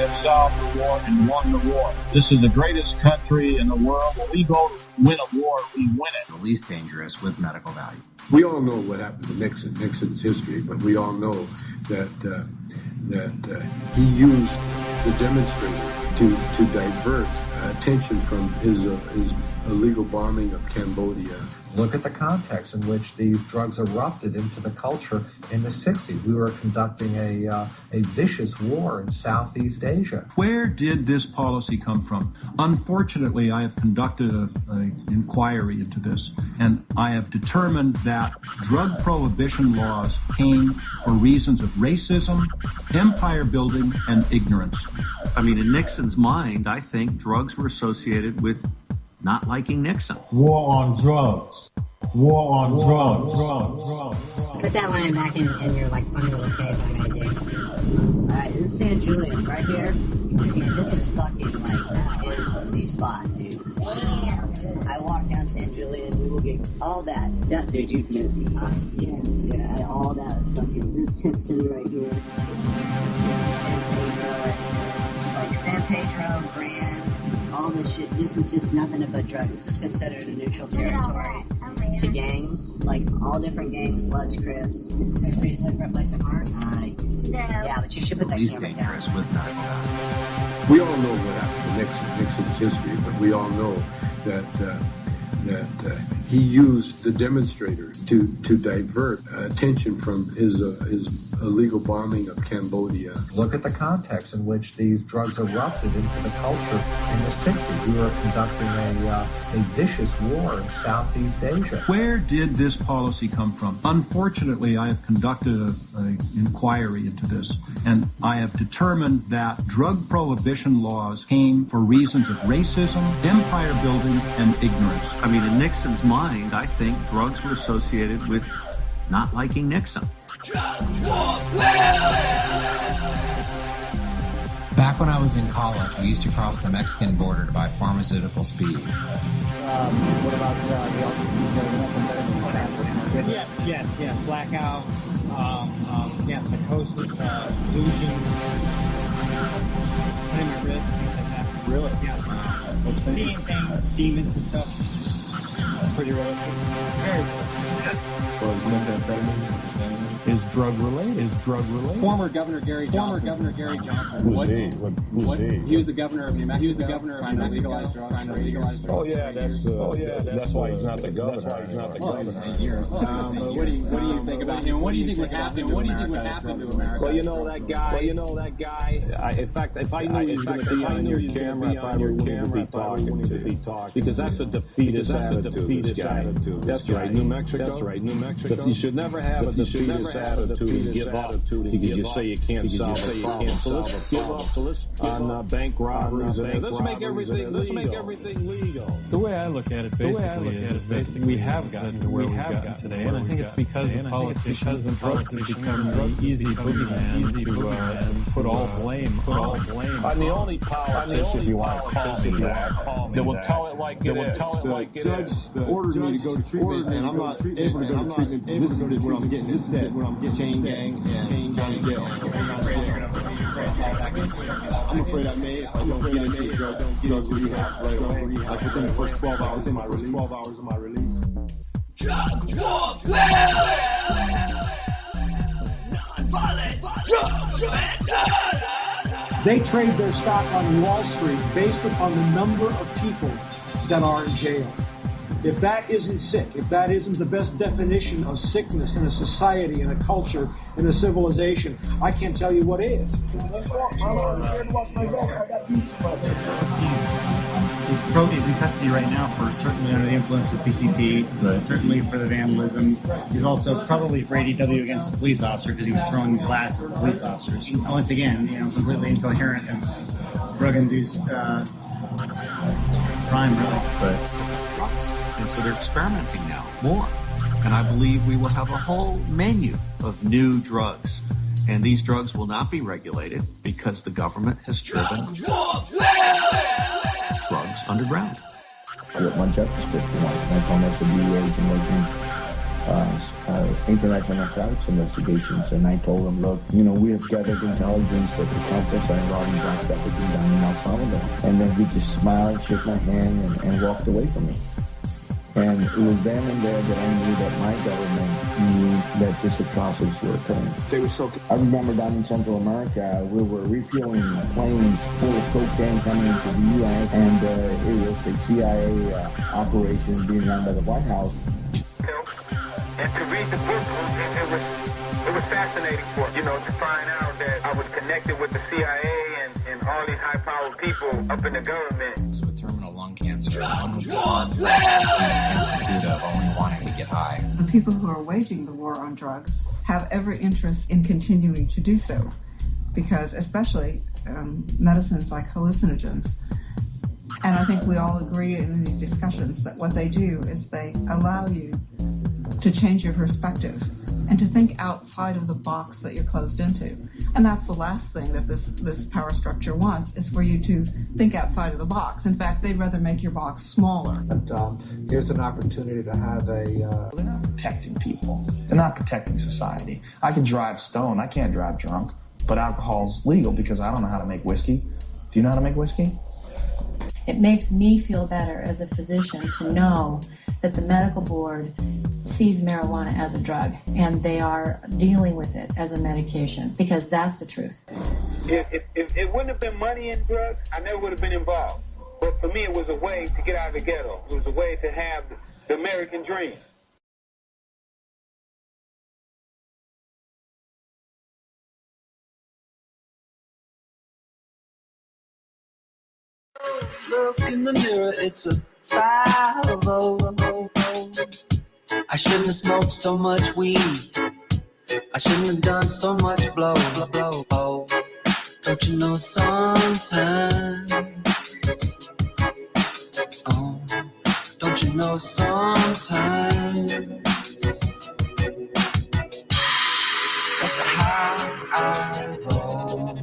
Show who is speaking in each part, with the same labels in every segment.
Speaker 1: have solved the war and won the war. This is the greatest country in the world. When we go to win a war, we win it.
Speaker 2: The least dangerous with medical value.
Speaker 3: We all know what happened to Nixon, Nixon's history, but we all know that he used the demonstrator to divert attention from his illegal bombing of Cambodia.
Speaker 4: Look at the context in which these drugs erupted into the culture in the 60s. We were conducting a vicious war in Southeast Asia.
Speaker 1: Where did this policy come from? Unfortunately, I have conducted an inquiry into this, and I have determined that drug prohibition laws came for reasons of racism, empire building, and ignorance.
Speaker 5: I mean, in Nixon's mind, I think drugs were associated with not liking Nixon.
Speaker 6: War on drugs. War on drugs.
Speaker 7: Put that one back in your like funny little cave I'm gonna do. Alright, this is San Julian right here. This is fucking like that is the spot, dude. I walk down San Julian, we will get all that. Yeah, dude, you can yeah, all that fucking this tent city right here. Like San Pedro, Grand, all this shit. This is just nothing but drugs. This is considered a neutral territory to gangs, like all different gangs, Bloods, Crips. Yeah, but you should put that
Speaker 2: least
Speaker 7: camera
Speaker 2: dangerous
Speaker 7: down.
Speaker 2: with medical value.
Speaker 3: We all know what happened to Nixon's history, but we all know that he used the demonstrator to divert attention from his illegal bombing of Cambodia.
Speaker 4: Look at the context in which these drugs erupted into the culture in the 60s. We were conducting a vicious war in Southeast Asia.
Speaker 1: Where did this policy come from? Unfortunately, I have conducted an inquiry into this, and I have determined that drug prohibition laws came for reasons of racism, empire building, and ignorance.
Speaker 5: I mean, in Nixon's mind, I think drugs were associated with not liking Nixon.
Speaker 2: Back when I was in college, we used to cross the Mexican border to buy pharmaceutical speed.
Speaker 8: What about Yes. Blackout, psychosis, delusion, putting my wrist, things like that. Really? Yeah. Seeing things, demons and stuff. That's pretty realistic. Very realistic.
Speaker 6: Is drug related?
Speaker 8: Former Governor Gary Johnson.
Speaker 6: Who's he?
Speaker 8: He was the governor of New Mexico. He was the governor of New Mexico.
Speaker 6: Oh yeah, that's why he's not the governor.
Speaker 8: What do you think about him? What do you think would happen to America?
Speaker 6: Well, you know that guy. In fact, if I knew he was going to be on your camera, I probably wouldn't be talking. Because that's a defeatist attitude. That's right, New Mexico. But you should never have a defeatist attitude and give up because you say you can't solve a problem. So let's give up on bank robberies. Let's make everything legal.
Speaker 9: The way I look at it basically is that we have gotten to where we've gotten today, and I think it's because of politicians and drugs have become the easy boogeyman to put all blame.
Speaker 6: I'm the only politician, if you want to call me that will tell it like it is.
Speaker 10: The judge ordered me to go to treatment, and I'm not able to go to treatment. So this is what I'm getting. This is what I'm getting. Chain gang and chain jail. I'm afraid I may. I'm afraid I may drug rehab right away. Like within the first 12 hours of my release.
Speaker 11: Drug war, non-violent drug trade.
Speaker 12: They trade their stock on Wall Street based upon the number of people that are in jail. If that isn't sick, if that isn't the best definition of sickness in a society, in a culture, in a civilization, I can't tell you what is.
Speaker 13: He's in custody right now for certainly under the influence of PCP, certainly for the vandalism. He's also probably for ADW against the police officer because he was throwing glass at the police officers. Once again, completely incoherent and drug-induced crime, really.
Speaker 5: But drugs. And so they're experimenting now more. And I believe we will have a whole menu of new drugs. And these drugs will not be regulated because the government has driven drugs underground.
Speaker 14: I got my job description, like that's almost a new age emerging international narcotics investigations, and I told them, look, we have gathered intelligence that the conflicts are involving drug trafficking down in El Salvador. And then he just smiled, shook my hand, and walked away from me. And it was then and there that I knew that my government knew that this atrocities were occurring.
Speaker 3: They were so.
Speaker 14: I remember down in Central America, we were refueling planes full of cocaine coming into the U.S., and it was a CIA operation being run by the White House.
Speaker 15: And to read the book, it was fascinating to find out that I was connected with the CIA and all these high-powered people up in the government.
Speaker 2: With terminal lung cancer, one was due to only wanting to get high.
Speaker 16: The people who are waging the war on drugs have every interest in continuing to do so, because especially medicines like hallucinogens. And I think we all agree in these discussions that what they do is they allow you to change your perspective and to think outside of the box that you're closed into. And that's the last thing that this power structure wants, is for you to think outside of the box. In fact, they'd rather make your box smaller.
Speaker 4: But here's an opportunity to have a...
Speaker 17: They're not protecting people. They're not protecting society. I can drive stoned. I can't drive drunk. But alcohol's legal because I don't know how to make whiskey. Do you know how to make whiskey?
Speaker 18: It makes me feel better as a physician to know that the medical board sees marijuana as a drug and they are dealing with it as a medication, because that's the truth.
Speaker 15: If it wouldn't have been money in drugs, I never would have been involved. But for me, it was a way to get out of the ghetto. It was a way to have the American dream.
Speaker 19: Look in the mirror, it's a 5-0. I shouldn't have smoked so much weed. I shouldn't have done so much blow. Don't you know sometimes? Oh, don't you know sometimes? That's how I roll.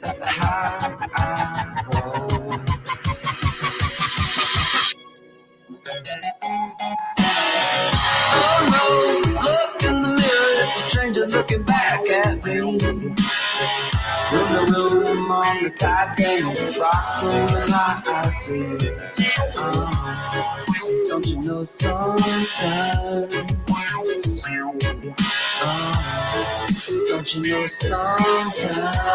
Speaker 19: That's how I roll. Oh no, look in the mirror, it's a stranger looking back at me. Room to room on the Titanic, rocking the high seas. Don't you know sometimes? Don't you know sometimes?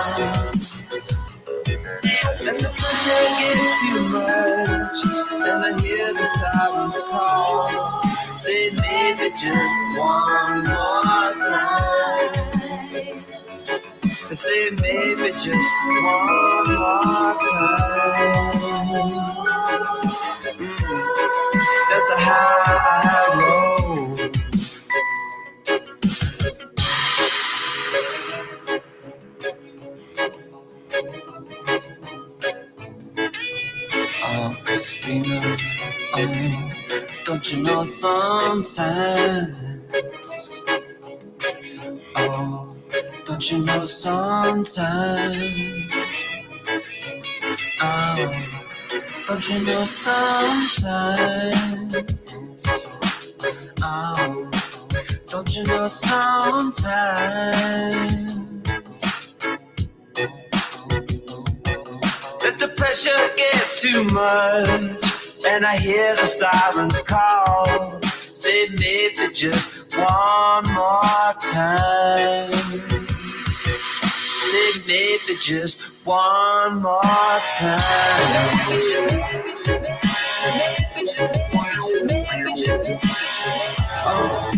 Speaker 19: And the pressure gets too much, and I hear the sirens call. Say maybe just one more time. Say maybe just one more time. That's how I roll. Oh, Christina, don't you know sometimes? Oh, don't you know sometimes? Oh, don't you know sometimes? Oh, don't you know sometimes? That the pressure gets too much, and I hear the sirens call. Say maybe just one more time. Say maybe just one more time. Oh,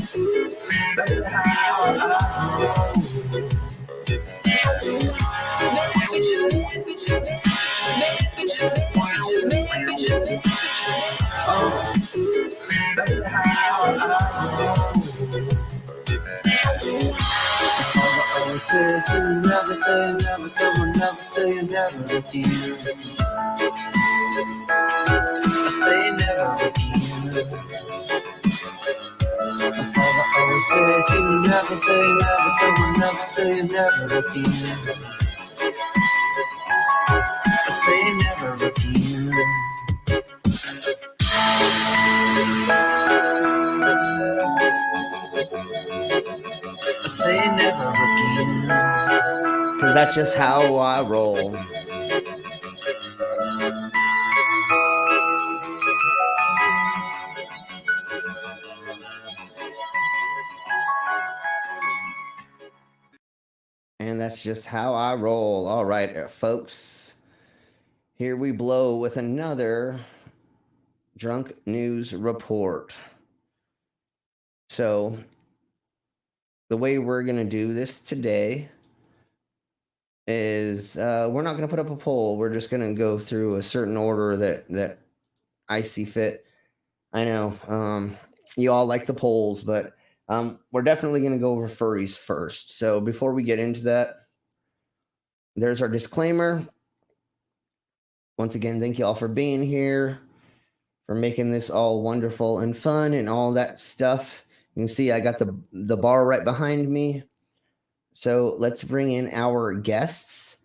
Speaker 19: that's how I roll. Oh, that's how I roll. I always said you never say never, someone never say never again. I say never again. My father always said you never say never, someone never say never again. I say never again.
Speaker 20: because that's just how I roll. And that's just how I roll. All right, folks. Here we blow with another drunk news report. So, the way we're going to do this today is we're not going to put up a poll. We're just going to go through a certain order that I see fit. I know you all like the polls, but we're definitely going to go over furries first. So before we get into that, there's our disclaimer. Once again, thank you all for being here, for making this all wonderful and fun and all that stuff. You can see I got the bar right behind me. So let's bring in our guests.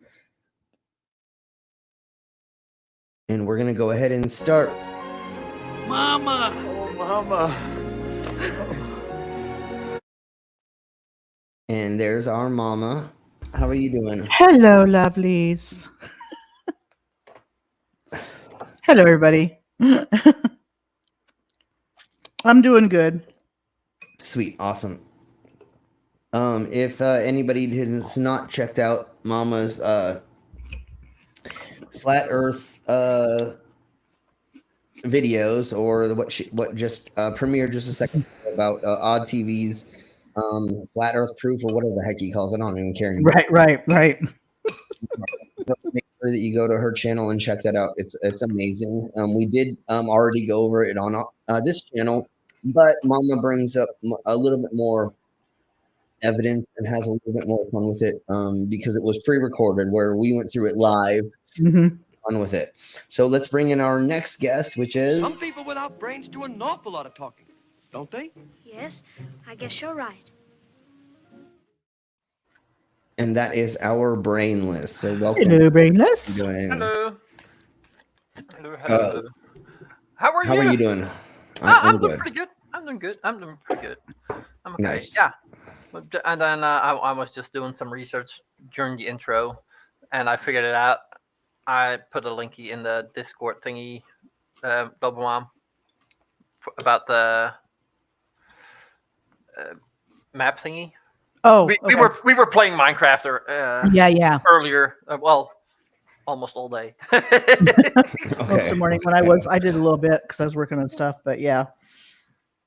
Speaker 20: And we're going to go ahead and start.
Speaker 11: Mama!
Speaker 20: Oh, Mama. And there's our mama. How are you doing?
Speaker 2: Hello, lovelies. Hello, everybody. I'm doing good.
Speaker 20: Sweet. Awesome. If anybody has not checked out Mama's Flat Earth videos, or what just premiered just a second about Odd TV's Flat Earth Proof, or whatever the heck he calls it. I don't even care anymore.
Speaker 2: Right.
Speaker 20: Make sure that you go to her channel and check that out. It's amazing. We did already go over it on this channel, but Mama brings up a little bit more evidence and has a little bit more fun with it because it was pre-recorded, where we went through it live.
Speaker 2: Mm-hmm.
Speaker 20: Fun with it. So let's bring in our next guest, which is...
Speaker 21: Some people without brains do an awful lot of talking, don't they?
Speaker 22: Yes, I guess you're right.
Speaker 20: And that is our Brainless. So welcome.
Speaker 2: Hello, Brainless.
Speaker 21: Hello. Hello. How are you?
Speaker 20: How are you doing?
Speaker 21: I'm doing pretty good. I'm doing good. I'm okay.
Speaker 20: Nice.
Speaker 21: Yeah. And then I was just doing some research during the intro, and I figured it out. I put a linky in the Discord thingy, Global Mom, about the map thingy.
Speaker 2: Oh,
Speaker 21: we were playing Minecraft.
Speaker 2: Yeah.
Speaker 21: Earlier, almost all day.
Speaker 2: Okay. Most of the morning when I did a little bit because I was working on stuff, but yeah.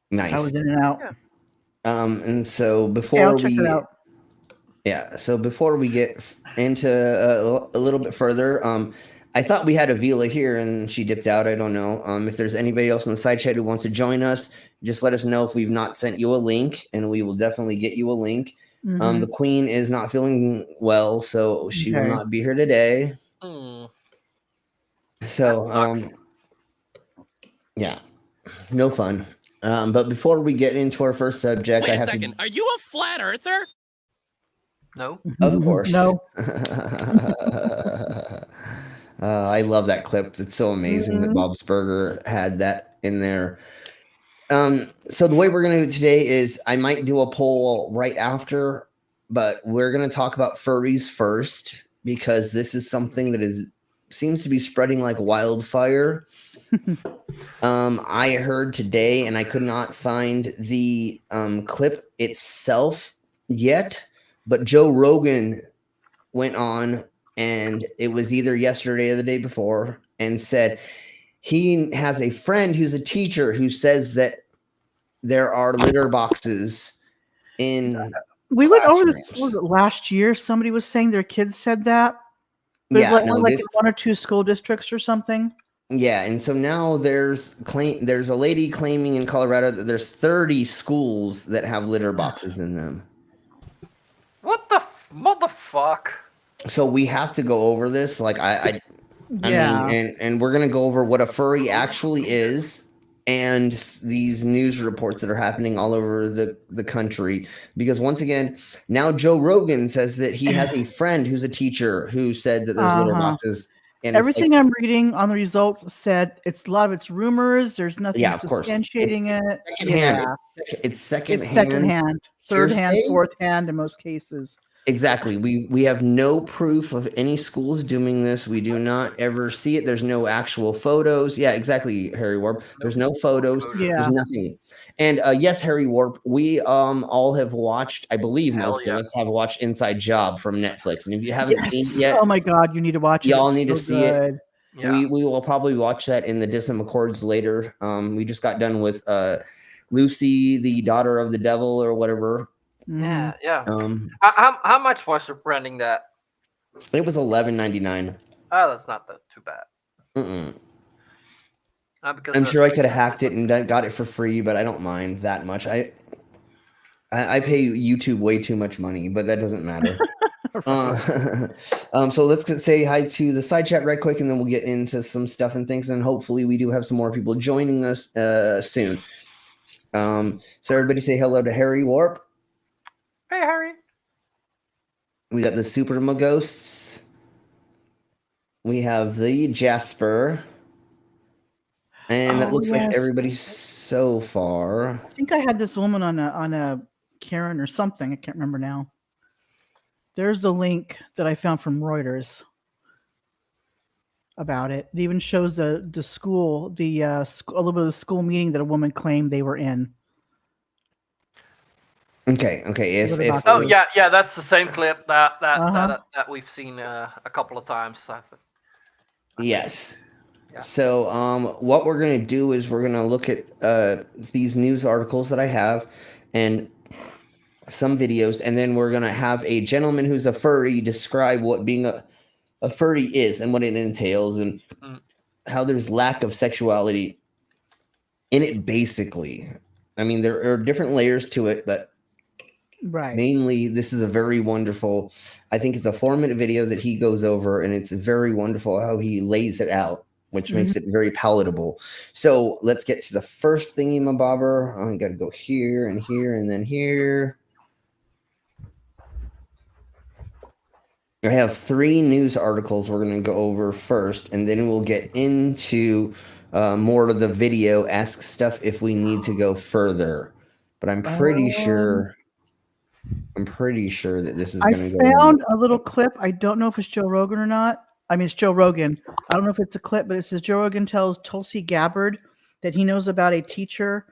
Speaker 20: Nice.
Speaker 2: I was in and out.
Speaker 21: Yeah.
Speaker 20: And so before
Speaker 2: I'll check it out.
Speaker 20: Yeah. So before we get into a little bit further, I thought we had Avila here and she dipped out. I don't know. If there's anybody else in the side chat who wants to join us, just let us know if we've not sent you a link, and we will definitely get you a link.
Speaker 2: Mm-hmm.
Speaker 20: The Queen is not feeling well, so she will not be here today. So, yeah, no fun. But before we get into our first subject,
Speaker 21: Wait
Speaker 20: I have
Speaker 21: a second. Are you a flat earther? No.
Speaker 20: Of course.
Speaker 2: No.
Speaker 20: I love that clip. It's so amazing that Bob's Burger had that in there. So the way we're going to do it today is I might do a poll right after, but we're going to talk about furries first, because this is something that seems to be spreading like wildfire. I heard today, and I could not find the clip itself yet, but Joe Rogan went on, and it was either yesterday or the day before, and said he has a friend who's a teacher who says that there are litter boxes in
Speaker 2: We went over this, was it last year? Somebody was saying their kids said that. There's in one or two school districts or something.
Speaker 20: Yeah, and so now there's a lady claiming in Colorado that there's 30 schools that have litter boxes in them.
Speaker 21: What the motherfuck?
Speaker 20: So we have to go over this. Like I mean, and we're gonna go over what a furry actually is, and these news reports that are happening all over the country. Because once again, now Joe Rogan says that he has a friend who's a teacher who said that there's litter boxes. And
Speaker 2: everything I'm reading on the results said a lot of it's rumors. There's nothing substantiating it.
Speaker 20: Secondhand. It's secondhand.
Speaker 2: It's secondhand, third hand,
Speaker 20: hearsay?
Speaker 2: fourth hand in most cases.
Speaker 20: Exactly. We have no proof of any schools doing this. We do not ever see it. There's no actual photos. Yeah, exactly, Harry Warp. There's no photos.
Speaker 2: Yeah.
Speaker 20: There's nothing. And yes, Harry Warp, we all have watched, I believe most of us have watched Inside Job from Netflix. And if you haven't seen it yet,
Speaker 2: oh my God, you need to watch it.
Speaker 20: y'all
Speaker 2: It's
Speaker 20: need to
Speaker 2: so
Speaker 20: see it.
Speaker 2: good.
Speaker 21: Yeah.
Speaker 20: We will probably watch that in the Dism Accords later. We just got done with Lucy, the daughter of the devil, or whatever.
Speaker 21: Yeah, yeah. How much was renting that?
Speaker 20: It was $11.99.
Speaker 21: Oh, that's not too bad. Because
Speaker 20: I'm sure I could have hacked it and got it for free, but I don't mind that much. I pay YouTube way too much money, but that doesn't matter. So let's say hi to the side chat right quick, and then we'll get into some stuff and things. And hopefully, we do have some more people joining us soon. So everybody say hello to Harry Warp.
Speaker 21: Hey, Harry.
Speaker 20: We got the Super Ghosts. We have the Jasper. And that looks like everybody so far.
Speaker 2: I think I had this woman on a Karen or something. I can't remember now. There's the link that I found from Reuters about it. It even shows the school, a little bit of the school meeting that a woman claimed they were in.
Speaker 20: Okay.
Speaker 21: Yeah, that's the same clip that we've seen a couple of times.
Speaker 20: Yes. Yeah. So what we're gonna do is we're gonna look at these news articles that I have and some videos, and then we're gonna have a gentleman who's a furry describe what being a furry is and what it entails and how there's lack of sexuality in it. Basically, I mean there are different layers to it, but mainly this is a very wonderful. I think it's a 4-minute video that he goes over, and it's very wonderful how he lays it out, which makes it very palatable. So let's get to the first thingy, my bobber. I got to go here and here and then here. I have 3 news articles we're going to go over first, and then we'll get into more of the video-esque stuff if we need to go further. But I'm pretty sure that this is going to go.
Speaker 2: I found a little clip. I don't know if it's Joe Rogan or not. I mean, it's Joe Rogan. I don't know if it's a clip, but it says Joe Rogan tells Tulsi Gabbard that he knows about a teacher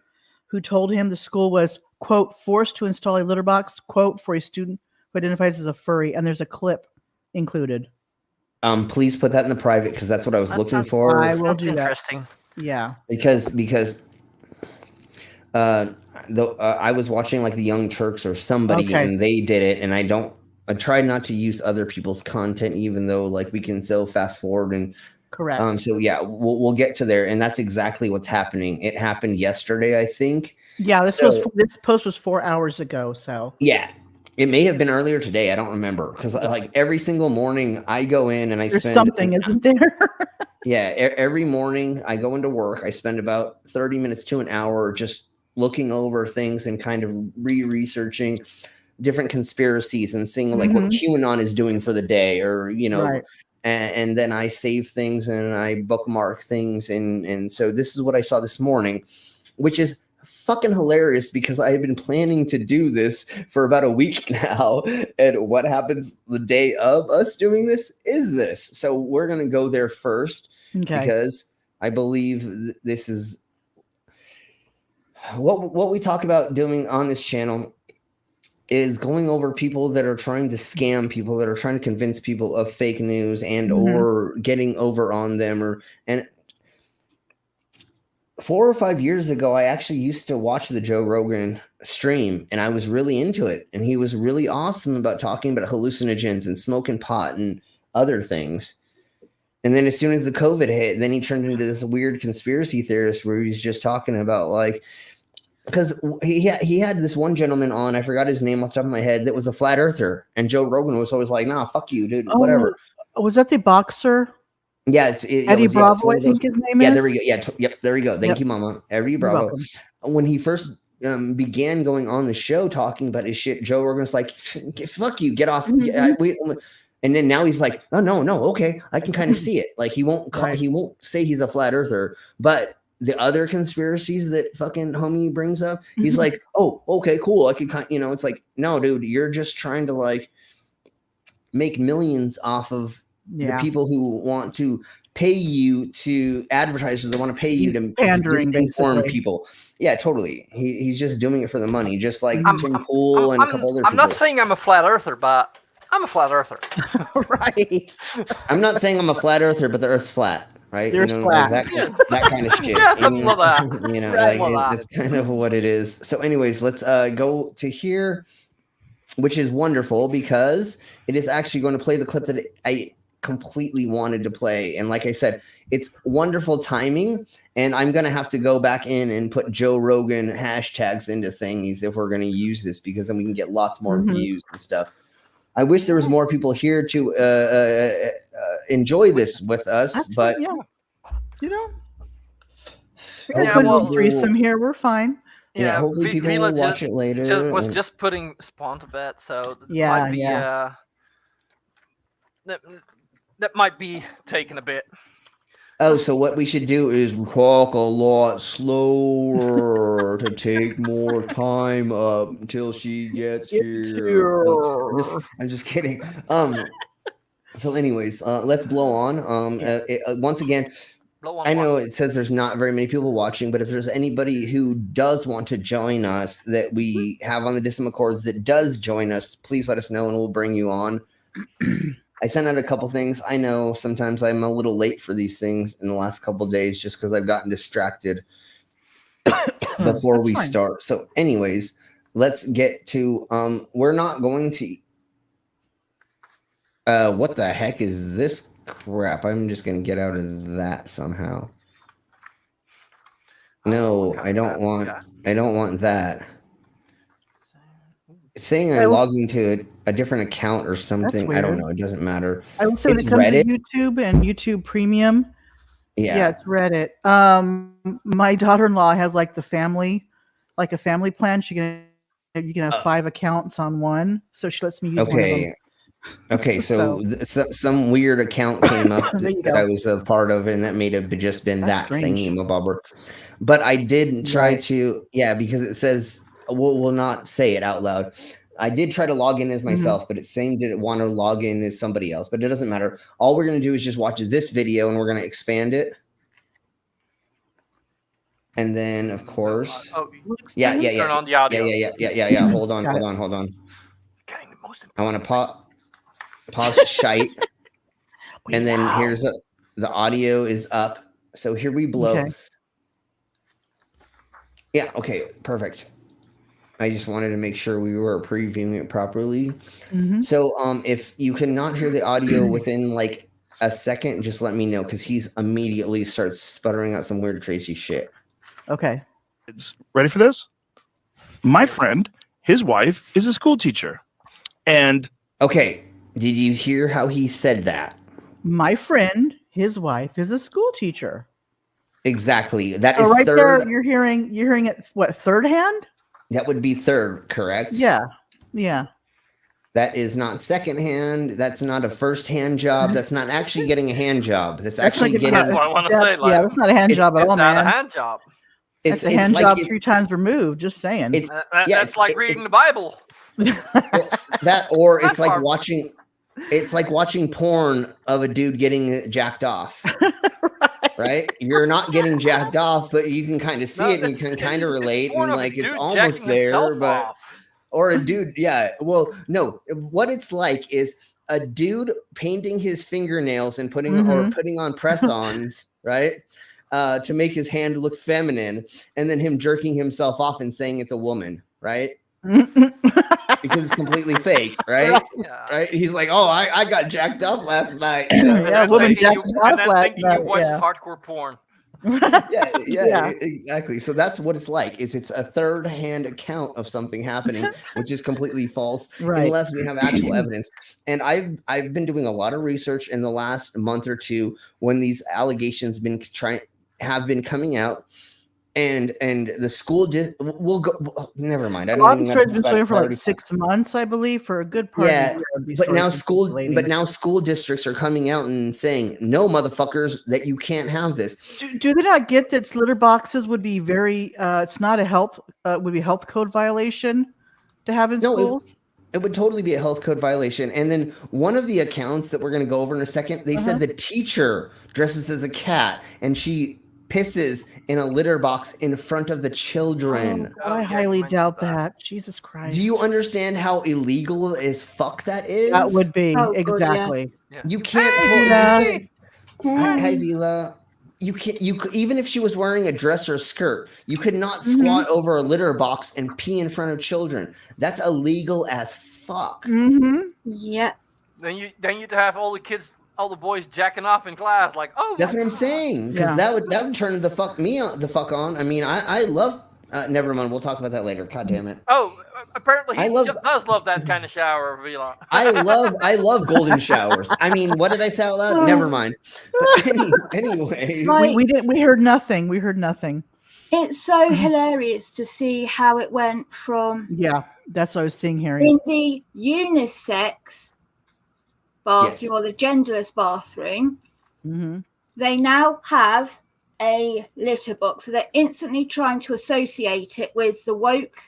Speaker 2: who told him the school was, quote, forced to install a litter box, quote, for a student who identifies as a furry. And there's a clip included.
Speaker 20: Please put that in the private, because that's what I was looking for.
Speaker 2: I will do that.
Speaker 21: Interesting.
Speaker 2: Yeah.
Speaker 20: Because I was watching like the Young Turks or somebody, and they did it, and I tried not to use other people's content, even though like we can still fast forward and
Speaker 2: correct.
Speaker 20: So yeah, we'll get to there, and that's exactly what's happening. It happened yesterday, I think.
Speaker 2: Yeah, this post was 4 hours ago. So
Speaker 20: yeah, it may have been earlier today. I don't remember, because like every single morning I go in and
Speaker 2: there's something, isn't there?
Speaker 20: Yeah, every morning I go into work. I spend about 30 minutes to an hour just looking over things and kind of researching different conspiracies and seeing like what QAnon is doing for the day, or and then I save things and I bookmark things, and so this is what I saw this morning, which is fucking hilarious because I have been planning to do this for about a week now, and what happens the day of us doing this is this. So we're gonna go there first because I believe this is what we talk about doing on this channel is going over people that are trying to scam people, that are trying to convince people of fake news and or getting over on them. And 4 or 5 years ago, I actually used to watch the Joe Rogan stream, and I was really into it. And he was really awesome about talking about hallucinogens and smoking pot and other things. And then as soon as the COVID hit, then he turned into this weird conspiracy theorist where he's just talking about like, because he had this one gentleman on, I forgot his name off the top of my head, that was a flat earther, and Joe Rogan was always like, "Nah, fuck you, dude, whatever."
Speaker 2: Was that the boxer?
Speaker 20: Yeah,
Speaker 2: Eddie Bravo, I think his name is.
Speaker 20: Yeah, there we go. Yeah, yep, there we go. Thank you, Mama. Eddie Bravo. When he first began going on the show talking about his shit, Joe Rogan's like, "Fuck you, get off." And then now he's like, "Oh no, okay, I can kind of see it." Like he won't say he's a flat earther, but the other conspiracies that fucking homie brings up, he's like, "Oh, okay, cool. I could kind," it's like, no, dude, you're just trying to like make millions off of the
Speaker 2: Yeah.
Speaker 20: people who want to pay you to advertisers that want to pay you to
Speaker 2: pandering,
Speaker 20: disinform
Speaker 2: basically.
Speaker 20: people. Yeah, totally. He's just doing it for the money, just like
Speaker 21: I'm-
Speaker 20: Tim Pool and a couple other people.
Speaker 21: I'm not saying I'm a flat earther, but I'm a flat earther.
Speaker 2: Right.
Speaker 20: I'm not saying I'm a flat earther, but the Earth's flat, right?
Speaker 2: The Earth's
Speaker 20: like
Speaker 2: flat.
Speaker 20: that kind of shit.
Speaker 21: Yeah, something like that.
Speaker 20: You know,
Speaker 21: Right.
Speaker 20: that's kind of what it is. So, anyways, let's go to here, which is wonderful because it is actually going to play the clip that I completely wanted to play. And like I said, it's wonderful timing. And I'm going to have to go back in and put Joe Rogan hashtags into things if we're going to use this, because then we can get lots more views and stuff. I wish there was more people here to enjoy this with us, but
Speaker 2: you know,
Speaker 20: hopefully
Speaker 2: put a
Speaker 20: we'll-
Speaker 2: threesome here. We're fine.
Speaker 20: Yeah, hopefully people will watch it later.
Speaker 21: Was
Speaker 20: and-
Speaker 21: just putting Spawn to bed, so that
Speaker 2: Yeah,
Speaker 21: might be that might be taking a bit.
Speaker 20: Oh, so what we should do is talk a lot slower to take more time up until she gets here. No, I'm just kidding. So anyways, let's blow on. Once again, I know it says there's not very many people watching, but if there's anybody who does want to join us that we have on the Dissident Accords that does join us, please let us know and we'll bring you on. I sent out a couple things. I know sometimes I'm a little late for these things in the last couple of days just because I've gotten distracted before we start. So anyways, let's get to we're not going to what the heck is this crap? I'm just gonna get out of that somehow. No, I don't want that. It's saying I logged into a different account or something. I don't
Speaker 2: weird.
Speaker 20: know. It doesn't matter.
Speaker 2: I will say when
Speaker 20: It's
Speaker 2: it comes
Speaker 20: Reddit.
Speaker 2: to YouTube and YouTube Premium,
Speaker 20: Yeah.
Speaker 2: it's Reddit. My daughter-in-law has like a family plan. You can have 5 accounts on one, so she lets me use one of them.
Speaker 20: Okay. Okay, so some weird account came up
Speaker 2: There you
Speaker 20: that
Speaker 2: go.
Speaker 20: I was a part of, and that may have just been
Speaker 2: That's
Speaker 20: that
Speaker 2: strange.
Speaker 20: thingy-mabobber. But I did try
Speaker 2: Right.
Speaker 20: to, because it says we'll not say it out loud. I did try to log in as myself, but it's saying didn't want to log in as somebody else. But it doesn't matter. All we're going to do is just watch this video, and we're going to expand it. And then, of course,
Speaker 21: Oh,
Speaker 20: yeah.
Speaker 21: Turn on the audio.
Speaker 20: Yeah. Hold on. I want to pause shite. And then here's the audio is up. So here we blow.
Speaker 2: Okay.
Speaker 20: Yeah, okay, perfect. I just wanted to make sure we were previewing it properly. So if you cannot hear the audio within like a second, just let me know, because he's immediately starts sputtering out some weird crazy shit.
Speaker 2: Okay.
Speaker 1: Ready for this? My friend, his wife is a school teacher. And
Speaker 20: okay, did you hear how he said that?
Speaker 2: My friend, his wife is a school teacher.
Speaker 20: Exactly. That
Speaker 2: So
Speaker 20: is
Speaker 2: right
Speaker 20: third.
Speaker 2: there, you're hearing it. What, third hand?
Speaker 20: That would be third, correct?
Speaker 2: Yeah.
Speaker 20: That is not second hand. That's not a first hand job. That's not actually getting a hand job. That's actually
Speaker 2: like
Speaker 20: getting.
Speaker 21: That's what I want to say. Like,
Speaker 2: that's not a hand job at all,
Speaker 21: it's not
Speaker 2: man.
Speaker 21: a hand job.
Speaker 2: It's a hand job 3 times removed. Just saying.
Speaker 21: That's like reading the Bible.
Speaker 20: That, or it's like watching. It's like watching porn of a dude getting jacked off. Right? You're not getting jacked off, but you can kind of see it and you can kind of relate, and like it's almost there, but or a dude, well, no, what it's like is a dude painting his fingernails and putting on press-ons, right? To make his hand look feminine, and then him jerking himself off and saying it's a woman, right? Because it's completely fake, right? Right? He's like, oh, I got jacked up last night.
Speaker 2: Woman jacked off last night.
Speaker 21: You watch hardcore porn.
Speaker 20: Yeah, exactly. So that's what it's like. It's a third-hand account of something happening, which is completely false, unless we have actual evidence. And I've been doing a lot of research in the last month or two when these allegations have been coming out. And the school will go. Never mind. I don't.
Speaker 2: A lot of stories been going for like 6 months, I believe, for a good part.
Speaker 20: Yeah, but now school districts are coming out and saying, "No, motherfuckers, that you can't have this."
Speaker 2: Do they not get that litter boxes would be very? It's not a health code violation to have in schools.
Speaker 20: It would totally be a health code violation. And then one of the accounts that we're going to go over in a second, they said the teacher dresses as a cat and she pisses in a litter box in front of the children.
Speaker 2: Oh, God, I highly doubt that. Jesus Christ.
Speaker 20: Do you understand how illegal as fuck that is?
Speaker 2: That would be.
Speaker 7: Oh, God,
Speaker 2: exactly.
Speaker 21: Yeah.
Speaker 20: You can't
Speaker 2: Hey,
Speaker 20: Hi, Vila. You can't. You could, even if she was wearing a dress or a skirt, you could not
Speaker 2: Mm-hmm.
Speaker 20: squat over a litter box and pee in front of children. That's illegal as fuck.
Speaker 2: Mm-hmm.
Speaker 7: Yeah.
Speaker 21: Then you'd have all the boys jacking off in class, like, oh.
Speaker 20: That's what I'm saying. Because that would turn the fuck on. I mean, I love. Never mind. We'll talk about that later. God damn it.
Speaker 21: Oh, apparently he does love that kind of shower, Vila.
Speaker 20: I love golden showers. I mean, what did I say out loud? Never mind. But anyway,
Speaker 2: we heard nothing. We heard nothing.
Speaker 7: It's so hilarious to see how it went from
Speaker 2: that's what I was seeing, Harry.
Speaker 7: in the unisex bathroom or the genderless bathroom.
Speaker 2: Mm-hmm.
Speaker 7: They now have a litter box, so they're instantly trying to associate it with the woke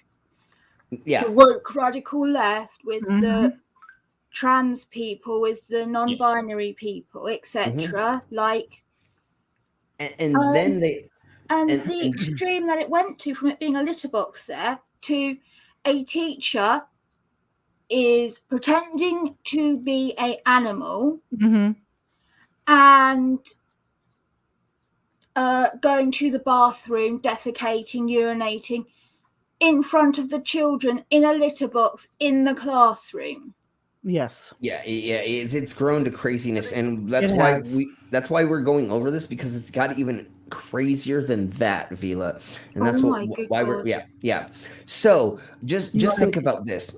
Speaker 7: radical left, with the trans people, with the non-binary people, etc. Like,
Speaker 20: and then they
Speaker 7: the extreme that it went to, from it being a litter box there to a teacher is pretending to be an animal and going to the bathroom, defecating, urinating in front of the children in a litter box in the classroom.
Speaker 2: Yes.
Speaker 20: Yeah. It's grown to craziness, and that's why we're going over this, because it's got even crazier than that, Vila, and that's why we're So just think about this.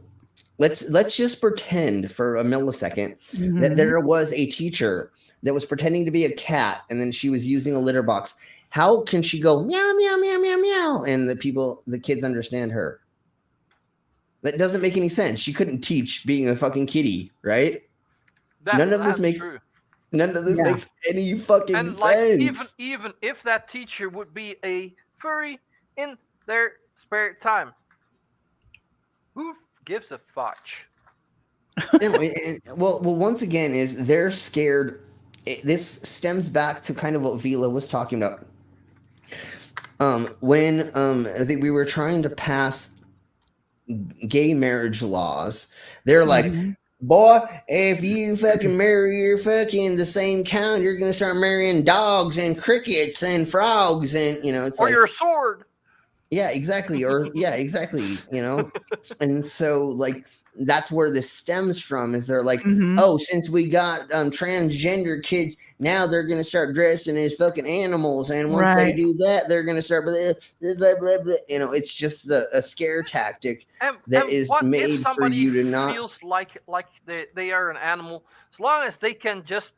Speaker 20: Let's just pretend for a millisecond that there was a teacher that was pretending to be a cat, and then she was using a litter box. How can she go meow meow meow meow meow and the kids understand her? That doesn't make any sense. She couldn't teach being a fucking kitty, right? None of this makes any fucking sense.
Speaker 21: Even if that teacher would be a furry in their spare time, who gives a fudge?
Speaker 20: Well, once again, is they're scared. This stems back to kind of what Vila was talking about. When I think we were trying to pass gay marriage laws, they're like, boy, if you fucking marry your fucking the same kind, you're gonna start marrying dogs and crickets and frogs, and it's
Speaker 21: or
Speaker 20: like,
Speaker 21: your sword.
Speaker 20: Yeah, exactly. And so like that's where this stems from, is they're like, oh, since we got transgender kids, now they're gonna start dressing as fucking animals, and once they do that, they're gonna start blah, blah, blah, blah. It's just a scare tactic that is made for you to not
Speaker 21: feels like they are an animal. As long as they can just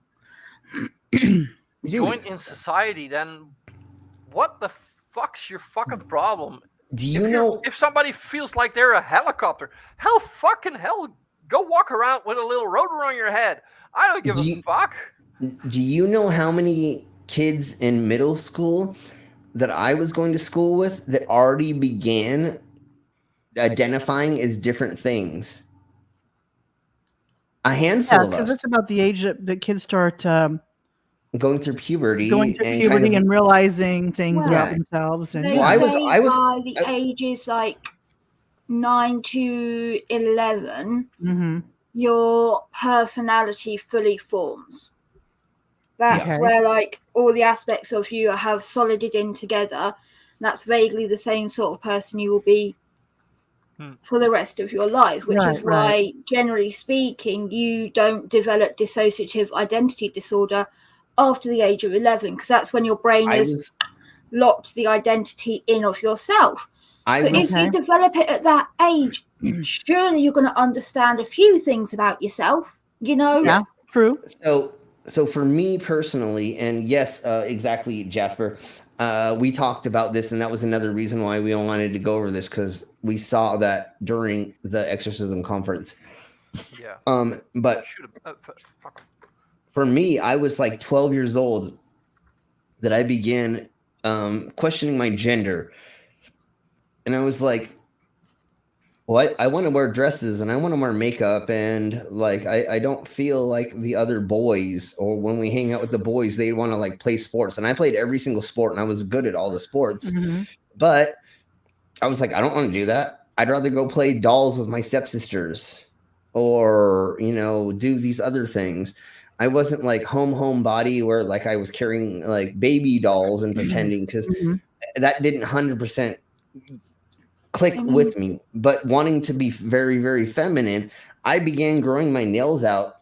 Speaker 21: join in society, then what the fuck's your fucking problem?
Speaker 20: Do you know
Speaker 21: if somebody feels like they're a helicopter, hell, go walk around with a little rotor on your head. I don't give a fuck.
Speaker 20: Do you know how many kids in middle school that I was going to school with that already began identifying as different things? A handful of us.
Speaker 2: Because it's about the age that kids start
Speaker 20: going through puberty,
Speaker 2: and realizing things about themselves. And
Speaker 7: I was by the ages like 9 to 11, your personality fully forms. That's where like all the aspects of you have solided in together. That's vaguely the same sort of person you will be for the rest of your life, which is why, generally speaking, you don't develop dissociative identity disorder after the age of 11, because that's when your brain is locked the identity in of yourself. If you develop it at that age, surely you're going to understand a few things about yourself,
Speaker 2: Yeah, true.
Speaker 20: So for me personally, and yes, exactly, Jasper, we talked about this, and that was another reason why we wanted to go over this, because we saw that during the exorcism conference.
Speaker 21: Yeah.
Speaker 20: But for me, I was like 12 years old that I began questioning my gender. And I was like, Well, I want to wear dresses and I want to wear makeup, and like I don't feel like the other boys, or when we hang out with the boys, they want to like play sports. And I played every single sport and I was good at all the sports.
Speaker 2: Mhm.
Speaker 20: But I was like, I don't want to do that. I'd rather go play dolls with my stepsisters, or, you know, do these other things. I wasn't like homebody where like I was carrying like baby dolls and pretending, because
Speaker 2: Mhm.
Speaker 20: that didn't 100% click
Speaker 7: Mhm.
Speaker 20: with me. But wanting to be very, very feminine, I began growing my nails out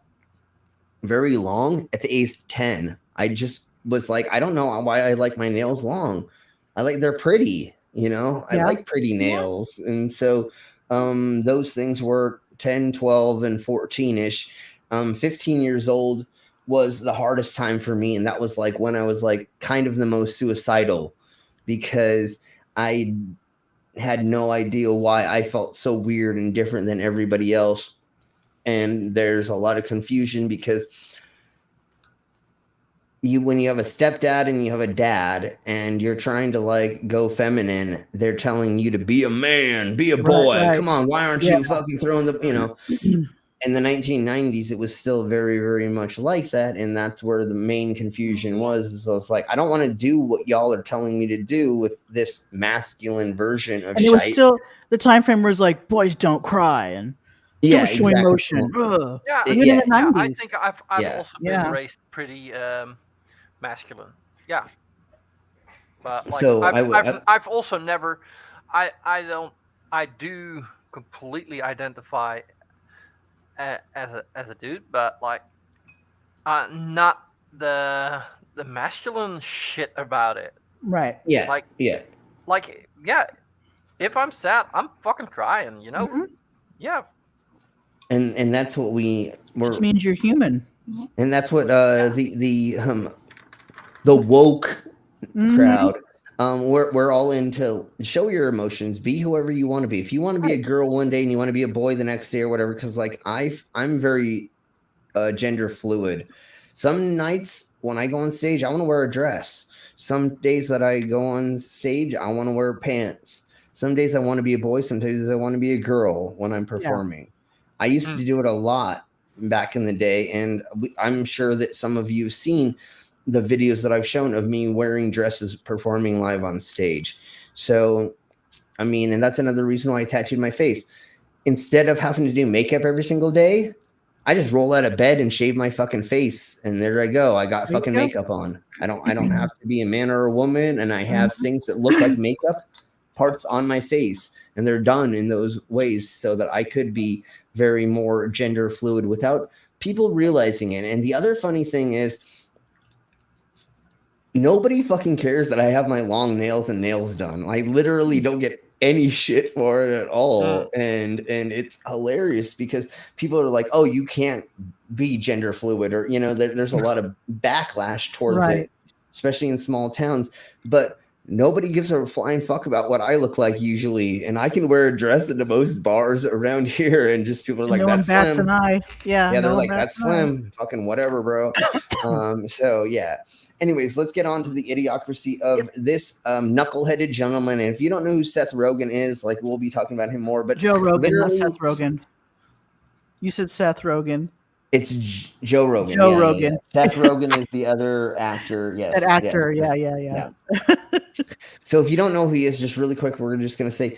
Speaker 20: very long at the age of 10. I just was like, I don't know why I like my nails long. They're pretty, you know, I
Speaker 2: Yeah.
Speaker 20: like pretty nails. And so those things were 10, 12, and 14-ish. 15 years old was the hardest time for me. And that was like when I was like kind of the most suicidal, because I had no idea why I felt so weird and different than everybody else. And there's a lot of confusion because when you have a stepdad and you have a dad and you're trying to like go feminine, they're telling you to be a man, be a boy.
Speaker 2: Right.
Speaker 20: Come on, why aren't
Speaker 2: Yeah.
Speaker 20: you fucking throwing the, you know? In the 1990s, it was still very, very much like that. And that's where the main confusion was. So it's like, I don't want to do what y'all are telling me to do with this masculine version of
Speaker 2: And it was
Speaker 20: shite.
Speaker 2: still the time frame was like boys don't cry and
Speaker 20: Yeah,
Speaker 2: don't show
Speaker 20: exactly.
Speaker 2: emotion. Ugh.
Speaker 21: Yeah,
Speaker 2: Even in the
Speaker 21: I
Speaker 2: 90s.
Speaker 21: think I've
Speaker 20: Yeah.
Speaker 21: also been
Speaker 2: Yeah.
Speaker 21: raised pretty masculine. Yeah, but like
Speaker 20: So I would-
Speaker 21: I've also never, I do completely identify as a dude, but like not the masculine shit about it.
Speaker 2: Right.
Speaker 20: Yeah.
Speaker 21: Like
Speaker 20: yeah.
Speaker 21: like yeah, if I'm sad, I'm fucking crying. You know.
Speaker 2: Mhm.
Speaker 21: Yeah.
Speaker 20: And that's what we were.
Speaker 2: Just means you're human.
Speaker 20: And that's what the woke
Speaker 2: Mhm.
Speaker 20: crowd, we're all into show your emotions, be whoever you want to be. If you want to be a girl one day and you want to be a boy the next day or whatever, because like I'm very gender fluid. Some nights when I go on stage, I want to wear a dress. Some days that I go on stage, I want to wear pants. Some days I want to be a boy, some days I want to be a girl when I'm performing. I used to do it a lot back in the day, and I'm sure that some of you have seen the videos that I've shown of me wearing dresses performing live on stage. So, I mean, and that's another reason why I tattooed my face. Instead of having to do makeup every single day, I just roll out of bed and shave my fucking face, and there I go. I got
Speaker 2: There you
Speaker 20: fucking
Speaker 2: go.
Speaker 20: makeup on. I don't have to be a man or a woman, and I have things that look like makeup parts on my face, and they're done in those ways so that I could be very more gender fluid without people realizing it. And the other funny thing is, nobody fucking cares that I have my long nails and nails done. I literally don't get any shit for it at all. And it's hilarious because people are like, oh, you can't be gender fluid, or, you know, there's a lot of backlash towards it, especially in small towns. But nobody gives a flying fuck about what I look like usually. And I can wear a dress into most bars around here, and just people are like,
Speaker 2: no one
Speaker 20: that's
Speaker 2: bats
Speaker 20: slim.
Speaker 2: an eye. Yeah.
Speaker 20: Yeah,
Speaker 2: no
Speaker 20: they're
Speaker 2: one
Speaker 20: like,
Speaker 2: bats
Speaker 20: that's
Speaker 2: an eye.
Speaker 20: slim. Fucking whatever, bro. So yeah. Anyways, let's get on to the idiocracy of this knuckleheaded gentleman. And if you don't know who Seth Rogen is, like, we'll be talking about him more. But
Speaker 2: Joe Rogan, not
Speaker 20: literally,
Speaker 2: Seth Rogen. You said Seth Rogen.
Speaker 20: it's Joe Rogan.
Speaker 2: Joe
Speaker 20: Yeah.
Speaker 2: Rogan.
Speaker 20: Seth Rogen is the other actor. Yes.
Speaker 2: That actor.
Speaker 20: yes.
Speaker 2: Yeah.
Speaker 20: So if you don't know who he is, just really quick, we're just gonna say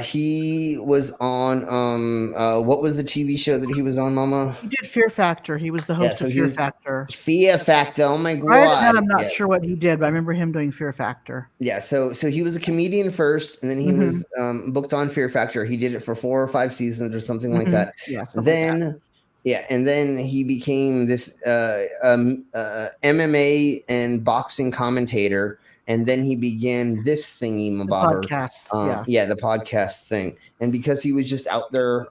Speaker 20: he was on what was the TV show that he was on, Mama?
Speaker 2: He did Fear Factor. He was the host of Fear Factor.
Speaker 20: Fear Factor. Oh my god!
Speaker 2: Prior to that, I'm not sure what he did, but I remember him doing Fear Factor.
Speaker 20: Yeah, so he was a comedian first, and then he was booked on Fear Factor. He did it for 4 or 5 seasons or something like that.
Speaker 2: Yeah.
Speaker 20: Then and then he became this MMA and boxing commentator. And then he began this thingy mabobber.
Speaker 2: Podcasts,
Speaker 20: the podcast thing. And because he was just out there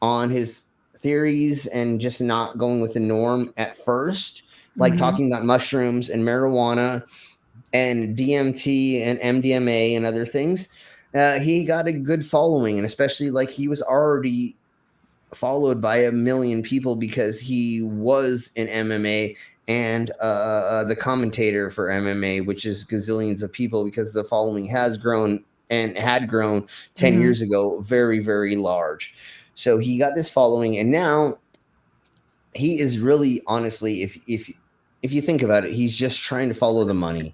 Speaker 20: on his theories and just not going with the norm at first, like talking about mushrooms and marijuana and DMT and MDMA and other things, he got a good following. And especially like he was already followed by 1 million people because he was in MMA and the commentator for MMA, which is gazillions of people, because the following has grown and had grown 10 years ago very, very large. So he got this following, and now he is really, honestly, if you think about it, he's just trying to follow the money.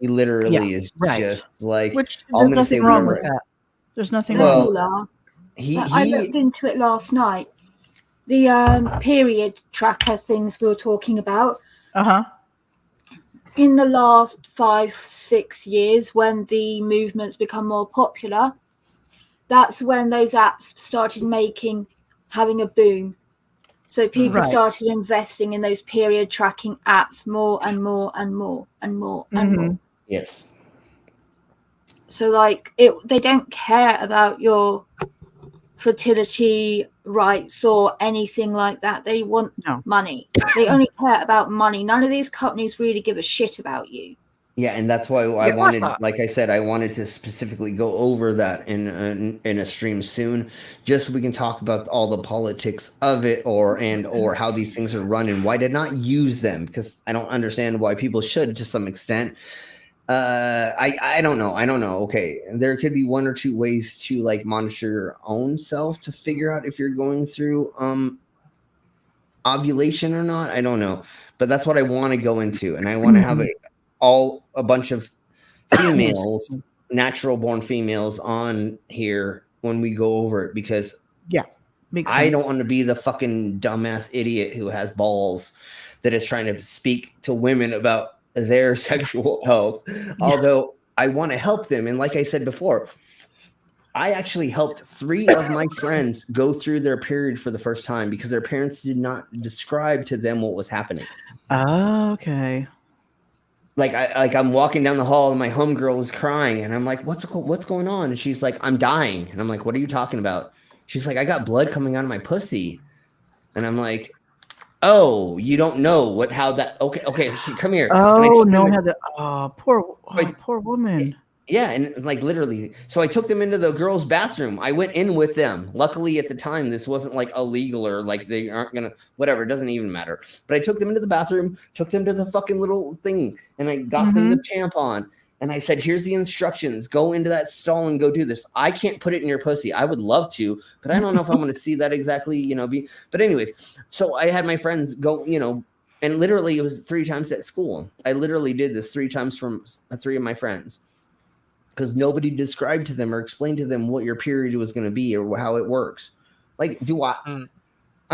Speaker 20: He literally is just like,
Speaker 2: which
Speaker 20: I'm
Speaker 2: there's
Speaker 20: going to say
Speaker 2: nothing wrong
Speaker 20: whatever.
Speaker 2: with that. There's nothing
Speaker 7: There
Speaker 2: wrong.
Speaker 7: you are.
Speaker 20: He
Speaker 7: I looked into it last night. The period tracker things we were talking about. In the last 5-6 years, when the movements become more popular, that's when those apps started having a boom. So people started investing in those period tracking apps more and more and more and more and more.
Speaker 20: Yes.
Speaker 7: So like they don't care about your fertility rights or anything like that. They want money. They only care about money. None of these companies really give a shit about you.
Speaker 20: Yeah, and that's why I wanted, like I said, I wanted to specifically go over that in a stream soon, just so we can talk about all the politics of it, or how these things are run and why to not use them, because I don't understand why people should to some extent. I don't know. Okay, there could be one or two ways to like monitor your own self to figure out if you're going through ovulation or not. I don't know, but that's what I want to go into, and I want to have a bunch of females, natural born females on here when we go over it, because I don't want to be the fucking dumbass idiot who has balls that is trying to speak to women about their sexual health. Although I want to help them, and like I said before, I actually helped 3 of my friends go through their period for the first time because their parents did not describe to them what was happening.
Speaker 2: Oh, okay.
Speaker 20: Like I'm walking down the hall and my homegirl is crying, and I'm like, what's going on? And she's like, I'm dying. And I'm like, what are you talking about? She's like, I got blood coming out of my pussy. And I'm like, oh, you don't know how that, okay, come here.
Speaker 2: Oh, no one had that. Poor woman.
Speaker 20: Yeah, and like literally, so I took them into the girls' bathroom. I went in with them. Luckily, at the time, this wasn't like illegal or like they aren't gonna, whatever, it doesn't even matter. But I took them into the bathroom, took them to the fucking little thing, and I got them the tampon. And I said, here's the instructions. Go into that stall and go do this. I can't put it in your pussy. I would love to, but I don't know if I'm going to see that exactly, But anyways, so I had my friends go, and literally it was 3 times at school. I literally did this 3 times from 3 of my friends, because nobody described to them or explained to them what your period was going to be or how it works. Like, I'm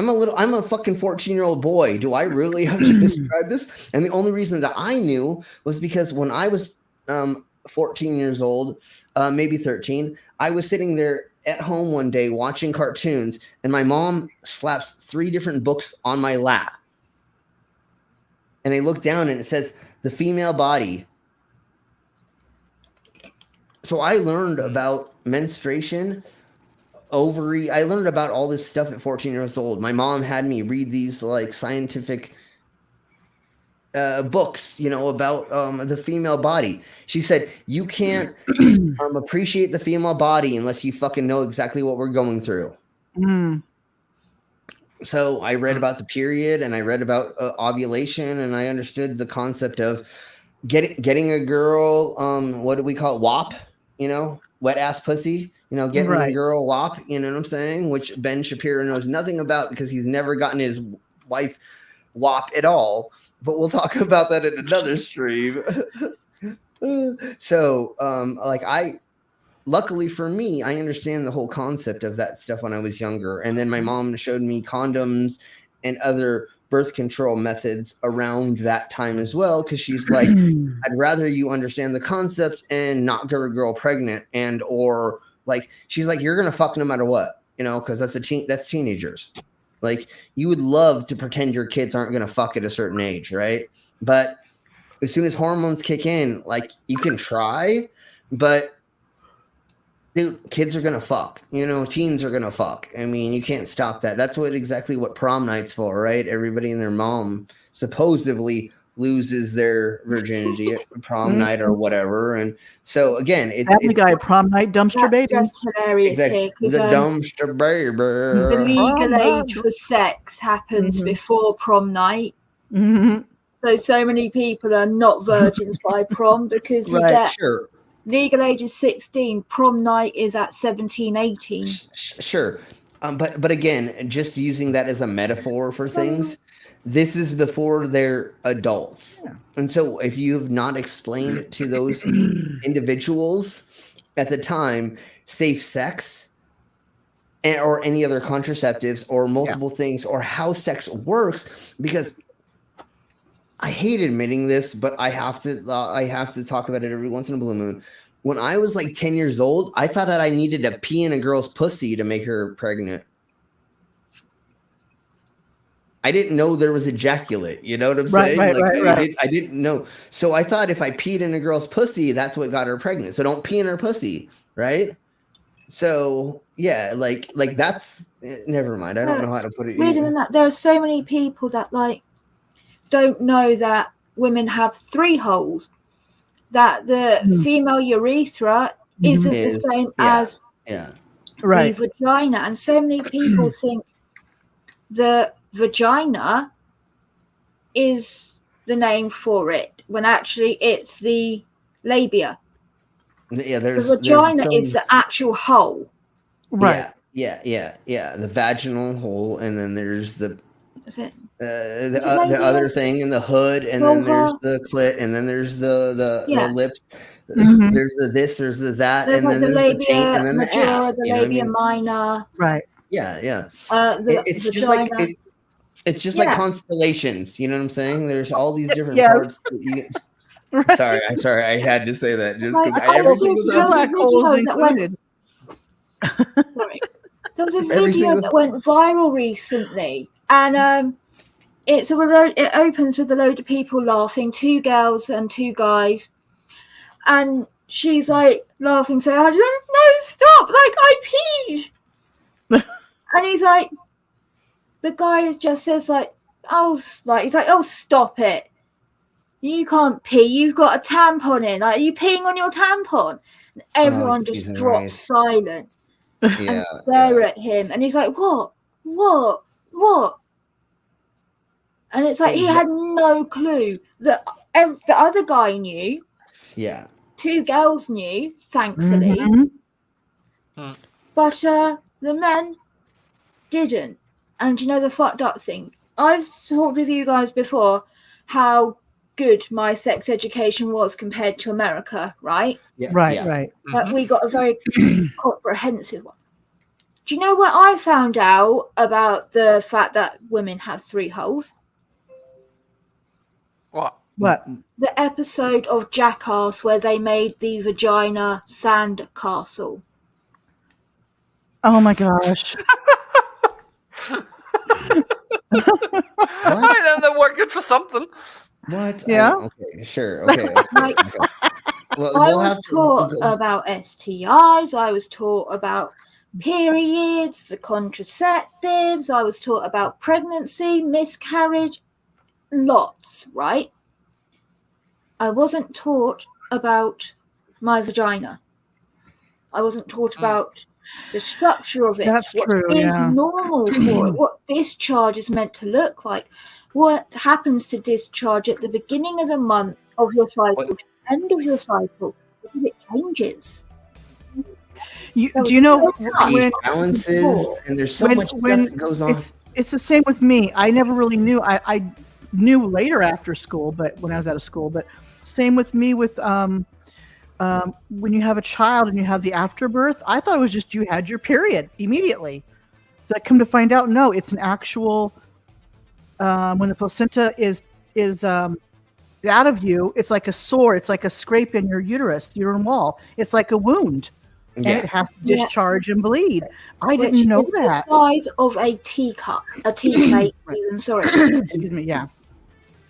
Speaker 20: a fucking 14-year-old boy. Do I really have to describe this? And the only reason that I knew was because when I was 14 years old, maybe 13, I was sitting there at home one day watching cartoons, and my mom slaps 3 different books on my lap. And I look down and it says, The Female Body. So I learned about menstruation, ovary. I learned about all this stuff at 14 years old. My mom had me read these like scientific books, about the female body. She said, you can't appreciate the female body unless you fucking know exactly what we're going through. So I read about the period, and I read about ovulation, and I understood the concept of getting a girl, what do we call it? WAP, wet ass pussy, getting a girl WAP, you know what I'm saying? Which Ben Shapiro knows nothing about because he's never gotten his wife WAP at all. But we'll talk about that in another stream. So, luckily for me, I understand the whole concept of that stuff when I was younger. And then my mom showed me condoms and other birth control methods around that time as well. Cause she's like, I'd rather you understand the concept and not get a girl pregnant, or like, she's like, you're going to fuck no matter what, cause that's teenagers. Like, you would love to pretend your kids aren't going to fuck at a certain age, right? But as soon as hormones kick in, like, you can try, but dude, kids are going to fuck. Teens are going to fuck. I mean, you can't stop that. That's exactly what prom night's for, right? Everybody and their mom supposedly loses their virginity at prom night or whatever. And so, again, it's
Speaker 2: the guy prom night dumpster baby.
Speaker 7: That's just hilarious here.
Speaker 20: The dumpster baby.
Speaker 7: The legal age for sex happens before prom night. So many people are not virgins by prom because you get legal age is 16. Prom night is at 17, 18.
Speaker 20: Sure. But again, just using that as a metaphor for things, this is before they're adults. Yeah. And so if you have not explained to those individuals at the time safe sex or any other contraceptives or multiple things or how sex works, because I hate admitting this, but I have to talk about it every once in a blue moon. When I was like 10 years old, I thought that I needed to pee in a girl's pussy to make her pregnant. I didn't know there was ejaculate. You know what I'm saying?
Speaker 2: Right.
Speaker 20: I didn't know. So I thought if I peed in a girl's pussy, that's what got her pregnant. So don't pee in her pussy, right? So yeah, like that's never mind. I don't know how to put it.
Speaker 7: Weirder than that, there are so many people that like don't know that women have 3 holes. That the female urethra isn't the same as the vagina. And so many people think the vagina is the name for it, when actually it's the labia.
Speaker 20: Yeah,
Speaker 7: the vagina is the actual hole.
Speaker 2: Right.
Speaker 20: Yeah. The vaginal hole, and then there's the
Speaker 7: the
Speaker 20: other thing in the hood, and then there's the clit, and then there's the lips.
Speaker 2: Mm-hmm.
Speaker 20: There's the this, there's the that,
Speaker 7: there's
Speaker 20: and
Speaker 7: like
Speaker 20: then
Speaker 7: the
Speaker 20: there's the taint, and then
Speaker 7: majora,
Speaker 20: the ass.
Speaker 7: the labia minor.
Speaker 2: Right.
Speaker 20: Yeah.
Speaker 7: It's
Speaker 20: just like it's just like constellations. You know what I'm saying? There's all these different parts. That you get.
Speaker 2: Right.
Speaker 20: Sorry, I had to say that just because
Speaker 7: Sorry. There was a video that went viral recently, and it opens with a load of people laughing, 2 girls and 2 guys, and she's like laughing so hard, she's like, no, stop, like I peed. And he's like, the guy just says like, he's like, oh, stop it. You can't pee. You've got a tampon in. Like, are you peeing on your tampon? And everyone just drops silent and stare at him. And he's like, what? And it's like he had no clue. The other guy knew.
Speaker 20: Yeah.
Speaker 7: 2 girls knew, thankfully.
Speaker 2: Mm-hmm.
Speaker 7: But the men didn't. And you know the fucked up thing? I've talked with you guys before how good my sex education was compared to America, right?
Speaker 2: Yeah. Right.
Speaker 7: But we got a very comprehensive one. Do you know what I found out about the fact that women have 3 holes?
Speaker 2: What?
Speaker 7: The episode of Jackass where they made the vagina sand castle.
Speaker 2: Oh my gosh.
Speaker 21: I know, they're working for something.
Speaker 20: What?
Speaker 2: Yeah.
Speaker 20: Okay. Sure. Okay.
Speaker 7: Like,
Speaker 20: Well,
Speaker 7: I was taught about STIs. I was taught about periods, the contraceptives. I was taught about pregnancy, miscarriage, lots, right? I wasn't taught about my vagina. I wasn't taught about the structure of it.
Speaker 2: That's true.
Speaker 7: What is normal for it? What discharge is meant to look like? What happens to discharge at the beginning of the month of your cycle, end of your cycle? Because it changes.
Speaker 2: Do you know
Speaker 20: when balances and there's so much stuff that goes on?
Speaker 2: It's the same with me. I never really knew. I knew later after school, but when I was out of school. But same with me with when you have a child and you have the afterbirth. I thought it was just you had your period immediately. So I come to find out, no, it's an actual. When the placenta is out of you, it's like a sore. It's like a scrape in your uterine wall. It's like a wound. And it has to discharge and bleed. I didn't know that.
Speaker 7: The size of a teacup, a tea plate. Even sorry.
Speaker 2: Excuse me. Yeah,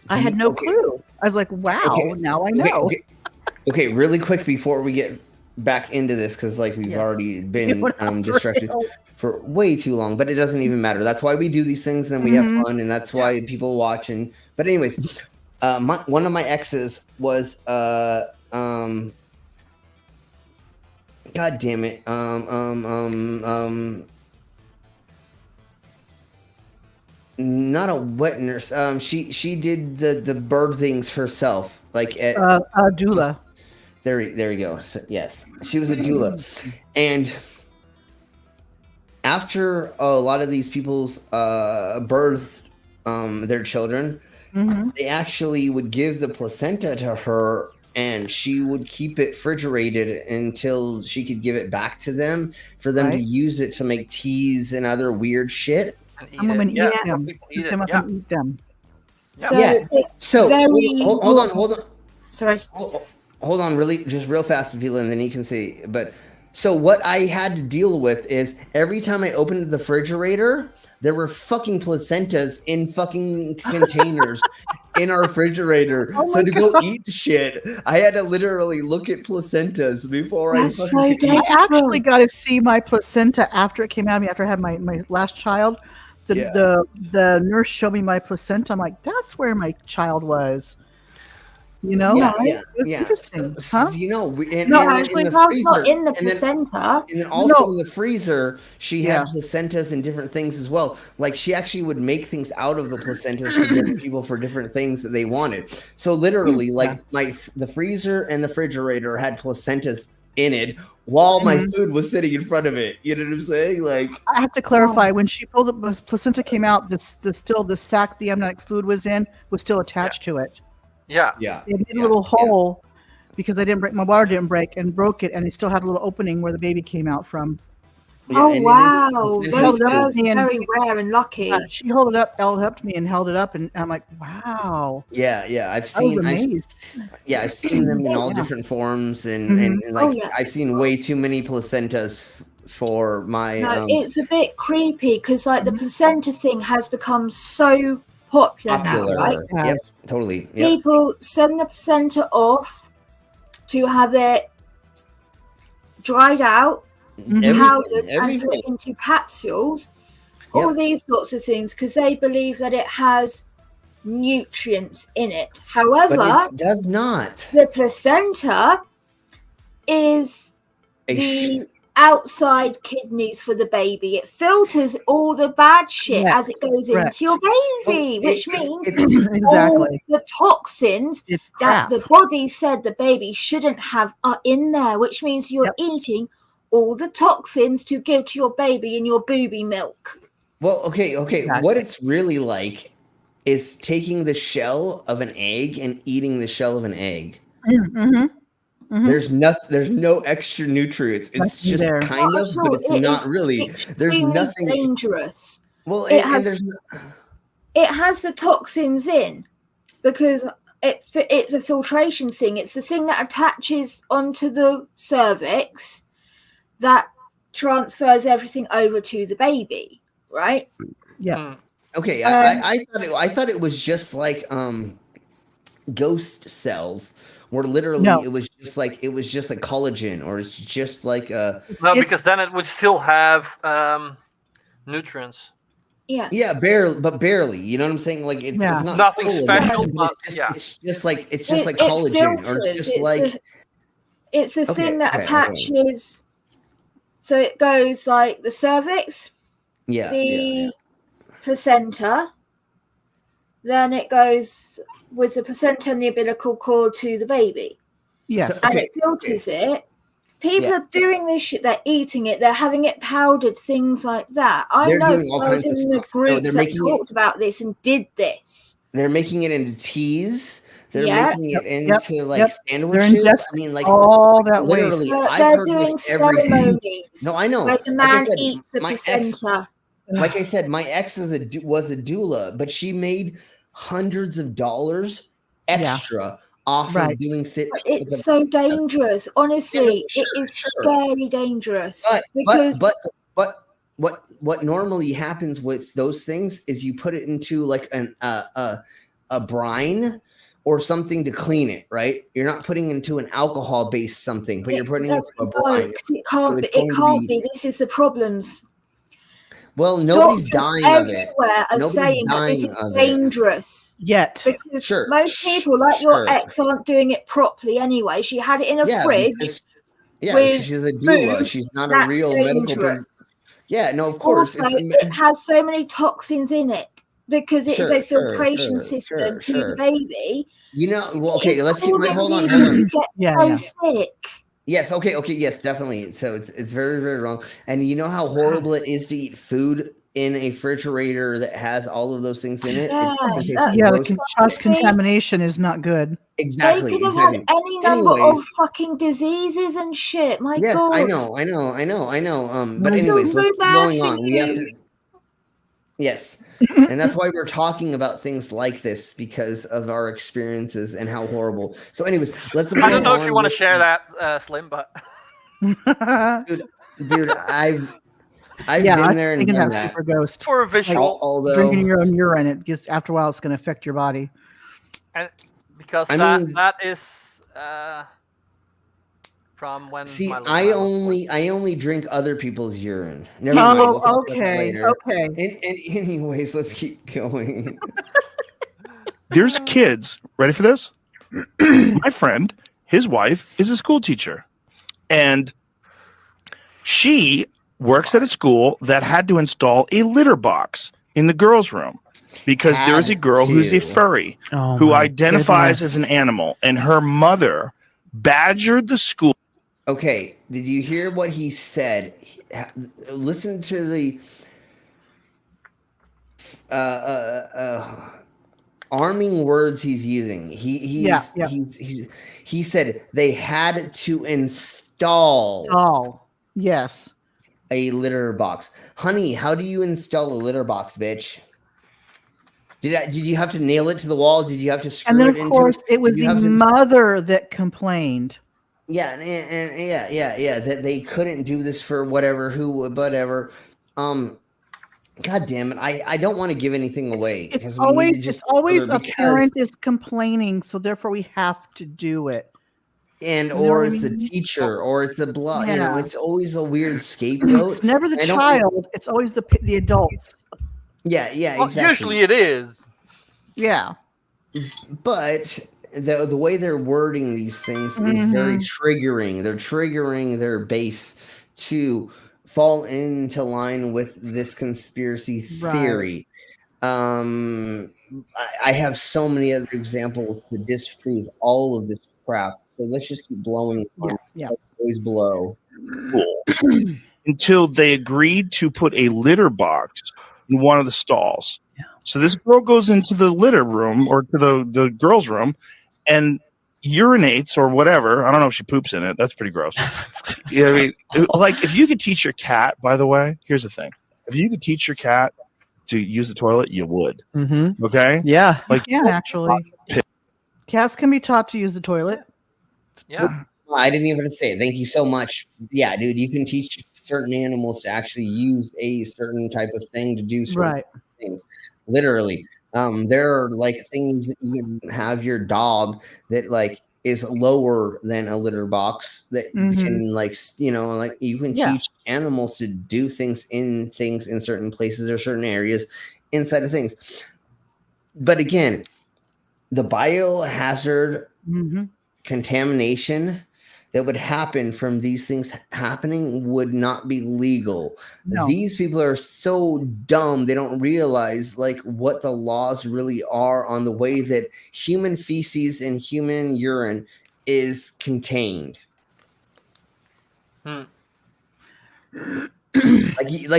Speaker 2: I had no clue. I was like, "Wow, now I know."
Speaker 20: Okay, really quick before we get back into this, because like we've already been distracted for way too long, but it doesn't even matter. That's why we do these things, and we have fun, and that's why people watch. But anyways, one of my exes was God damn it. Not a wet nurse. She did the birthings herself, like at
Speaker 2: doula.
Speaker 20: There we go. So, yes, she was a doula, and after a lot of these people's birthed their children, they actually would give the placenta to her, and she would keep it refrigerated until she could give it back to them for them to use it to make teas and other weird shit.
Speaker 2: I'm gonna eat them. Eat them up and eat them.
Speaker 20: So hold on.
Speaker 7: Sorry.
Speaker 20: Hold on, really, just real fast, Vila, and then you can see. But so what I had to deal with is every time I opened the refrigerator, there were fucking placentas in fucking containers in our refrigerator.
Speaker 2: Oh
Speaker 20: so to
Speaker 2: God.
Speaker 20: go eat shit, I had to literally look at placentas before I fucking could eat.
Speaker 2: I actually got to see my placenta after it came out of me, after I had my last child. The nurse showed me my placenta. I'm like, that's where my child was. You know, it's interesting, huh?
Speaker 20: You know,
Speaker 7: actually, that's not in the placenta.
Speaker 20: And then also in the freezer, she had placentas and different things as well. Like she actually would make things out of the placentas for different people for different things that they wanted. So literally, like the freezer and the refrigerator had placentas in it while my food was sitting in front of it. You know what I'm saying? Like
Speaker 2: I have to clarify, when she pulled the placenta came out, the sack the amniotic food was in was still attached to it.
Speaker 21: Yeah.
Speaker 2: It made a little hole because my water didn't break and broke it, and it still had a little opening where the baby came out from.
Speaker 7: Oh wow, those girls are very rare and lucky.
Speaker 2: She held it up to me and held it up, and I'm like, wow.
Speaker 20: I've seen them in all different forms, and I've seen way too many placentas for my.
Speaker 7: No, it's a bit creepy because like the placenta thing has become so popular now, right?
Speaker 20: Yep, totally. Yep.
Speaker 7: People send the placenta off to have it dried out, powdered, and put into capsules. All these sorts of things because they believe that it has nutrients in it. However,
Speaker 20: but it does not.
Speaker 7: The placenta is the outside kidneys for the baby. It filters all the bad shit as it goes into your baby, which means all the toxins that the body said the baby shouldn't have are in there, which means you're eating all the toxins to give to your baby in your booby milk.
Speaker 20: Well, okay. What it's really like is taking the shell of an egg and eating the shell of an egg. There's no extra nutrients. It's just kind of, but it's not really. There's nothing
Speaker 7: dangerous.
Speaker 20: Well,
Speaker 7: it has the toxins in because it's a filtration thing. It's the thing that attaches onto the cervix that transfers everything over to the baby, right?
Speaker 2: Yeah.
Speaker 20: Okay. I thought it was just like ghost cells. Where literally it was just like collagen, or it's just like
Speaker 21: because then it would still have nutrients.
Speaker 7: Yeah,
Speaker 20: barely. You know what I'm saying? Like it's not
Speaker 21: nothing special.
Speaker 20: It's just like collagen, or it's just
Speaker 7: it's a thing that attaches. So it goes like the cervix, the placenta, then it goes with the placenta and the umbilical cord to the baby.
Speaker 2: Yes.
Speaker 7: And it filters it. People are doing this shit, they're eating it, they're having it powdered, things like that. I know I was in the groups that talked about this and did this.
Speaker 20: They're making it into teas. They're making it into sandwiches. I mean, like
Speaker 2: all that
Speaker 20: literally.
Speaker 7: They're doing ceremonies.
Speaker 20: No, I know.
Speaker 7: Where the man eats the placenta.
Speaker 20: Like I said, my ex was a doula, but she made hundreds of dollars extra off of doing shit.
Speaker 7: It's so dangerous. Honestly, it is very dangerous.
Speaker 20: But what normally happens with those things is you put it into like a brine or something to clean it, right? You're not putting into an alcohol-based something, but you're putting it into a brine.
Speaker 7: It can't be. This is the problems.
Speaker 20: Well, nobody's
Speaker 7: Doctors
Speaker 20: dying of it.
Speaker 7: Everywhere are saying that this is dangerous.
Speaker 2: Yet.
Speaker 7: Because most people, like your ex, aren't doing it properly anyway. She had it in a fridge.
Speaker 20: Because she's a doula. She's not a real medical person. Yeah, no, of course.
Speaker 7: Also, it has so many toxins in it because it is a filtration system to the baby.
Speaker 20: Well, okay, let's keep hold on.
Speaker 7: Sick.
Speaker 20: Yes, okay, yes, definitely. So it's very, very wrong. And you know how horrible it is to eat food in a refrigerator that has all of those things in it?
Speaker 2: The cross-contamination is not good.
Speaker 20: Exactly.
Speaker 7: They could have had any number of fucking diseases and shit. My God.
Speaker 20: I know. But anyways, let's keep going on. We have to. Yes. And that's why we're talking about things like this, because of our experiences and how horrible. So anyways, let's
Speaker 21: I don't know if you want to share that, Slim, but
Speaker 20: dude, I've been there and done that.
Speaker 2: Super ghost.
Speaker 21: For a visual,
Speaker 20: although
Speaker 2: drinking your own urine, it gets after a while, it's going to affect your body.
Speaker 21: And because that is from when.
Speaker 20: See, I only drink other people's urine. Never
Speaker 2: mind.
Speaker 20: We'll
Speaker 2: Okay.
Speaker 20: And anyways, let's keep going.
Speaker 1: There's kids. Ready for this? My friend, his wife is a school teacher, and she works at a school that had to install a litter box in the girls' room because there is a girl who's a furry who identifies as an animal, and her mother badgered the school.
Speaker 20: Okay, did you hear what he said? Listen to the arming words he's using. He said they had to install.
Speaker 2: Yes.
Speaker 20: A litter box. Honey, how do you install a litter box, bitch? Did you have to nail it to the wall? Did you have to screw it into?
Speaker 2: And then of course it was the mother that complained.
Speaker 20: Yeah, and that they couldn't do this for whatever. God damn it! I don't want to give anything away.
Speaker 2: It's always a parent is complaining, so therefore we have to do it.
Speaker 20: Or it's the teacher, or it's a blood.
Speaker 2: Yeah.
Speaker 20: It's always a weird scapegoat.
Speaker 2: It's never the child. It's always the adults.
Speaker 20: Yeah,
Speaker 21: well,
Speaker 20: exactly.
Speaker 21: Usually it is.
Speaker 2: Yeah,
Speaker 20: but the way they're wording these things is very triggering. They're triggering their base to fall into line with this conspiracy theory. Right. I have so many other examples to disprove all of this crap. So let's just keep blowing.
Speaker 2: Yeah.
Speaker 20: Always blow.
Speaker 1: Until they agreed to put a litter box in one of the stalls. Yeah. So this girl goes into the litter room or to the girls' room and urinates or whatever. I don't know if she poops in it. That's pretty gross. Yeah, I mean, like if you could teach your cat, by the way, here's the thing. If you could teach your cat to use the toilet, you would.
Speaker 2: Mm-hmm.
Speaker 1: Okay?
Speaker 2: Yeah. Actually. Cats can be taught to use the toilet.
Speaker 21: Yeah.
Speaker 20: I didn't even say it. Thank you so much. Yeah, dude, you can teach certain animals to actually use a certain type of thing to do certain things. Literally. There are like things that you can have your dog that like is lower than a litter box that you can like you can teach animals to do things in certain places or certain areas inside of things. But again, the biohazard contamination that would happen from these things happening would not be legal. No. These people are so dumb. They don't realize like what the laws really are on the way that human feces and human urine is contained. Like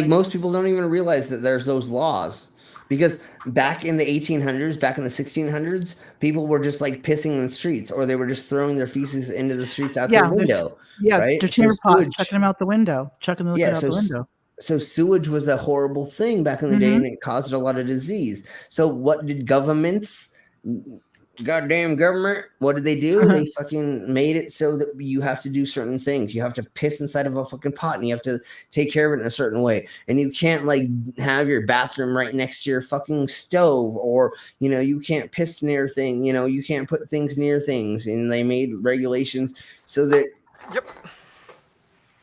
Speaker 20: most people don't even realize that there's those laws. Because back in the 1800s, back in the 1600s, people were just like pissing in the streets, or they were just throwing their feces into the streets out their window.
Speaker 2: Right? Their chamber pot, chucking them out the window, chucking them out the window.
Speaker 20: So sewage was a horrible thing back in the day, and it caused a lot of disease. So what did goddamn government, what did they do? They fucking made it so that you have to do certain things. You have to piss inside of a fucking pot, and you have to take care of it in a certain way. And you can't like have your bathroom right next to your fucking stove, or you can't piss near thing. You can't put things near things. And they made regulations so that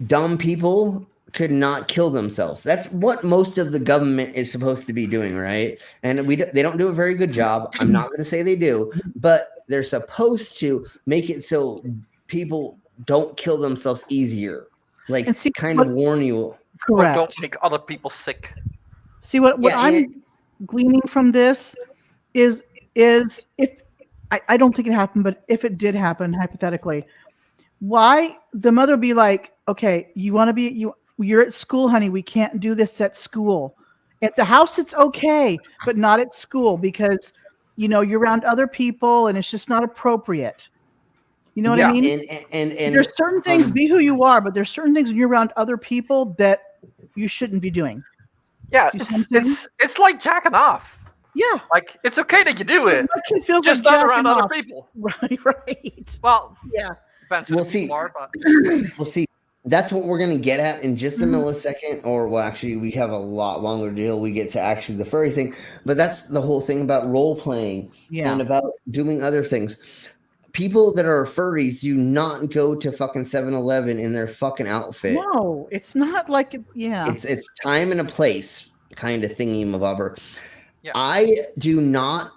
Speaker 20: dumb people could not kill themselves. That's what most of the government is supposed to be doing, right? And they don't do a very good job. I'm not going to say they do, but they're supposed to make it so people don't kill themselves easier. Like warn you.
Speaker 2: Correct.
Speaker 21: Or don't make other people sick.
Speaker 2: See what gleaning from this is if I don't think it happened, but if it did happen, hypothetically, why the mother be like, okay, you're at school, honey. We can't do this at school. At the house, it's okay, but not at school because you're around other people and it's just not appropriate. You know what I mean?
Speaker 20: And
Speaker 2: there's certain things, be who you are, but there's certain things when you're around other people that you shouldn't be doing.
Speaker 21: Yeah, it's like jacking off.
Speaker 2: Yeah,
Speaker 21: like it's okay that you do it,
Speaker 2: feels
Speaker 21: just
Speaker 2: like
Speaker 21: not around
Speaker 2: jacking
Speaker 21: other
Speaker 2: off.
Speaker 21: people.
Speaker 2: Right.
Speaker 21: Well,
Speaker 2: yeah.
Speaker 21: Depends who the people are, but
Speaker 20: we'll see. That's what we're gonna get at in just a millisecond, or well, actually, we have a lot longer deal. We get to actually the furry thing, but that's the whole thing about role playing and about doing other things. People that are furries do not go to fucking 7-Eleven in their fucking outfit.
Speaker 2: No, it's not like
Speaker 20: It's time and a place kind of thingy mabobber. Yeah. I do not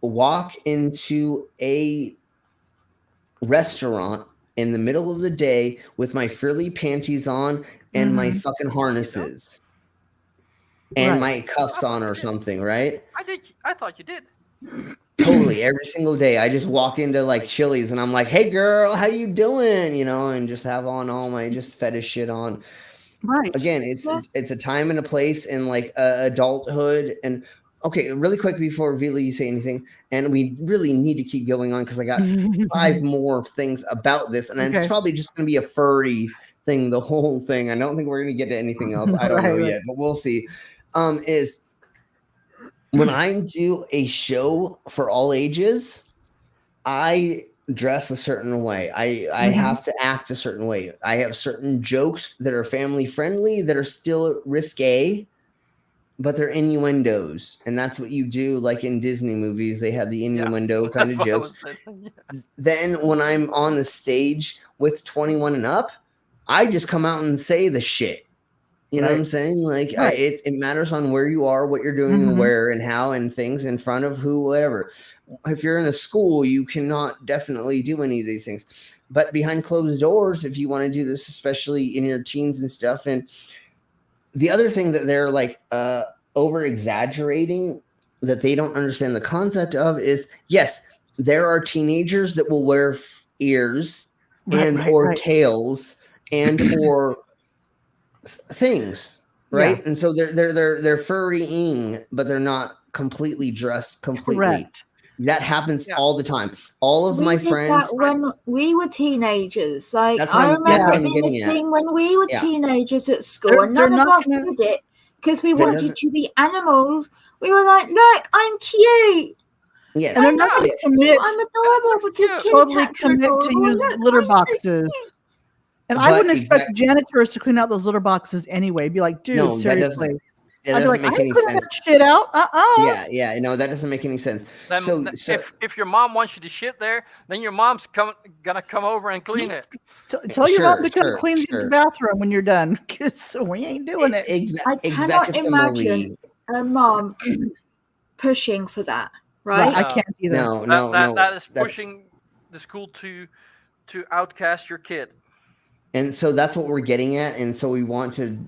Speaker 20: walk into a restaurant in the middle of the day with my frilly panties on and my fucking harnesses and my cuffs on or something, right?
Speaker 21: I thought you did.
Speaker 20: Totally, every single day. I just walk into like Chili's and I'm like, "Hey, girl, how you doing?" And just have on all my just fetish shit on.
Speaker 2: Right.
Speaker 20: Again, it's a time and a place and like adulthood. And okay, really quick before Vila, you say anything, and we really need to keep going on because I got 5 more things about this, and it's probably just going to be a furry thing, the whole thing. I don't think we're going to get to anything else. I don't know yet, but we'll see. Is when I do a show for all ages, I dress a certain way. I have to act a certain way. I have certain jokes that are family friendly that are still risque, but they're innuendos, and that's what you do. Like in Disney movies, they have the innuendo kind of jokes. Then when I'm on the stage with 21 and up, I just come out and say the shit. You know what I'm saying? Like it matters on where you are, what you're doing, and where, and how, and things in front of who, whatever. If you're in a school, you cannot definitely do any of these things. But behind closed doors, if you want to do this, especially in your teens and stuff, and the other thing that they're like over exaggerating that they don't understand the concept of is, yes, there are teenagers that will wear ears or tails and or things, right? And so they're furrying, but they're not completely dressed completely.
Speaker 2: Correct.
Speaker 20: That happens all the time. All of my friends,
Speaker 7: when we were teenagers, like I remember being a thing when we were teenagers at school, and none of us did it because we wanted to be animals. We were like, "Look, I'm cute."
Speaker 20: Yes,
Speaker 2: and they're not going to commit.
Speaker 7: I'm adorable because
Speaker 2: totally commit to use litter boxes. And I wouldn't expect janitors to clean out those litter boxes anyway. Be like, dude, seriously.
Speaker 20: That doesn't make any sense.
Speaker 2: Shit out.
Speaker 20: No, that doesn't make any sense.
Speaker 21: Then, so if your mom wants you to shit there, then your mom's gonna come over and clean it.
Speaker 2: Tell your mom to come clean the bathroom when you're done, because we ain't doing it.
Speaker 7: I cannot imagine a mom pushing for that. Right?
Speaker 2: I can't either.
Speaker 20: No.
Speaker 21: That is pushing the school to outcast your kid.
Speaker 20: And so that's what we're getting at. And so we want to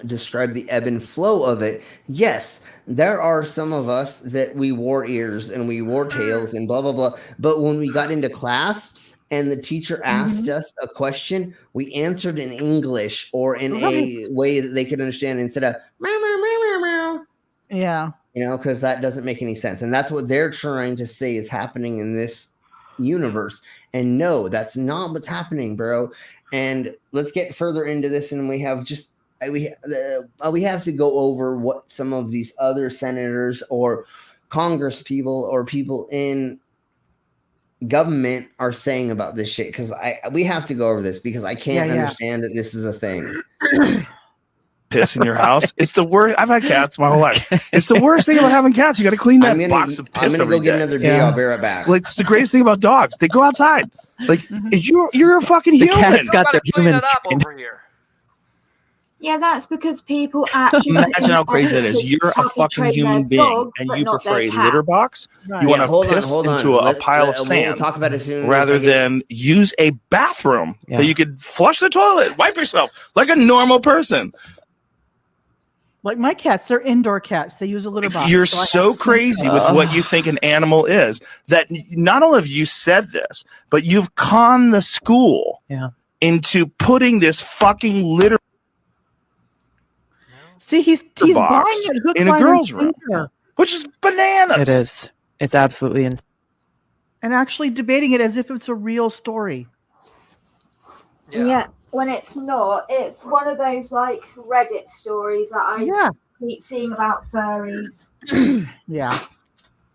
Speaker 20: describe the ebb and flow of it. Yes, there are some of us that we wore ears and we wore tails and blah, blah, blah. But when we got into class and the teacher asked us a question, we answered in English or in a way that they could understand instead of meow, meow, meow, meow, meow.
Speaker 2: Yeah.
Speaker 20: Because that doesn't make any sense. And that's what they're trying to say is happening in this universe. And no, that's not what's happening, bro. And let's get further into this, and we have to go over what some of these other senators or Congress people or people in government are saying about this shit, because we have to go over this because I can't understand that this is a thing.
Speaker 1: Piss in your house. It's the worst. I've had cats my whole life. It's the worst thing about having cats. You got to clean that box of piss.
Speaker 20: I'm gonna go get another beer. I'll be right back.
Speaker 1: Like, it's the greatest thing about dogs. They go outside. Like you're a fucking human.
Speaker 8: The cat's got their humans over here.
Speaker 7: Yeah, that's because people actually
Speaker 1: imagine how crazy that is. You're a fucking human being, and you prefer a litter box. Right. You want to piss into a pile of sand.
Speaker 20: We'll talk about it soon.
Speaker 1: Rather than use a bathroom that you could flush the toilet, wipe yourself like a normal person.
Speaker 2: Like my cats, they're indoor cats. They use a litter box.
Speaker 1: You're
Speaker 2: so I have
Speaker 1: so
Speaker 2: to clean
Speaker 1: crazy
Speaker 2: them.
Speaker 1: with what you think an animal is that not only have you said this, but you've conned the school into putting this fucking litter
Speaker 2: See, he's buying
Speaker 1: box
Speaker 2: it hook,
Speaker 1: in a
Speaker 2: line,
Speaker 1: girl's
Speaker 2: and
Speaker 1: room,
Speaker 2: sinker.
Speaker 1: which is bananas.
Speaker 6: It is. It's absolutely insane.
Speaker 2: And actually debating it as if it's a real story.
Speaker 7: Yeah, when it's not, it's one of those like Reddit stories that I keep seeing about furries.
Speaker 2: Yeah.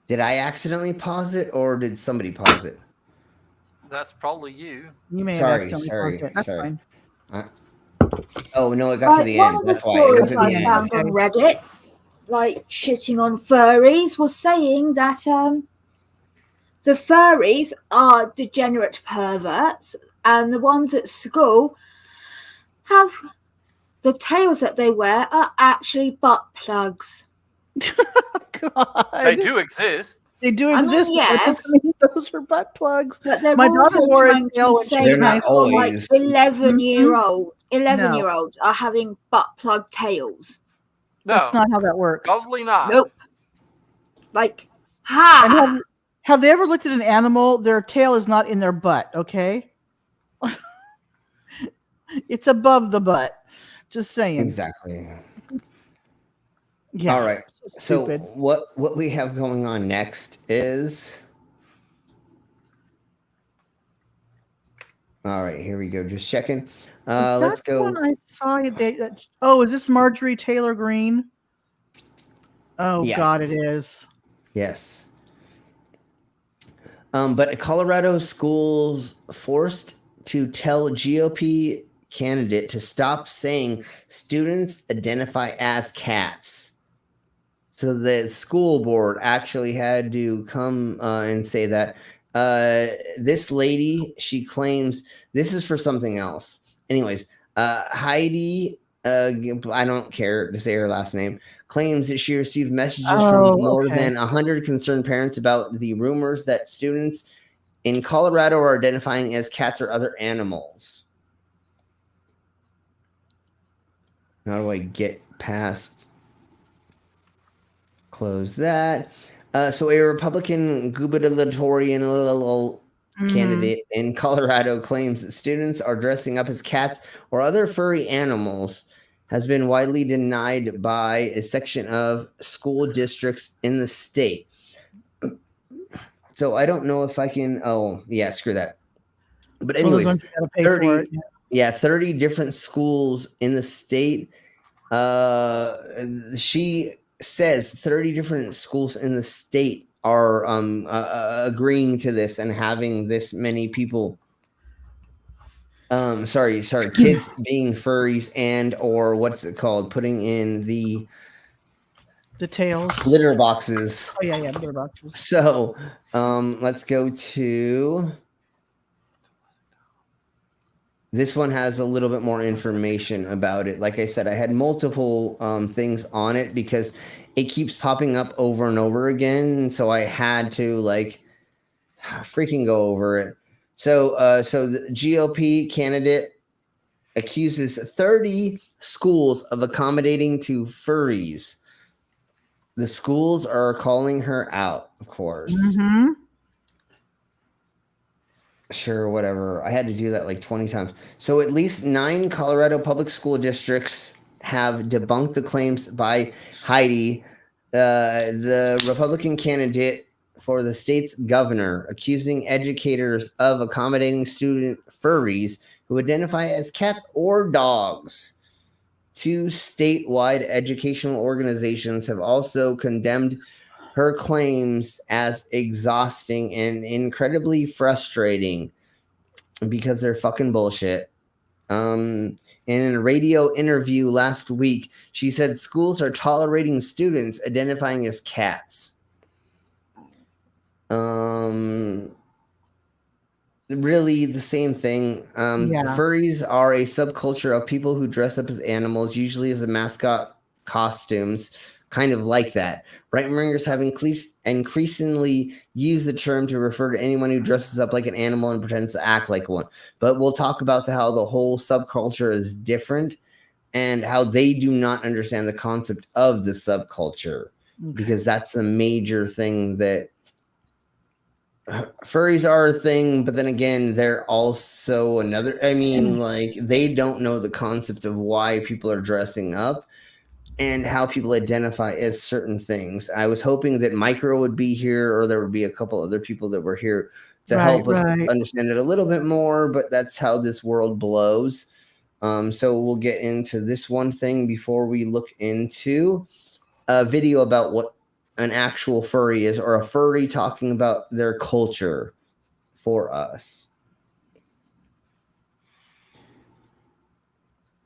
Speaker 20: Did I accidentally pause it, or did somebody pause it?
Speaker 21: That's probably you.
Speaker 2: You may have
Speaker 20: Sorry.
Speaker 2: accidentally paused it. That's fine.
Speaker 20: Oh no, it got to the
Speaker 7: One
Speaker 20: end.
Speaker 7: of the
Speaker 20: That's why it was
Speaker 7: stories
Speaker 20: at the
Speaker 7: I
Speaker 20: end.
Speaker 7: found on Reddit, like shitting on furries, was saying that the furries are degenerate perverts, and the ones at school have the tails that they wear are actually butt plugs.
Speaker 21: They do exist.
Speaker 2: They do
Speaker 7: I mean,
Speaker 2: exist. But that
Speaker 7: yes.
Speaker 2: doesn't mean those are butt plugs.
Speaker 7: But they're
Speaker 2: My
Speaker 7: also
Speaker 2: daughter wore a
Speaker 7: trying
Speaker 2: tail
Speaker 7: to
Speaker 2: when she
Speaker 7: say
Speaker 2: was in high
Speaker 7: that
Speaker 2: school.
Speaker 7: for like 11-year-olds
Speaker 2: No.
Speaker 7: are having butt plug tails.
Speaker 21: No.
Speaker 2: That's not how that works.
Speaker 21: Probably not.
Speaker 7: Nope. Like, ha!
Speaker 2: And have they ever looked at an animal? Their tail is not in their butt, okay? It's above the butt. Just saying.
Speaker 20: Exactly.
Speaker 2: Yeah.
Speaker 20: All right. So
Speaker 2: Stupid.
Speaker 20: what we have going on next is. All right, here we go. Just checking. Let's go.
Speaker 2: One I saw is this Marjorie Taylor Greene? Oh
Speaker 20: Yes.
Speaker 2: God, it is.
Speaker 20: Yes. But Colorado schools forced to tell GOP candidate to stop saying students identify as cats. So the school board actually had to come and say that this lady, she claims this is for something else. Anyways, Heidi, I don't care to say her last name, claims that she received messages from more than 100 concerned parents about the rumors that students in Colorado are identifying as cats or other animals. How do I get past? Close that. So a Republican gubernatorial candidate in Colorado claims that students are dressing up as cats or other furry animals has been widely denied by a section of school districts in the state. So I don't know if I can. Oh, yeah, screw that. But anyways, 30 different schools in the state. She says 30 different schools in the state are agreeing to this and having this many people kids being furries and or what's it called, putting in the
Speaker 2: tails,
Speaker 20: litter boxes.
Speaker 2: Oh yeah, litter boxes.
Speaker 20: So let's go to this one. Has a little bit more information about it. Like I said, I had multiple things on it because it keeps popping up over and over again. So I had to freaking go over it. So the GOP candidate accuses 30 schools of accommodating to furries. The schools are calling her out, of course.
Speaker 2: Mm-hmm.
Speaker 20: Sure, whatever. I had to do that like 20 times. So at least 9 Colorado public school districts have debunked the claims by Heidi, the Republican candidate for the state's governor, accusing educators of accommodating student furries who identify as cats or dogs. 2 statewide educational organizations have also condemned her claims as exhausting and incredibly frustrating because they're fucking bullshit. In a radio interview last week, she said schools are tolerating students identifying as cats. Really the same thing. The furries are a subculture of people who dress up as animals, usually as a mascot costumes, kind of like that. Right-wingers have increasingly used the term to refer to anyone who dresses up like an animal and pretends to act like one. But we'll talk about how the whole subculture is different. and how they do not understand the concept of the subculture, because that's the major thing that furries are a thing, but then again, they're also another. I mean, like, they don't know the concept of why people are dressing up and how people identify as certain things. I was hoping that Micro would be here, or there would be a couple other people that were here to help us understand it a little bit more, but that's how this world blows. So we'll get into this one thing before we look into a video about what an actual furry is, or a furry talking about their culture for us.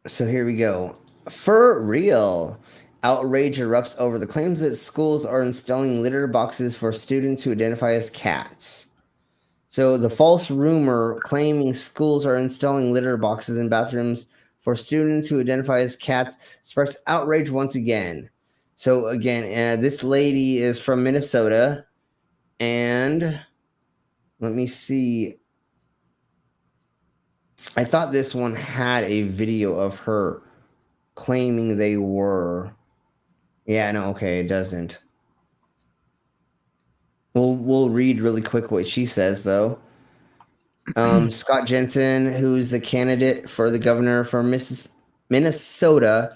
Speaker 20: So here we go. For real. Outrage erupts over the claims that schools are installing litter boxes for students who identify as cats. So the false rumor claiming schools are installing litter boxes in bathrooms for students who identify as cats sparks outrage once again. So again, this lady is from Minnesota, and let me see. I thought this one had a video of her claiming they were. Yeah, no, okay, it doesn't. We'll read really quick what she says, though. Scott Jensen, who's the candidate for the governor for Minnesota,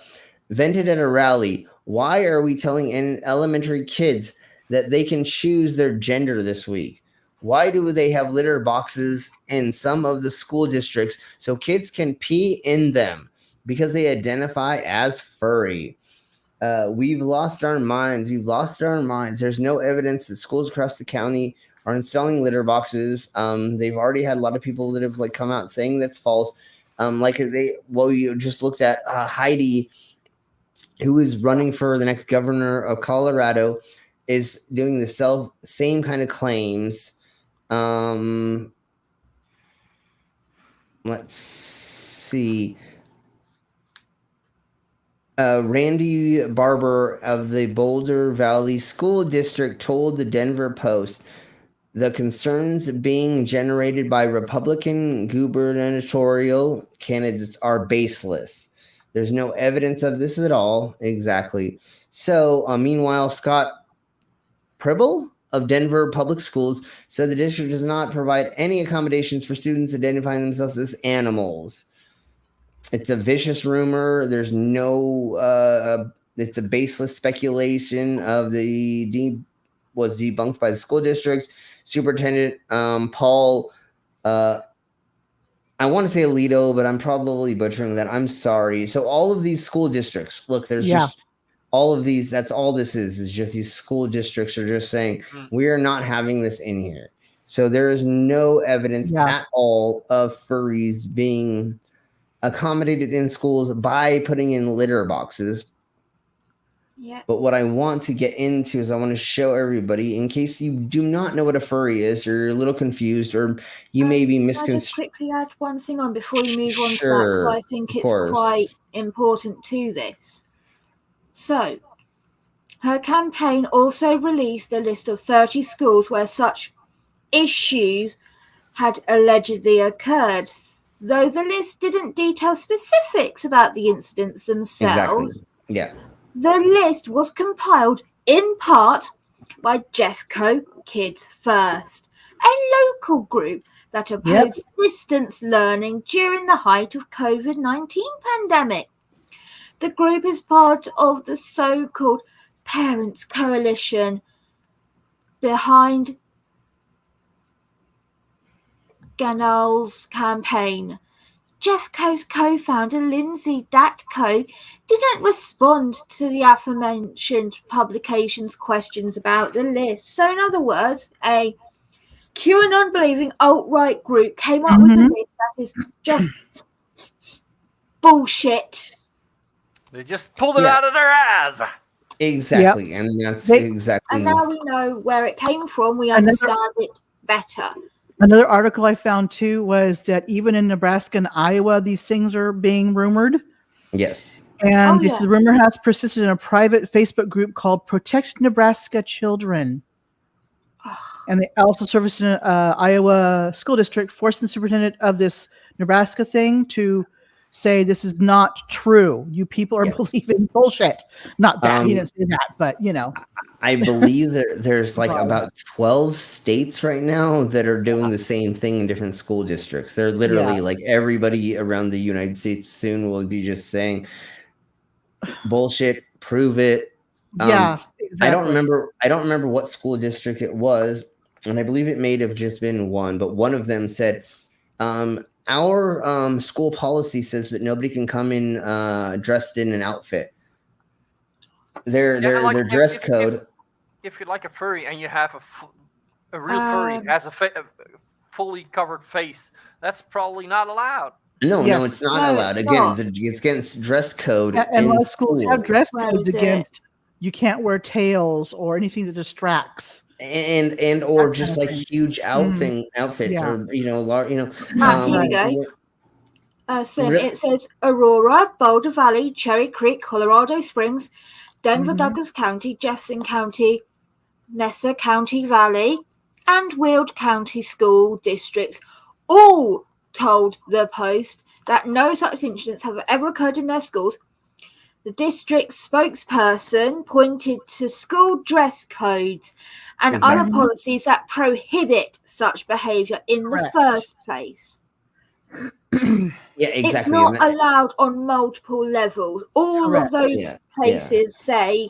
Speaker 20: vented at a rally. Why are we telling elementary kids that they can choose their gender this week? Why do they have litter boxes in some of the school districts so kids can pee in them? Because they identify as furry. We've lost our minds. We've lost our minds. There's no evidence that schools across the county are installing litter boxes. They've already had a lot of people that have come out saying that's false. You just looked at Heidi, who is running for the next governor of Colorado, is doing the same kind of claims. Let's see. Randy Barber of the Boulder Valley School District told the Denver Post the concerns being generated by Republican gubernatorial candidates are baseless. There's no evidence of this at all. Exactly. So, meanwhile, Scott Pribble of Denver Public Schools said the district does not provide any accommodations for students identifying themselves as animals. It's a vicious rumor. There's no, it's a baseless speculation of was debunked by the school district superintendent, Paul, I want to say Alito, but I'm probably butchering that. I'm sorry. So all of these school districts, look, there's just all of these. That's all this is just these school districts are just saying, we are not having this in here. So there is no evidence at all of furries being accommodated in schools by putting in litter boxes.
Speaker 7: Yeah.
Speaker 20: But what I want to get into is I want to show everybody, in case you do not know what a furry is, or you're a little confused, or you may be misconstrued.
Speaker 7: Can I just quickly add one thing on before you move on to that? Because I think it's quite important to this. So, her campaign also released a list of 30 schools where such issues had allegedly occurred, though the list didn't detail specifics about the incidents themselves.
Speaker 20: Exactly. Yeah.
Speaker 7: The list was compiled in part by Jeffco Kids First, a local group that opposed distance learning during the height of COVID-19 pandemic. The group is part of the so-called Parents Coalition behind Ganal's campaign. Jeffco's co-founder Lindsay Datco didn't respond to the aforementioned publication's questions about the list. So in other words, a QAnon-believing alt-right group came up with a list that is just bullshit.
Speaker 8: They just pulled it out of their ass.
Speaker 20: Exactly, and that's exactly.
Speaker 7: And now we know where it came from. We understand it better.
Speaker 2: Another article I found too was that even in Nebraska and Iowa, these things are being rumored.
Speaker 20: Yes.
Speaker 2: And the rumor has persisted in a private Facebook group called Protect Nebraska Children. And they also serviced an Iowa school district, forcing the superintendent of this Nebraska thing to say this is not true. You people are believing bullshit. Not that he didn't say that, but you know.
Speaker 20: I believe there's like
Speaker 2: Right.
Speaker 20: about 12 states right now that are doing the same thing in different school districts. They're literally like everybody around the United States soon will be just saying bullshit, prove it.
Speaker 2: Yeah, exactly.
Speaker 20: I don't remember what school district it was, and I believe it may have just been one, but one of them said, our school policy says that nobody can come in dressed in an outfit. Their dress code.
Speaker 8: If you're like a furry and you have a real furry has a fully covered face, that's probably not allowed.
Speaker 20: No, it's not allowed. It's against dress code.
Speaker 2: And most schools have dress codes against. You can't wear tails or anything that distracts.
Speaker 20: And or just like huge outfits or
Speaker 7: Here we go. It says Aurora, Boulder Valley, Cherry Creek, Colorado Springs, Denver, Douglas County, Jefferson County, Messer County Valley, and Weald County school districts all told the Post that no such incidents have ever occurred in their schools. The district spokesperson pointed to school dress codes and other policies that prohibit such behavior in the first place.
Speaker 20: Yeah, exactly.
Speaker 7: It's not allowed on multiple levels. All of those places say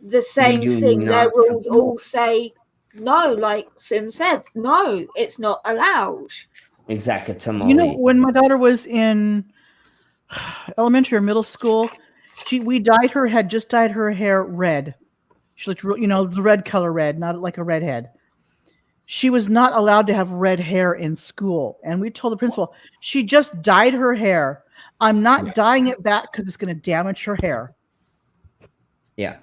Speaker 7: the same thing. Their rules all say no, like Sim said, no, it's not allowed.
Speaker 20: Exactly.
Speaker 2: You know, when my daughter was in elementary or middle school, we had just dyed her hair red. She looked, the red color red, not like a redhead. She was not allowed to have red hair in school. And we told the principal, she just dyed her hair. I'm not dyeing it back because it's going to damage her hair.
Speaker 20: Yeah.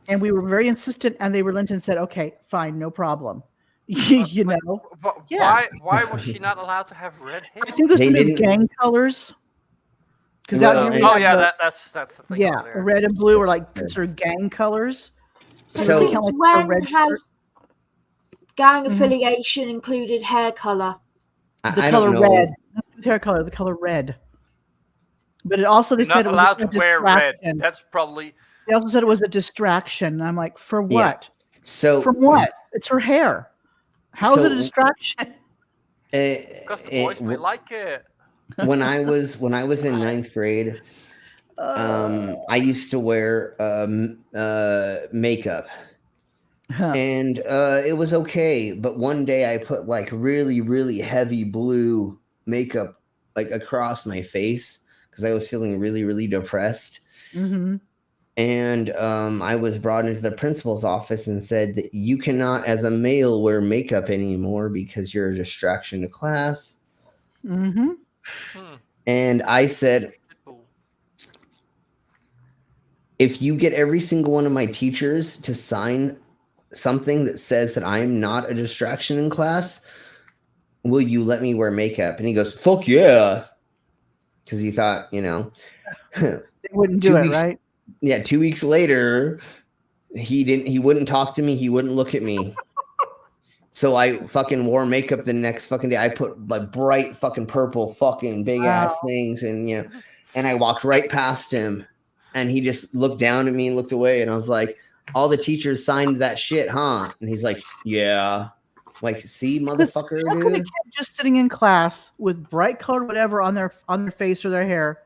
Speaker 2: And we were very insistent, and they relented and said, okay, fine, no problem. You know?
Speaker 8: Why was she not allowed to have red hair?
Speaker 2: I think it was gang colors. Because
Speaker 8: that's the thing.
Speaker 2: Yeah, red and blue are like considered gang colors.
Speaker 7: So since when has gang affiliation included hair color?
Speaker 2: The color red. Hair color, the color red. But it also they said
Speaker 8: not allowed to wear red. That's probably.
Speaker 2: They also said it was a distraction. I'm like, for what?
Speaker 20: Yeah. So
Speaker 2: from what? It's her hair. How is it a distraction?
Speaker 8: Because the boys may like it.
Speaker 20: When I was in 9th grade, I used to wear makeup, and it was okay. But one day I put like really, really heavy blue makeup like across my face because I was feeling really, really depressed.
Speaker 2: Mm-hmm.
Speaker 20: And I was brought into the principal's office and said that you cannot, as a male, wear makeup anymore because you're a distraction to class.
Speaker 2: Mm-hmm.
Speaker 20: And I said, if you get every single one of my teachers to sign something that says that I'm not a distraction in class, will you let me wear makeup? And he goes, fuck yeah. Because he thought,
Speaker 2: they wouldn't do it, right?
Speaker 20: Yeah, 2 weeks later, he wouldn't talk to me. He wouldn't look at me. So I fucking wore makeup the next fucking day. I put like bright fucking purple fucking big ass things. And, and I walked right past him and he just looked down at me and looked away. And I was like, all the teachers signed that shit, huh? And he's like, yeah. Like, see, motherfucker,
Speaker 2: How could a kid just sitting in class with bright colored whatever on their face or their hair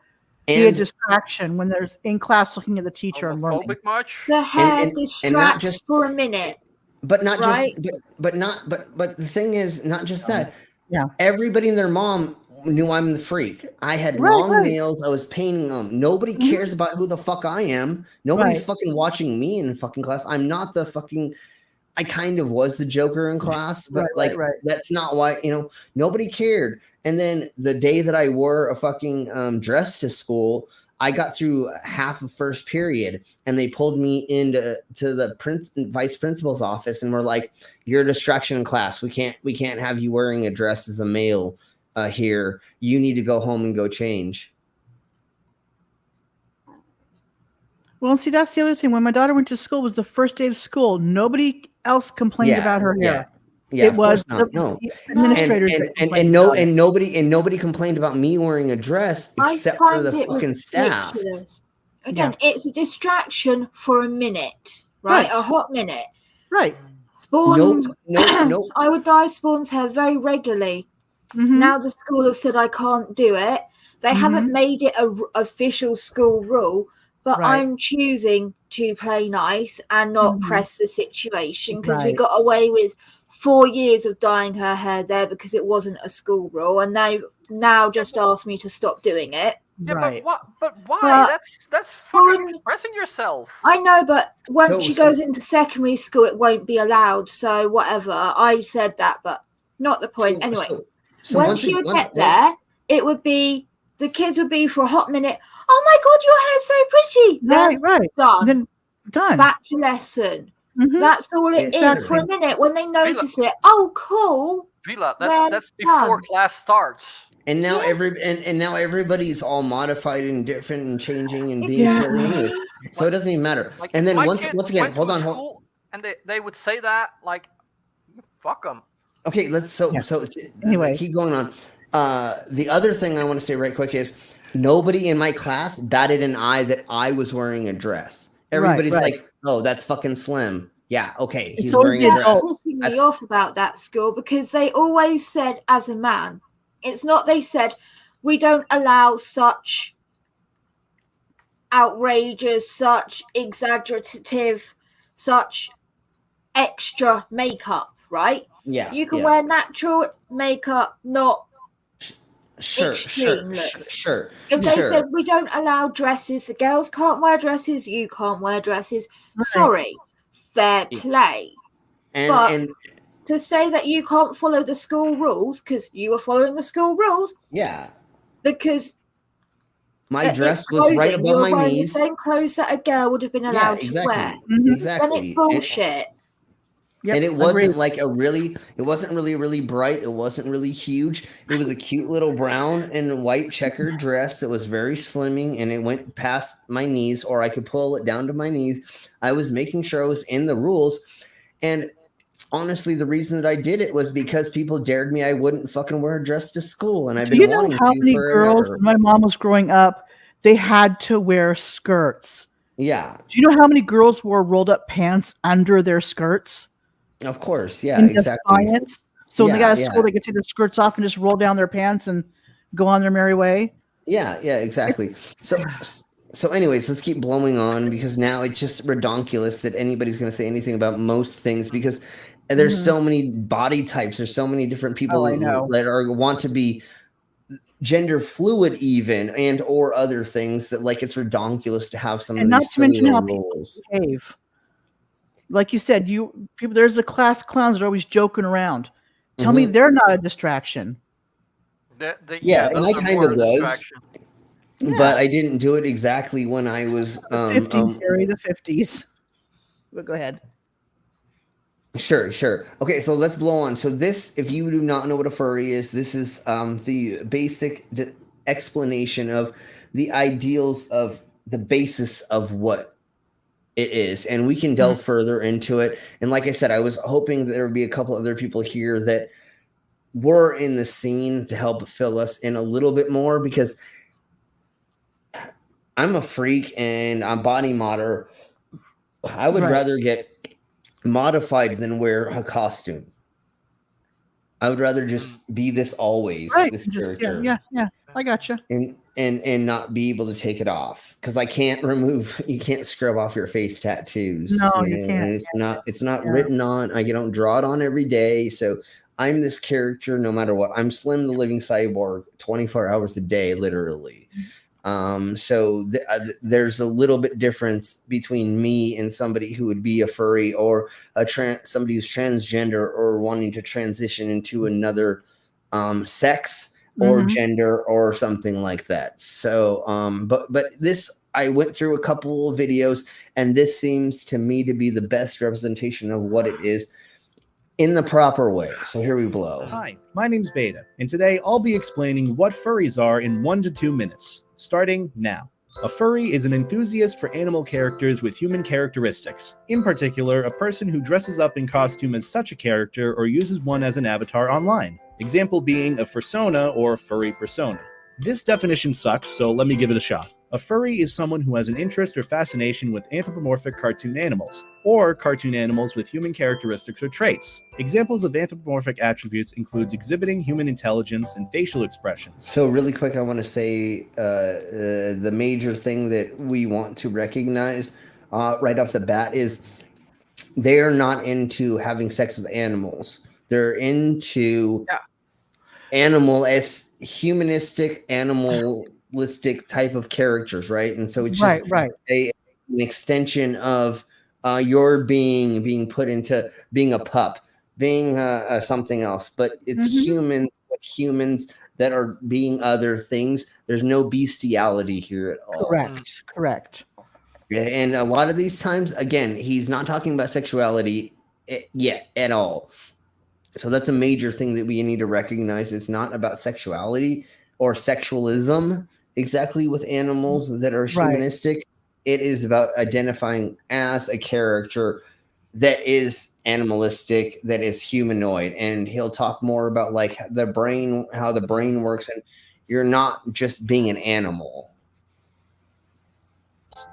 Speaker 2: be a distraction when they're in class looking at the teacher and learning?
Speaker 8: Much?
Speaker 7: The hair distracts for a minute.
Speaker 20: But not
Speaker 7: right?
Speaker 20: just but the thing is not just that.
Speaker 2: Yeah.
Speaker 20: Everybody and their mom knew I'm the freak. I had long nails. I was painting them. Nobody cares about who the fuck I am. Nobody's fucking watching me in fucking class. I'm not the fucking I kind of was the Joker in class, but that's not why, nobody cared. And then the day that I wore a fucking dress to school, I got through half of first period and they pulled me into the vice principal's office and were like, you're a distraction in class. We can't have you wearing a dress as a male here. You need to go home and go change.
Speaker 2: Well, see, that's the other thing. When my daughter went to school, it was the first day of school. Nobody else complained about her hair.
Speaker 20: Yeah,
Speaker 2: It
Speaker 20: of
Speaker 2: was
Speaker 20: course not.
Speaker 2: the
Speaker 20: No,
Speaker 2: administrators that
Speaker 20: and
Speaker 2: complained about it.
Speaker 20: nobody complained about me wearing a dress
Speaker 7: I
Speaker 20: except for the
Speaker 7: find it
Speaker 20: fucking staff.
Speaker 7: ridiculous. Again, it's a distraction for a minute, right? A hot minute.
Speaker 2: Right.
Speaker 7: Spawn.
Speaker 20: Nope.
Speaker 7: I would dye Spawn's hair very regularly. Now the school have said I can't do it. They haven't made it a official school rule, but I'm choosing to play nice and not press the situation because we got away with 4 years of dyeing her hair there because it wasn't a school rule, and they've now just asked me to stop doing it.
Speaker 8: Yeah, but why? That's fucking expressing yourself.
Speaker 7: I know, but once she goes into secondary school, it won't be allowed. So whatever. I said that, but not the point. Anyway, once she would get there, it would be the kids would be for a hot minute. Oh my god, your hair's so pretty. Then
Speaker 2: Right.
Speaker 7: Done.
Speaker 2: Then done.
Speaker 7: Back to lesson. That's all it is for a minute. When they notice it, oh cool.
Speaker 8: Vila, that's before class starts.
Speaker 20: And now now everybody's all modified and different and changing and being silly anyways. So it doesn't even matter.
Speaker 8: Like,
Speaker 20: and then once again,
Speaker 8: went
Speaker 20: hold
Speaker 8: to
Speaker 20: on.
Speaker 8: school, and they would say that like, fuck them.
Speaker 20: Okay, anyway, keep going on. The other thing I want to say right quick is nobody in my class batted an eye that I was wearing a dress. Everybody's like, "Oh, that's fucking Slim." Yeah, okay, he's wearing a dress.
Speaker 7: That's pissing me off about that school because they always said, as a man, it's not. They said we don't allow such outrageous, such exaggerative, such extra makeup, right?
Speaker 20: Yeah,
Speaker 7: you can wear natural makeup, not extreme looks.
Speaker 20: Sure.
Speaker 7: If they said we don't allow dresses, the girls can't wear dresses, you can't wear dresses. Sorry, fair play. But to say that you can't follow the school rules because you were following the school rules, because
Speaker 20: my dress was right above my knees.
Speaker 7: The same clothes that a girl would have been allowed to wear.
Speaker 20: Exactly.
Speaker 7: Then it's bullshit.
Speaker 20: And it wasn't like it wasn't really bright. It wasn't really huge. It was a cute little brown and white checkered dress that was very slimming, and it went past my knees, or I could pull it down to my knees. I was making sure I was in the rules. And honestly, the reason that I did it was because people dared me I wouldn't fucking wear a dress to school. And I've been wanting to.
Speaker 2: How many girls, when my mom was growing up, they had to wear skirts?
Speaker 20: Yeah.
Speaker 2: Do you know how many girls wore rolled up pants under their skirts?
Speaker 20: Of course, yeah,
Speaker 2: exactly. Defiance. So when they got to school, they could take their skirts off and just roll down their pants and go on their merry way.
Speaker 20: Yeah, exactly. So anyways, let's keep blowing on because now it's just redonkulous that anybody's going to say anything about most things because there's so many body types. There's so many different people that want to be gender fluid even and or other things that like it's redonkulous to have some of these silly rules.
Speaker 2: Behave. Like you said, there's the class clowns that are always joking around. Tell me they're not a distraction.
Speaker 20: And I kind of was, but I didn't do it exactly when I was
Speaker 2: the 50s. But go ahead.
Speaker 20: Sure. Okay, so let's blow on. So this, if you do not know what a furry is, this is the basic explanation of the ideals of the basis of what it is, and we can delve further into it. And like I said, I was hoping there would be a couple other people here that were in the scene to help fill us in a little bit more because I'm a freak and I'm body modder. I would rather get modified than wear a costume. I would rather just be this always, this character.
Speaker 2: Yeah. I gotcha.
Speaker 20: And not be able to take it off because you can't scrub off your face tattoos.
Speaker 2: No, you can't.
Speaker 20: It's not written on. I don't draw it on every day. So I'm this character no matter what. I'm Slim the Living Cyborg 24 hours a day, literally. So there's a little bit difference between me and somebody who would be a furry or somebody who's transgender or wanting to transition into another sex or gender or something like that. So, but this, I went through a couple of videos and this seems to me to be the best representation of what it is in the proper way. So here we blow.
Speaker 9: Hi, my name's Beta, and today I'll be explaining what furries are in 1 to 2 minutes, starting now. A furry is an enthusiast for animal characters with human characteristics. In particular, a person who dresses up in costume as such a character or uses one as an avatar online. Example being a fursona or furry persona. This definition sucks, so let me give it a shot. A furry is someone who has an interest or fascination with anthropomorphic cartoon animals, or cartoon animals with human characteristics or traits. Examples of anthropomorphic attributes include exhibiting human intelligence and facial expressions.
Speaker 20: So really quick, I want to say the major thing that we want to recognize right off the bat is they're not into having sex with animals. They're into animal as humanistic, animalistic type of characters, right? And so it's just an extension of your being put into being a pup, being something else, but it's humans that are being other things. There's no bestiality here at all.
Speaker 2: Correct.
Speaker 20: Yeah, and a lot of these times, again, he's not talking about sexuality yet at all. So that's a major thing that we need to recognize. It's not about sexuality or sexualism exactly with animals that are humanistic. It is about identifying as a character that is animalistic, that is humanoid. And he'll talk more about like the brain, how the brain works. And you're not just being an animal.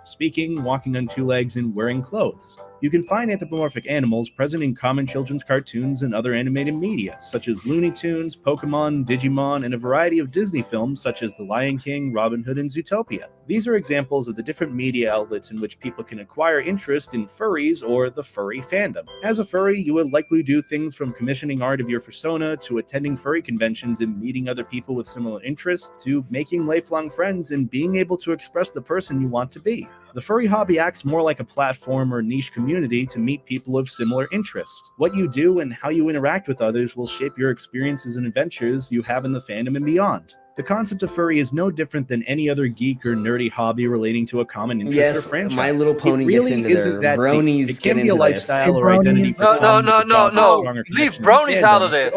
Speaker 9: Speaking, walking on two legs, and wearing clothes. You can find anthropomorphic animals present in common children's cartoons and other animated media, such as Looney Tunes, Pokemon, Digimon, and a variety of Disney films such as The Lion King, Robin Hood, and Zootopia. These are examples of the different media outlets in which people can acquire interest in furries or the furry fandom. As a furry, you would likely do things from commissioning art of your persona to attending furry conventions and meeting other people with similar interests to making lifelong friends and being able to express the person you want to be. The furry hobby acts more like a platform or niche community to meet people of similar interests. What you do and how you interact with others will shape your experiences and adventures you have in the fandom and beyond. The concept of furry is no different than any other geek or nerdy hobby relating to a common interest or franchise.
Speaker 20: My Little Pony
Speaker 9: really
Speaker 20: gets into
Speaker 9: isn't
Speaker 20: there.
Speaker 9: that
Speaker 20: Bronies
Speaker 9: deep. It can
Speaker 20: get
Speaker 9: be a
Speaker 20: into
Speaker 9: lifestyle
Speaker 20: this.
Speaker 9: or identity for some.
Speaker 8: No. Leave bronies out of this.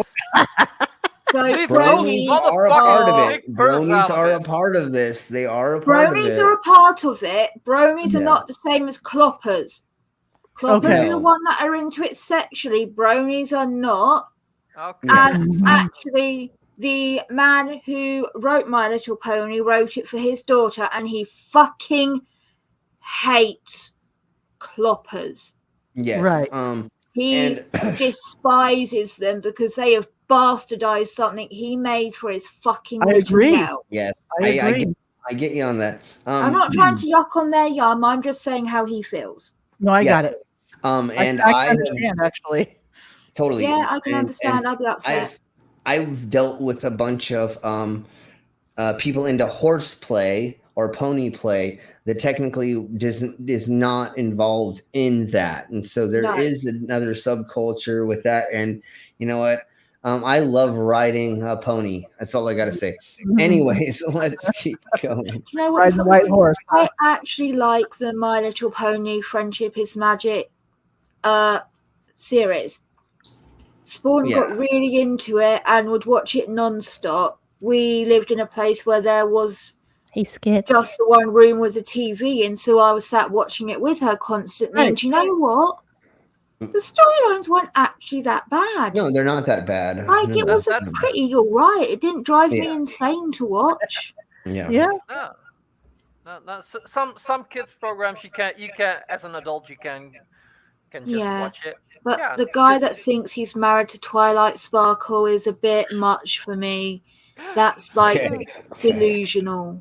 Speaker 7: So
Speaker 20: bronies are a part of it. Bronies are a part of this. They are a part of it.
Speaker 7: Bronies are a part of it. Bronies are not the same as cloppers. Cloppers are the one that are into it sexually. Bronies are not.
Speaker 8: Okay.
Speaker 7: And actually, the man who wrote My Little Pony wrote it for his daughter, and he fucking hates cloppers.
Speaker 20: Yes.
Speaker 2: Right.
Speaker 7: He despises them because they have bastardized something he made for his fucking little girl.
Speaker 20: Yes,
Speaker 2: I
Speaker 20: get you on that.
Speaker 7: I'm not trying to yuck on their yum. I'm just saying how he feels.
Speaker 2: No, I got it.
Speaker 20: And
Speaker 2: I understand actually.
Speaker 20: Totally.
Speaker 7: Yeah, I can understand. I'd be upset.
Speaker 20: I've dealt with a bunch of people into horseplay or pony play that technically is not involved in that, and so there is another subculture with that. And you know what? I love riding a pony. That's all I got to say. Anyways, let's keep going.
Speaker 7: Do you know what?
Speaker 2: Ride the white horse.
Speaker 7: I actually like the My Little Pony Friendship is Magic series. Spawn got really into it and would watch it non-stop. We lived in a place where there was just the one room with a TV, and so I was sat watching it with her constantly.
Speaker 20: Right.
Speaker 7: And do you know what? The storylines weren't actually that bad.
Speaker 20: No, they're not that bad.
Speaker 7: Like, it was pretty all right. It didn't drive me insane to watch.
Speaker 20: Yeah.
Speaker 8: No. Some kids programs you can as an adult you can just watch it.
Speaker 7: But the guy that thinks he's married to Twilight Sparkle is a bit much for me. That's like delusional.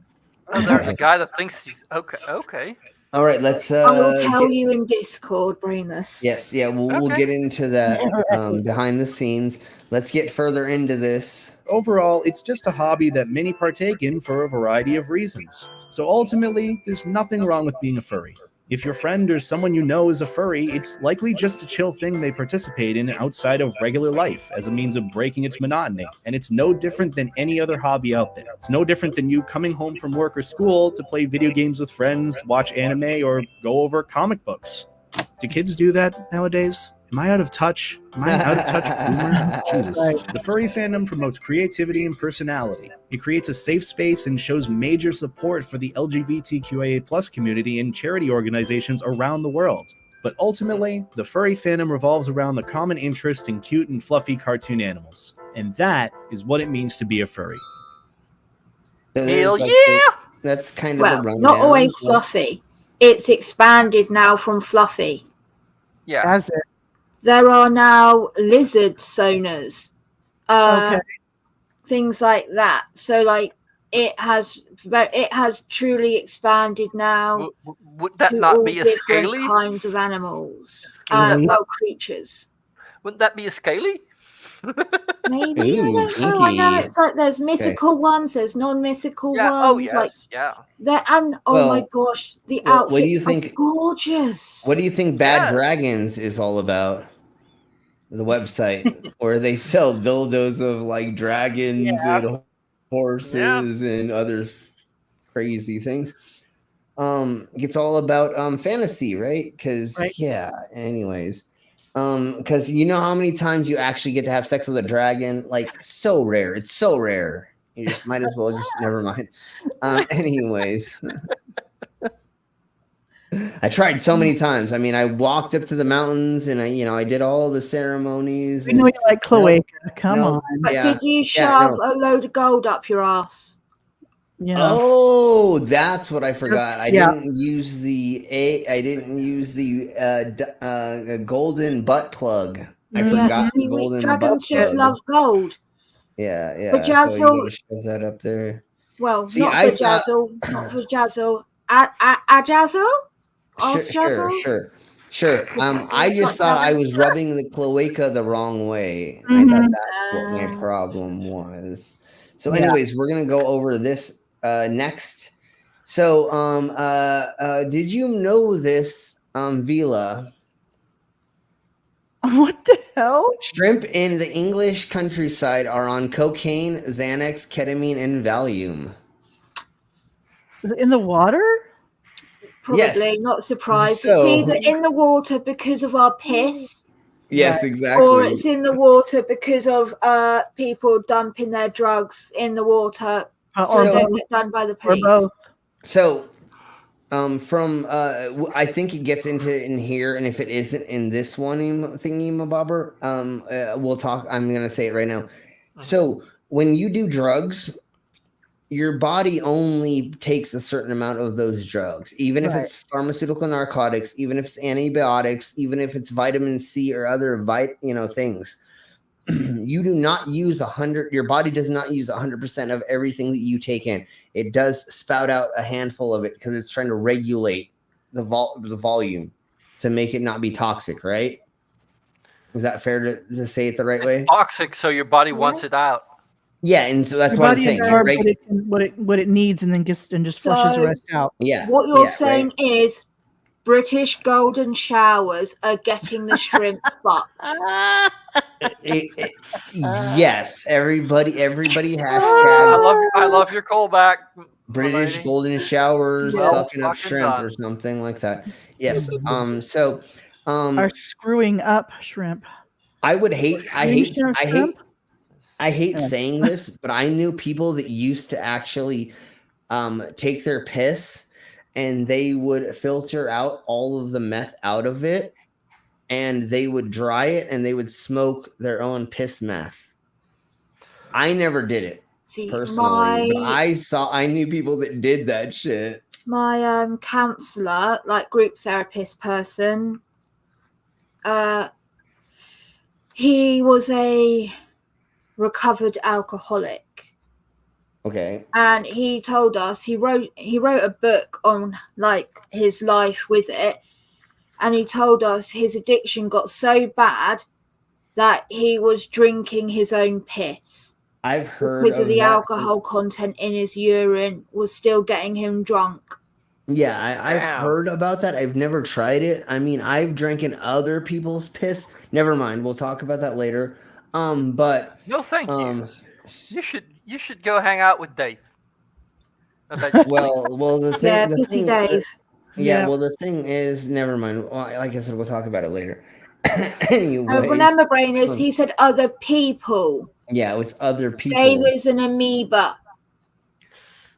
Speaker 8: Oh, there's a guy that thinks he's okay.
Speaker 20: All right, let's.
Speaker 7: I will tell you in Discord, Brainless.
Speaker 20: Yes, we'll get into that behind the scenes. Let's get further into this.
Speaker 9: Overall, it's just a hobby that many partake in for a variety of reasons. So ultimately, there's nothing wrong with being a furry. If your friend or someone you know is a furry, it's likely just a chill thing they participate in outside of regular life as a means of breaking its monotony. And it's no different than any other hobby out there. It's no different than you coming home from work or school to play video games with friends, watch anime, or go over comic books. Do kids do that nowadays? Am I out of touch? Boomer? Jesus. The furry fandom promotes creativity and personality. It creates a safe space and shows major support for the LGBTQIA+ community and charity organizations around the world. But ultimately, the furry fandom revolves around the common interest in cute and fluffy cartoon animals. And that is what it means to be a furry.
Speaker 21: Hell yeah!
Speaker 20: That's kind of
Speaker 7: Well,
Speaker 20: the rundown.
Speaker 7: not always fluffy. It's expanded now from fluffy.
Speaker 21: Yeah.
Speaker 2: Has it?
Speaker 7: There are now lizard sonars.
Speaker 2: Okay.
Speaker 7: Things like that. So like it has truly expanded now.
Speaker 21: Would that
Speaker 7: to
Speaker 21: not
Speaker 7: all
Speaker 21: be a
Speaker 7: different
Speaker 21: scaly?
Speaker 7: kinds of animals?
Speaker 21: Scaly?
Speaker 7: Creatures.
Speaker 21: Wouldn't that be a scaly?
Speaker 7: Maybe.
Speaker 20: Ooh,
Speaker 7: I don't know. I know
Speaker 20: kinky.
Speaker 7: it's like there's mythical ones, there's non-mythical
Speaker 21: Yeah.
Speaker 7: ones.
Speaker 21: Oh yes.
Speaker 7: Like
Speaker 21: Yeah.
Speaker 7: that, and
Speaker 20: Well,
Speaker 7: my gosh, the
Speaker 20: what do you
Speaker 7: outfits
Speaker 20: think?
Speaker 7: are gorgeous.
Speaker 20: What do you think Bad Dragons is all about? The website where they sell dildos of like dragons and horses and other crazy things. It's all about fantasy, right? Because anyways. Because you know how many times you actually get to have sex with a dragon? Like so rare. It's so rare. You just might as well just never mind. Anyways. I tried so many times. I mean, I walked up to the mountains and I did all the ceremonies.
Speaker 2: We know you like cloaca. Come on.
Speaker 7: But did you shove a load of gold up your ass?
Speaker 2: Yeah.
Speaker 20: Oh, that's what I forgot. I
Speaker 2: Yeah.
Speaker 20: didn't use the golden butt plug. I forgot the golden butt
Speaker 7: Dragons just
Speaker 20: plug.
Speaker 7: love gold.
Speaker 20: Yeah.
Speaker 7: Bajazzle-
Speaker 20: So you gotta shove that up there.
Speaker 7: Well,
Speaker 20: See,
Speaker 7: not
Speaker 20: I
Speaker 7: for
Speaker 20: thought-
Speaker 7: Jazzle, not for Jazzle. Ajazzle?
Speaker 20: Sure. I just thought I was rubbing the cloaca the wrong way. I thought that's what my problem was. So, anyways, we're gonna go over this next. So, did you know this, Vila?
Speaker 2: What the hell?
Speaker 20: Shrimp in the English countryside are on cocaine, Xanax, ketamine, and Valium.
Speaker 2: Is it in the water?
Speaker 7: Probably,
Speaker 20: Yes.
Speaker 7: not surprised.
Speaker 20: So-
Speaker 7: It's either in the water because of our piss,
Speaker 20: Yes, exactly.
Speaker 7: or it's in the water because of people dumping their drugs in the water so they don't get done by the police.
Speaker 20: So, I think it gets into it in here, and if it isn't in this one thingy-mabobber, we'll talk. I'm gonna say it right now. So, when you do drugs, your body only takes a certain amount of those drugs, even if it's pharmaceutical narcotics, even if it's antibiotics, even if it's vitamin C or other things. You do not use 100. Your body does not use 100% of everything that you take in. It does spout out a handful of it because it's trying to regulate the volume to make it not be toxic, right? Is that fair to say it the right way?
Speaker 21: Toxic, so your body wants it out.
Speaker 20: Yeah, and so that's
Speaker 2: Your
Speaker 20: what I'm
Speaker 2: body
Speaker 20: saying.
Speaker 2: absorbs what it needs and then just flushes the rest out.
Speaker 20: Yeah.
Speaker 7: What you're saying is British golden showers are getting the shrimp fucked.
Speaker 20: Yes, everybody hashtag
Speaker 21: I love your callback.
Speaker 20: British golden showers,
Speaker 21: Well
Speaker 20: fucking up
Speaker 21: fucking
Speaker 20: shrimp
Speaker 21: done.
Speaker 20: or something like that. Yes.
Speaker 2: Are screwing up shrimp.
Speaker 20: I hate
Speaker 2: Yeah.
Speaker 20: saying this, but I knew people that used to actually take their piss and they would filter out all of the meth out of it and they would dry it and they would smoke their own piss meth. I never did it personally, but I knew people that did that shit.
Speaker 7: My counselor, like group therapist person, he was a recovered alcoholic.
Speaker 20: Okay.
Speaker 7: And he told us he wrote a book on like his life with it, and he told us his addiction got so bad that he was drinking his own piss.
Speaker 20: I've heard
Speaker 7: because of the
Speaker 20: that.
Speaker 7: alcohol content in his urine was still getting him drunk.
Speaker 20: Yeah, I've heard about that. I've never tried it. I mean, I've drank in other people's piss. Never mind. We'll talk about that later. But
Speaker 21: no, thank you. You should go hang out with Dave.
Speaker 20: Well, the thing.
Speaker 7: Yeah,
Speaker 20: the
Speaker 7: Pissy
Speaker 20: thing
Speaker 7: Dave.
Speaker 20: yeah, well, the thing is, never mind. Well, like I said, we'll talk about it later. Anyways,
Speaker 7: remember, Brainers, he said other people.
Speaker 20: Yeah, it was other people.
Speaker 7: Dave is an amoeba.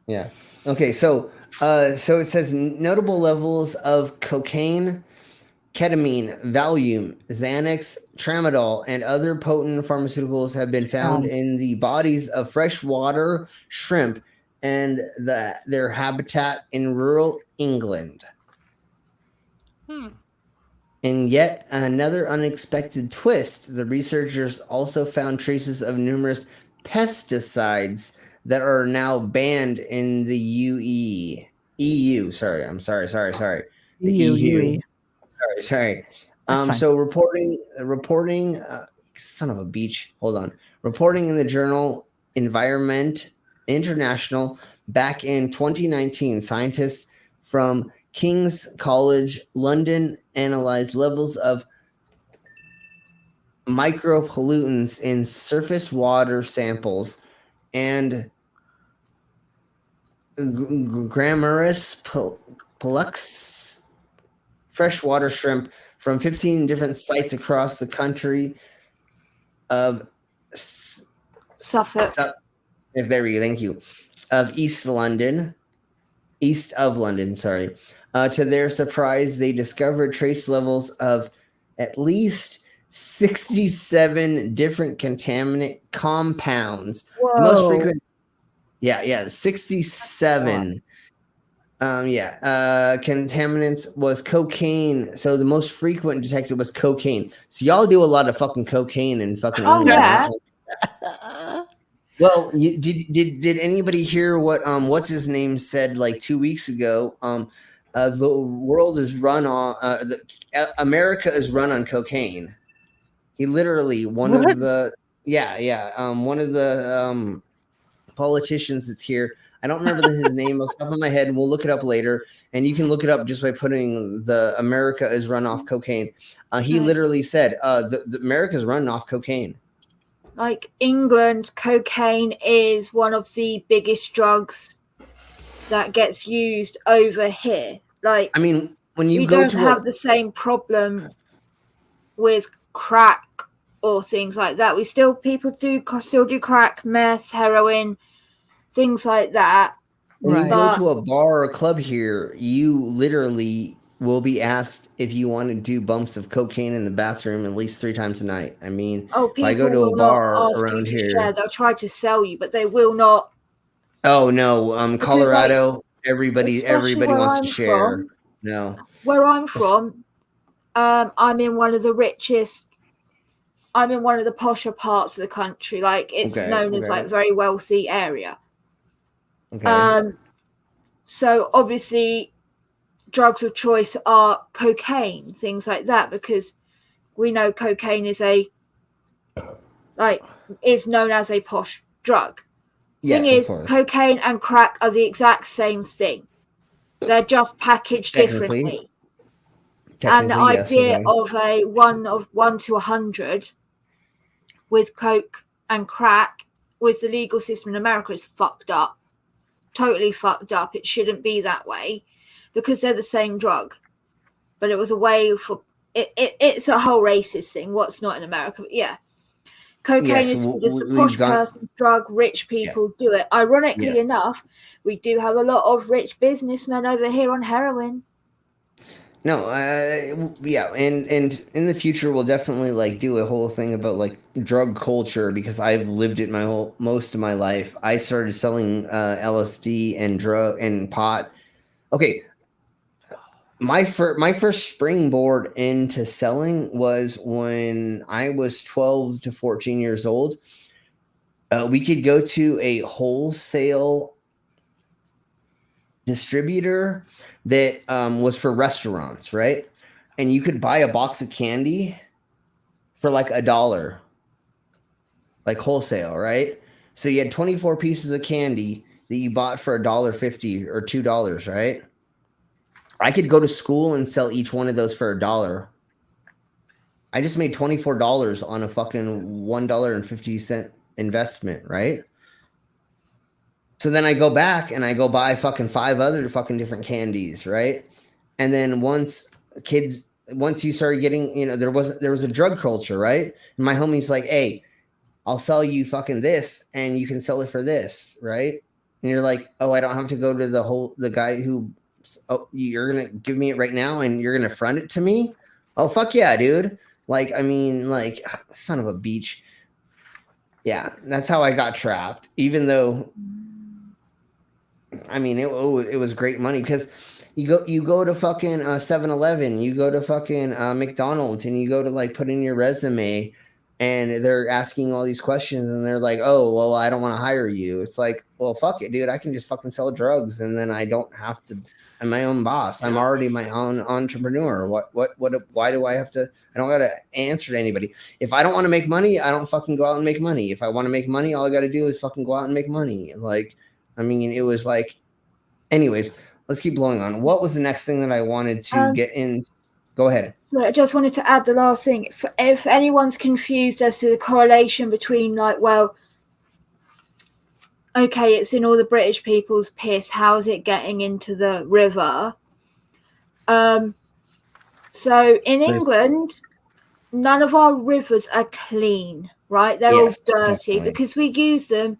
Speaker 20: Yeah. Okay, so it says notable levels of cocaine, ketamine, Valium, Xanax, Tramadol, and other potent pharmaceuticals have been found in the bodies of freshwater shrimp and their habitat in rural England. In yet another unexpected twist, the researchers also found traces of numerous pesticides that are now banned in the EU. Sorry. The EU. Sorry. So reporting son of a beach. Hold on. Reporting in the journal Environment International back in 2019, scientists from King's College London analyzed levels of micropollutants in surface water samples and Grammaris pollux freshwater shrimp from 15 different sites across the country of
Speaker 7: Suffolk.
Speaker 20: There we go. Thank you. Of east of London, sorry. To their surprise, they discovered trace levels of at least 67 different contaminant compounds.
Speaker 2: Whoa.
Speaker 20: The most frequent, 67. Contaminants was cocaine. So the most frequent detected was cocaine. So y'all do a lot of fucking cocaine and fucking.
Speaker 7: Oh yeah.
Speaker 20: Well, did anybody hear what what's his name said like 2 weeks ago? The world is run on America is run on cocaine. He literally one of the politicians that's here. I don't remember his name off the top of my head. We'll look it up later, and you can look it up just by putting the America is run off cocaine. He literally said the America is run off cocaine.
Speaker 7: Like England, cocaine is one of the biggest drugs that gets used over here. Like,
Speaker 20: I mean, when you
Speaker 7: we
Speaker 20: go
Speaker 7: don't
Speaker 20: to
Speaker 7: have the same problem with crack or things like that. We still do crack, meth, heroin, things like that.
Speaker 20: When you go to a bar or club here, you literally will be asked if you want to do bumps of cocaine in the bathroom at least 3 times a night. I mean, if I go to a bar around here,
Speaker 7: share. They'll try to sell you, but they will not.
Speaker 20: Oh no, Colorado, everybody wants to share. No,
Speaker 7: where I'm from, I'm in one of the richest. I'm in one of the posher parts of the country. Like it's known as like very wealthy area.
Speaker 20: Okay.
Speaker 7: So obviously, drugs of choice are cocaine, things like that, because we know cocaine is known as a posh drug.
Speaker 20: Yes,
Speaker 7: Thing is, cocaine and crack are the exact same thing. They're just packaged differently. And the idea of a 1 to 100 with coke and crack with the legal system in America is fucked up. Totally fucked up. It shouldn't be that way because they're the same drug. But it was a way for it's a whole racist thing. What's not in America? But yeah. Cocaine is just a posh person's drug. Rich people do it. Ironically enough, we do have a lot of rich businessmen over here on heroin.
Speaker 20: No, and in the future we'll definitely like do a whole thing about like drug culture because I've lived it most of my life. I started selling LSD and pot. Okay, my first springboard into selling was when I was 12 to 14 years old. We could go to a wholesale distributor that was for restaurants, right? And you could buy a box of candy for like $1, like wholesale, right? So you had 24 pieces of candy that you bought for $1.50 or $2, right? I could go to school and sell each one of those for $1. I just made $24 on a fucking $1.50 investment, right? So then I go back and I go buy fucking 5 other fucking different candies, right? And then once kids once you started getting, there was a drug culture, right? And my homie's like, hey, I'll sell you fucking this and you can sell it for this, right? And you're like, oh, I don't have to go to the guy who, oh, you're going to give me it right now and you're going to front it to me? Oh, fuck yeah, dude. Like, I mean, like, son of a beach. Yeah, that's how I got trapped, even though, I mean, it was great money because you go to fucking 7-Eleven, you go to fucking McDonald's, and you go to like put in your resume, and they're asking all these questions, and they're like, oh, well, I don't want to hire you. It's like, well, fuck it, dude. I can just fucking sell drugs, and then I don't have to. I'm my own boss. I'm already my own entrepreneur. Why do I have to? I don't got to answer to anybody. If I don't want to make money, I don't fucking go out and make money. If I want to make money, all I got to do is fucking go out and make money. Like, I mean, it was like, anyways, let's keep blowing on. What was the next thing that I wanted to get in? Go ahead.
Speaker 7: So I just wanted to add the last thing. If anyone's confused as to the correlation between, like, well, okay, it's in all the British people's piss, how is it getting into the river? So in England, none of our rivers are clean, right? They're all dirty definitely. Because we use them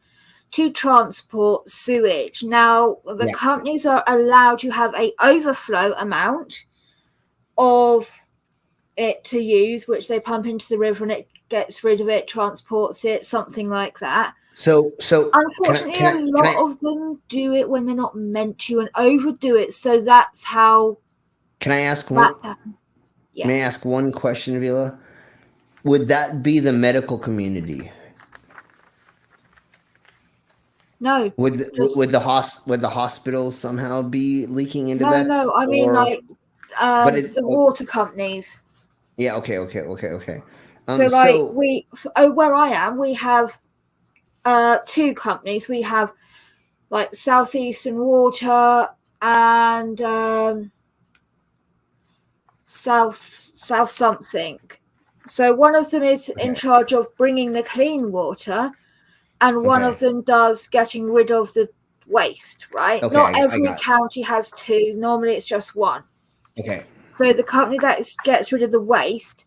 Speaker 7: to transport sewage. Now, the companies are allowed to have an overflow amount of it to use, which they pump into the river and it gets rid of it, transports it, something like that.
Speaker 20: So
Speaker 7: unfortunately, a lot of them do it when they're not meant to and overdo it. So that's how.
Speaker 20: Can I ask one? Yeah. May I ask one question, Vila? Would that be the medical community?
Speaker 7: No.
Speaker 20: Would the hospitals somehow be leaking into that?
Speaker 7: No. I mean, like, the water companies.
Speaker 20: Yeah. Okay.
Speaker 7: Where I am, we have two companies. We have like Southeastern Water and South something. So one of them is in charge of bringing the clean water, and one of them does getting rid of the waste, right? Not every county has two. Normally it's just one.
Speaker 20: Okay.
Speaker 7: So the company that gets rid of the waste,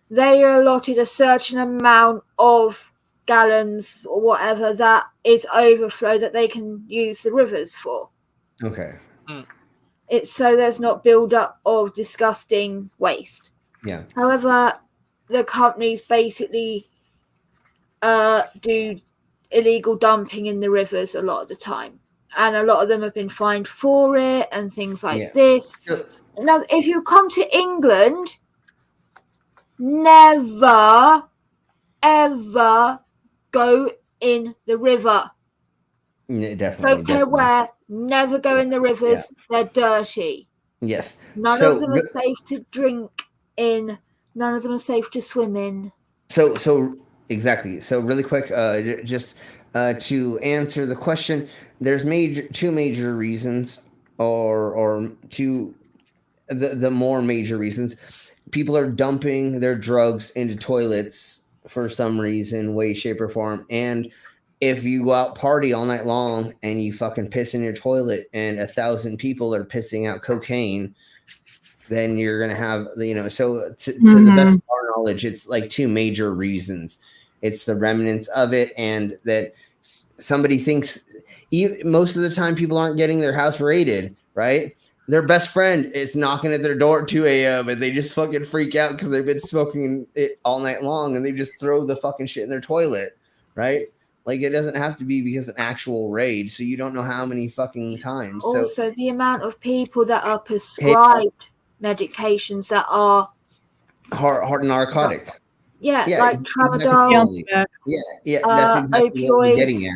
Speaker 7: they are allotted a certain amount of gallons or whatever that is overflow that they can use the rivers for.
Speaker 20: Okay.
Speaker 7: It's so there's not build-up of disgusting waste.
Speaker 20: Yeah.
Speaker 7: However, the companies basically do illegal dumping in the rivers a lot of the time. And a lot of them have been fined for it and things like this. Now, if you come to England, never, ever go in the river.
Speaker 20: Yeah, definitely.
Speaker 7: Don't care where. Never go in the rivers. They're dirty.
Speaker 20: Yes.
Speaker 7: None of them are safe to drink in. None of them are safe to swim in.
Speaker 20: So exactly. So really quick, just to answer the question, there's two major reasons, or two the more major reasons. People are dumping their drugs into toilets for some reason, way, shape, or form. And if you go out party all night long and you fucking piss in your toilet and 1,000 people are pissing out cocaine, then you're going to have, so to the best of our knowledge, it's like two major reasons. It's the remnants of it, and that somebody thinks most of the time people aren't getting their house raided, right? Their best friend is knocking at their door at 2 a.m. and they just fucking freak out because they've been smoking it all night long, and they just throw the fucking shit in their toilet, right? Like, it doesn't have to be because of an actual raid, so you don't know how many fucking times.
Speaker 7: Also, the amount of people that are prescribed medications that are
Speaker 20: hard narcotic.
Speaker 7: Yeah, like tramadol.
Speaker 20: Yeah, that's exactly
Speaker 7: opioids,
Speaker 20: what we're getting at.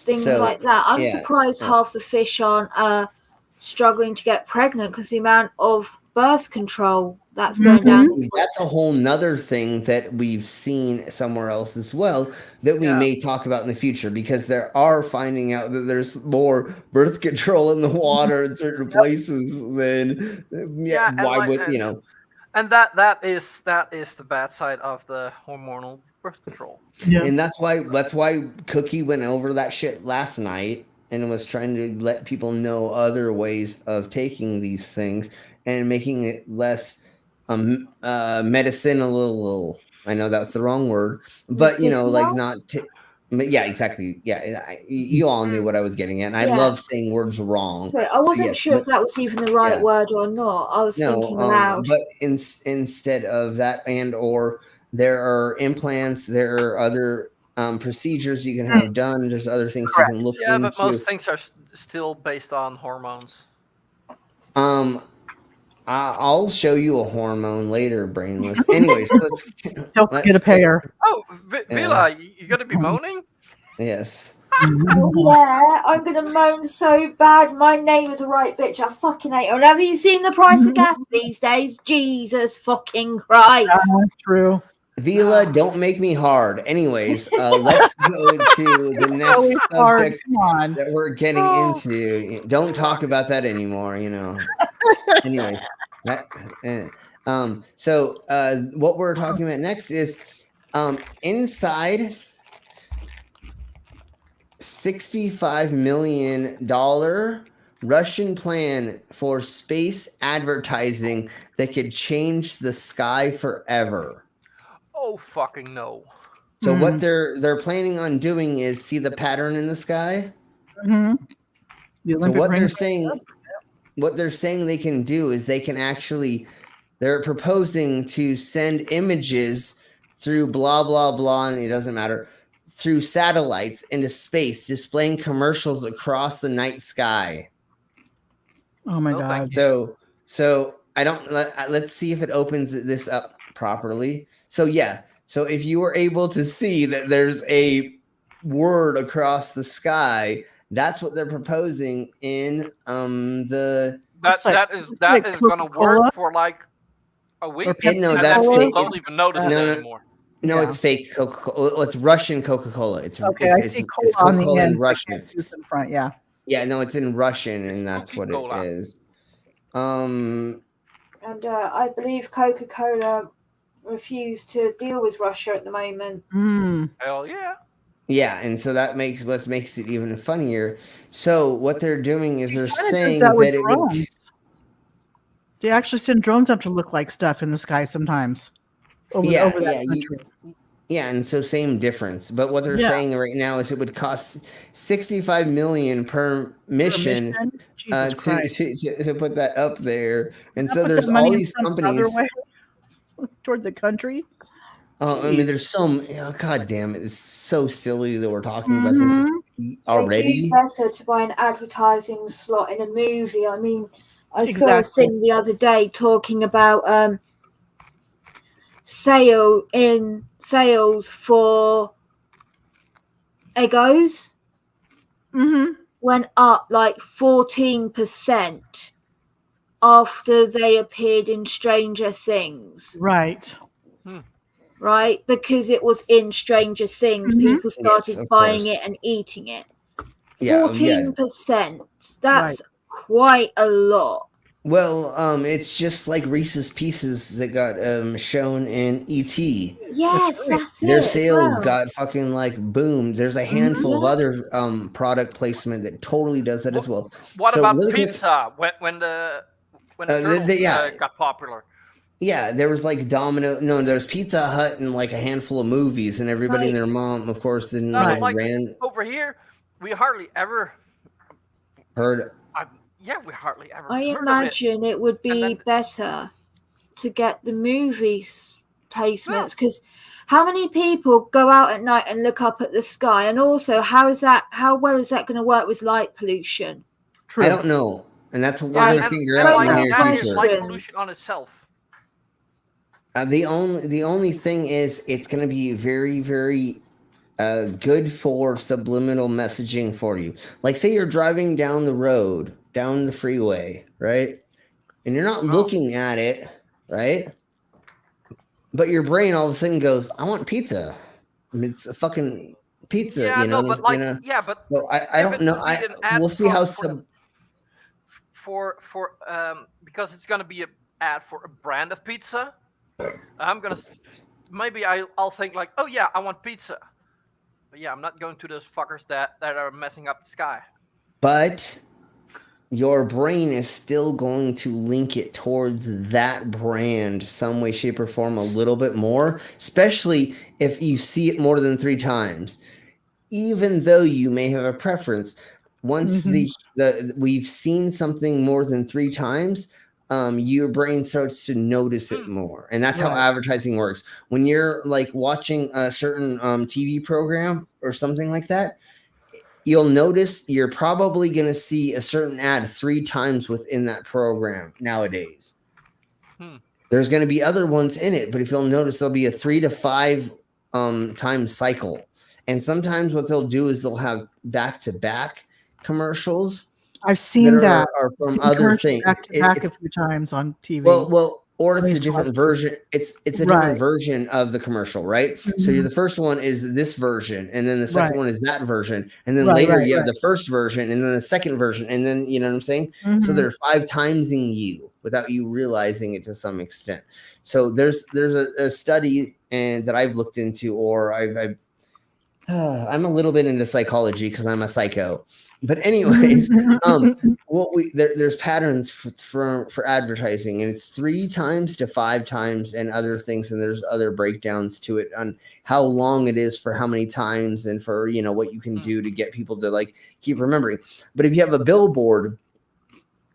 Speaker 7: Things like that. I'm surprised half the fish aren't struggling to get pregnant because the amount of birth control that's going down.
Speaker 20: That's a whole nother thing that we've seen somewhere else as well that we may talk about in the future, because there are finding out that there's more birth control in the water in certain places than why would
Speaker 8: And that is the bad side of the hormonal birth control.
Speaker 20: Yeah. And that's why Cookie went over that shit last night and was trying to let people know other ways of taking these things and making it less medicinal. I know that's the wrong word, but you know, like not. Yeah, exactly. Yeah, you all knew what I was getting at. And I love saying words wrong.
Speaker 7: Sorry, I wasn't sure if that was even the right word or not. I was thinking aloud.
Speaker 20: But instead of that, and or there are implants, there are other procedures you can have done. There's other things you can look into.
Speaker 21: Yeah, but most things are still based on hormones.
Speaker 20: I'll show you a hormone later, brainless. Anyways, let's
Speaker 2: get a pair.
Speaker 21: Oh, Vila, you gonna be moaning?
Speaker 20: Yes.
Speaker 7: Oh, yeah, I'm gonna moan so bad. My name is a right bitch. I fucking hate it. Have you seen the price of gas these days? Jesus fucking Christ.
Speaker 2: That's true.
Speaker 20: Vila, don't make me hard. Anyways, let's go to the next subject that we're getting into. Don't talk about that anymore, you know. Anyway, so what we're talking about next is inside $65 million Russian plan for space advertising that could change the sky forever.
Speaker 21: Oh fucking no!
Speaker 20: So what they're planning on doing is see the pattern in the sky.
Speaker 2: So
Speaker 20: what they're saying they can do is they can actually, they're proposing to send images through blah blah blah, and it doesn't matter, through satellites into space, displaying commercials across the night sky.
Speaker 2: Oh my God!
Speaker 20: So I don't. Let's see if it opens this up properly. So yeah. So if you were able to see that there's a word across the sky, that's what they're proposing in the.
Speaker 21: That is going to work for like a week.
Speaker 20: No, that's fake.
Speaker 21: Don't even notice it anymore.
Speaker 20: No, it's fake Coca-Cola. It's Russian Coca-Cola. It's
Speaker 2: I see
Speaker 20: it's Coca-Cola in
Speaker 2: Russian.
Speaker 20: Russian.
Speaker 2: In front, yeah.
Speaker 20: Yeah, no, it's in Russian, and that's what it is.
Speaker 7: And I believe Coca-Cola refused to deal with Russia at the moment.
Speaker 21: Hell yeah.
Speaker 20: Yeah, and so that makes it even funnier. So what they're doing is they're saying
Speaker 2: that
Speaker 20: it would.
Speaker 2: They actually send drones up to look like stuff in the sky sometimes. Over that country.
Speaker 20: And so same difference. But what they're saying right now is it would cost $65 million per mission to put that up there. And so there's all these companies
Speaker 2: toward the country.
Speaker 20: I mean, there's some. God damn it! It's so silly that we're talking about this already.
Speaker 7: It's better to buy an advertising slot in a movie. I mean, I saw a thing the other day talking about sales for Eggos went up like 14% after they appeared in Stranger Things.
Speaker 2: Right.
Speaker 7: Right? Because it was in Stranger Things. People started buying it and eating it. 14%. That's quite a lot.
Speaker 20: Well, it's just like Reese's Pieces that got shown in E.T.
Speaker 7: Yes, that's
Speaker 20: Their sales got fucking like boomed. There's a handful of other product placement that totally does that as well.
Speaker 21: What about pizza? When the turtles got popular?
Speaker 20: Yeah, there was like there's Pizza Hut and like a handful of movies, and everybody and their mom, of course, didn't ran.
Speaker 21: Over here, we hardly ever
Speaker 20: heard.
Speaker 21: We hardly ever.
Speaker 7: I imagine it would be better to get the movies placements, because how many people go out at night and look up at the sky, and also how well is that going to work with light pollution?
Speaker 20: True. I don't know, and that's what we're going to figure out in the near future.
Speaker 21: Light pollution on itself.
Speaker 20: The only thing is, it's going to be very, very good for subliminal messaging for you. Like, say you're driving down the road, down the freeway, right? And you're not looking at it, right? But your brain all of a sudden goes, "I want pizza." I mean, it's a fucking pizza,
Speaker 21: yeah,
Speaker 20: you know.
Speaker 21: No, but like,
Speaker 20: well, I don't know. We'll see how
Speaker 21: because it's going to be an ad for a brand of pizza. I'll think like, oh yeah, I want pizza. But yeah, I'm not going to those fuckers that are messing up the sky.
Speaker 20: But your brain is still going to link it towards that brand some way, shape, or form a little bit more, especially if you see it more than 3 times. Even though you may have a preference, once we've seen something more than 3 times, your brain starts to notice it more. And that's how advertising works. When you're like watching a certain TV program or something like that, you'll notice you're probably going to see a certain ad 3 times within that program nowadays. There's going to be other ones in it, but if you'll notice, there'll be a 3 to 5 time cycle. And sometimes what they'll do is they'll have back-to-back commercials.
Speaker 2: I've seen that.
Speaker 20: Are from
Speaker 2: Seen
Speaker 20: other things.
Speaker 2: Back to back a few times on TV.
Speaker 20: Well, or it's a different version. It's a different version of the commercial, right? So the first one is this version, and then the second one is that version, and then later you have the first version, and then the second version, and then you know what I'm saying. So they're 5 timesing you without you realizing it to some extent. So there's a study and that I've looked into, or I'm a little bit into psychology because I'm a psycho. But anyways, there's patterns for advertising, and it's 3 times to 5 times and other things, and there's other breakdowns to it on how long it is for how many times and for what you can do to get people to like keep remembering. But if you have a billboard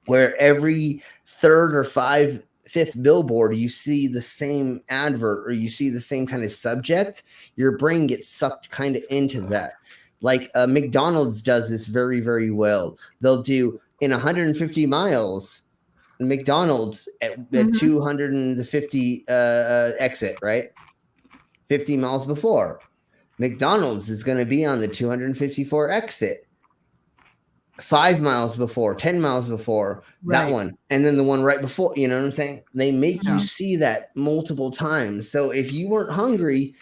Speaker 20: where every 3rd or 5th billboard you see the same advert or you see the same kind of subject, your brain gets sucked kind of into that. Like McDonald's does this very, very well. They'll do in 150 miles, McDonald's at 250 exit, right? 50 miles before. McDonald's is going to be on the 254 exit. 5 miles before, 10 miles before that one, and then the one right before. You know what I'm saying? They make you see that multiple times. So if you weren't hungry,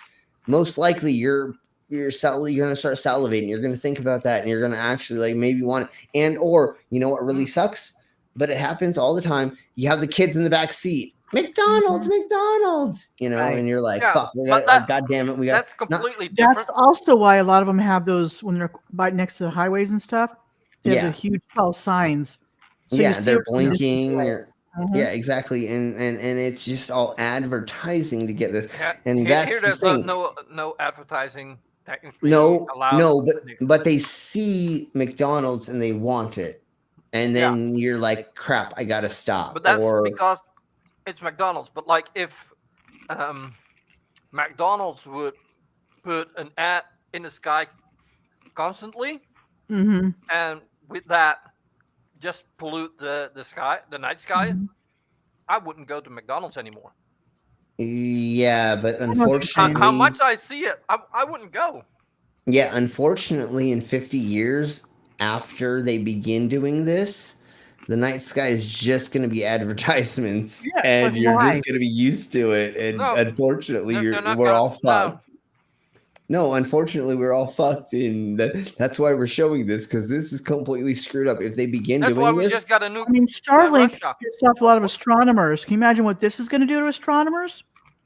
Speaker 20: most likely you're going to start salivating. You're going to think about that, and you're going to actually like maybe want it. And or what really sucks, but it happens all the time. You have the kids in the back seat. McDonald's, and you're like, fuck, God damn it,
Speaker 8: that's completely different.
Speaker 2: That's also why a lot of them have those when they're right next to the highways and stuff. They have the huge tall signs.
Speaker 20: So they're blinking. Yeah, exactly, and it's just all advertising to get this. And that's
Speaker 8: there's
Speaker 20: the thing.
Speaker 8: No advertising technically allowed.
Speaker 20: No, but they see McDonald's and they want it, and then you're like, crap, I gotta stop.
Speaker 8: But that's because it's McDonald's. But like if McDonald's would put an ad in the sky constantly, and with that just pollute the sky, the night sky, I wouldn't go to McDonald's anymore.
Speaker 20: Yeah, but unfortunately,
Speaker 8: how much I see it, I wouldn't go.
Speaker 20: Yeah, unfortunately, in 50 years after they begin doing this, the night sky is just going to be advertisements, and you're just going to be used to it. And unfortunately, we're all fucked. No, unfortunately, we're all fucked, and that's why we're showing this, because this is completely screwed up. If they begin doing this,
Speaker 8: we just got a new.
Speaker 2: Starlink pissed off a lot of astronomers. Can you imagine what this is going to do to astronomers?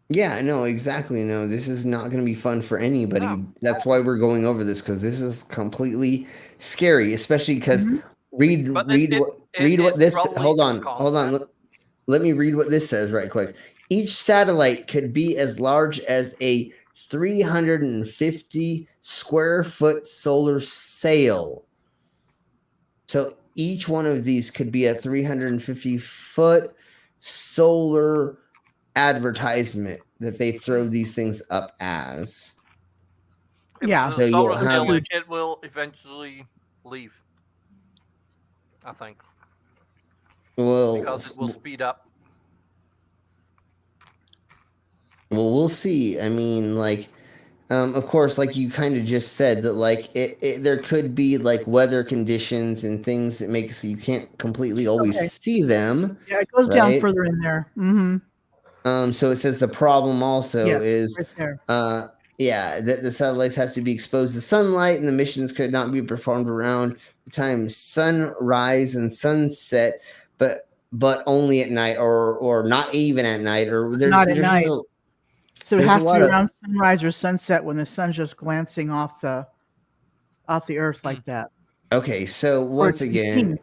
Speaker 20: Yeah, no, exactly. No, this is not going to be fun for anybody. No. That's why we're going over this, because this is completely scary, especially because read what this. Hold on. Let me read what this says right quick. Each satellite could be as large as a 350 square foot solar sail. So each one of these could be a 350 foot solar advertisement that they throw these things up as.
Speaker 2: Yeah.
Speaker 20: So you'll have
Speaker 8: it will eventually leave, I think.
Speaker 20: Well,
Speaker 8: because it will speed up.
Speaker 20: Well, we'll see. I mean, like, of course, like you kind of just said that, like, there could be like weather conditions and things that make so you can't completely always see them.
Speaker 2: Yeah, it goes down further in there.
Speaker 20: So it says the problem also is,
Speaker 2: right there.
Speaker 20: That the satellites have to be exposed to sunlight, and the missions could not be performed around the time sunrise and sunset, but only at night, or not even at night, or
Speaker 2: not at night. So it has to be around sunrise or sunset when the sun's just glancing off the earth like that.
Speaker 20: Okay, so once again,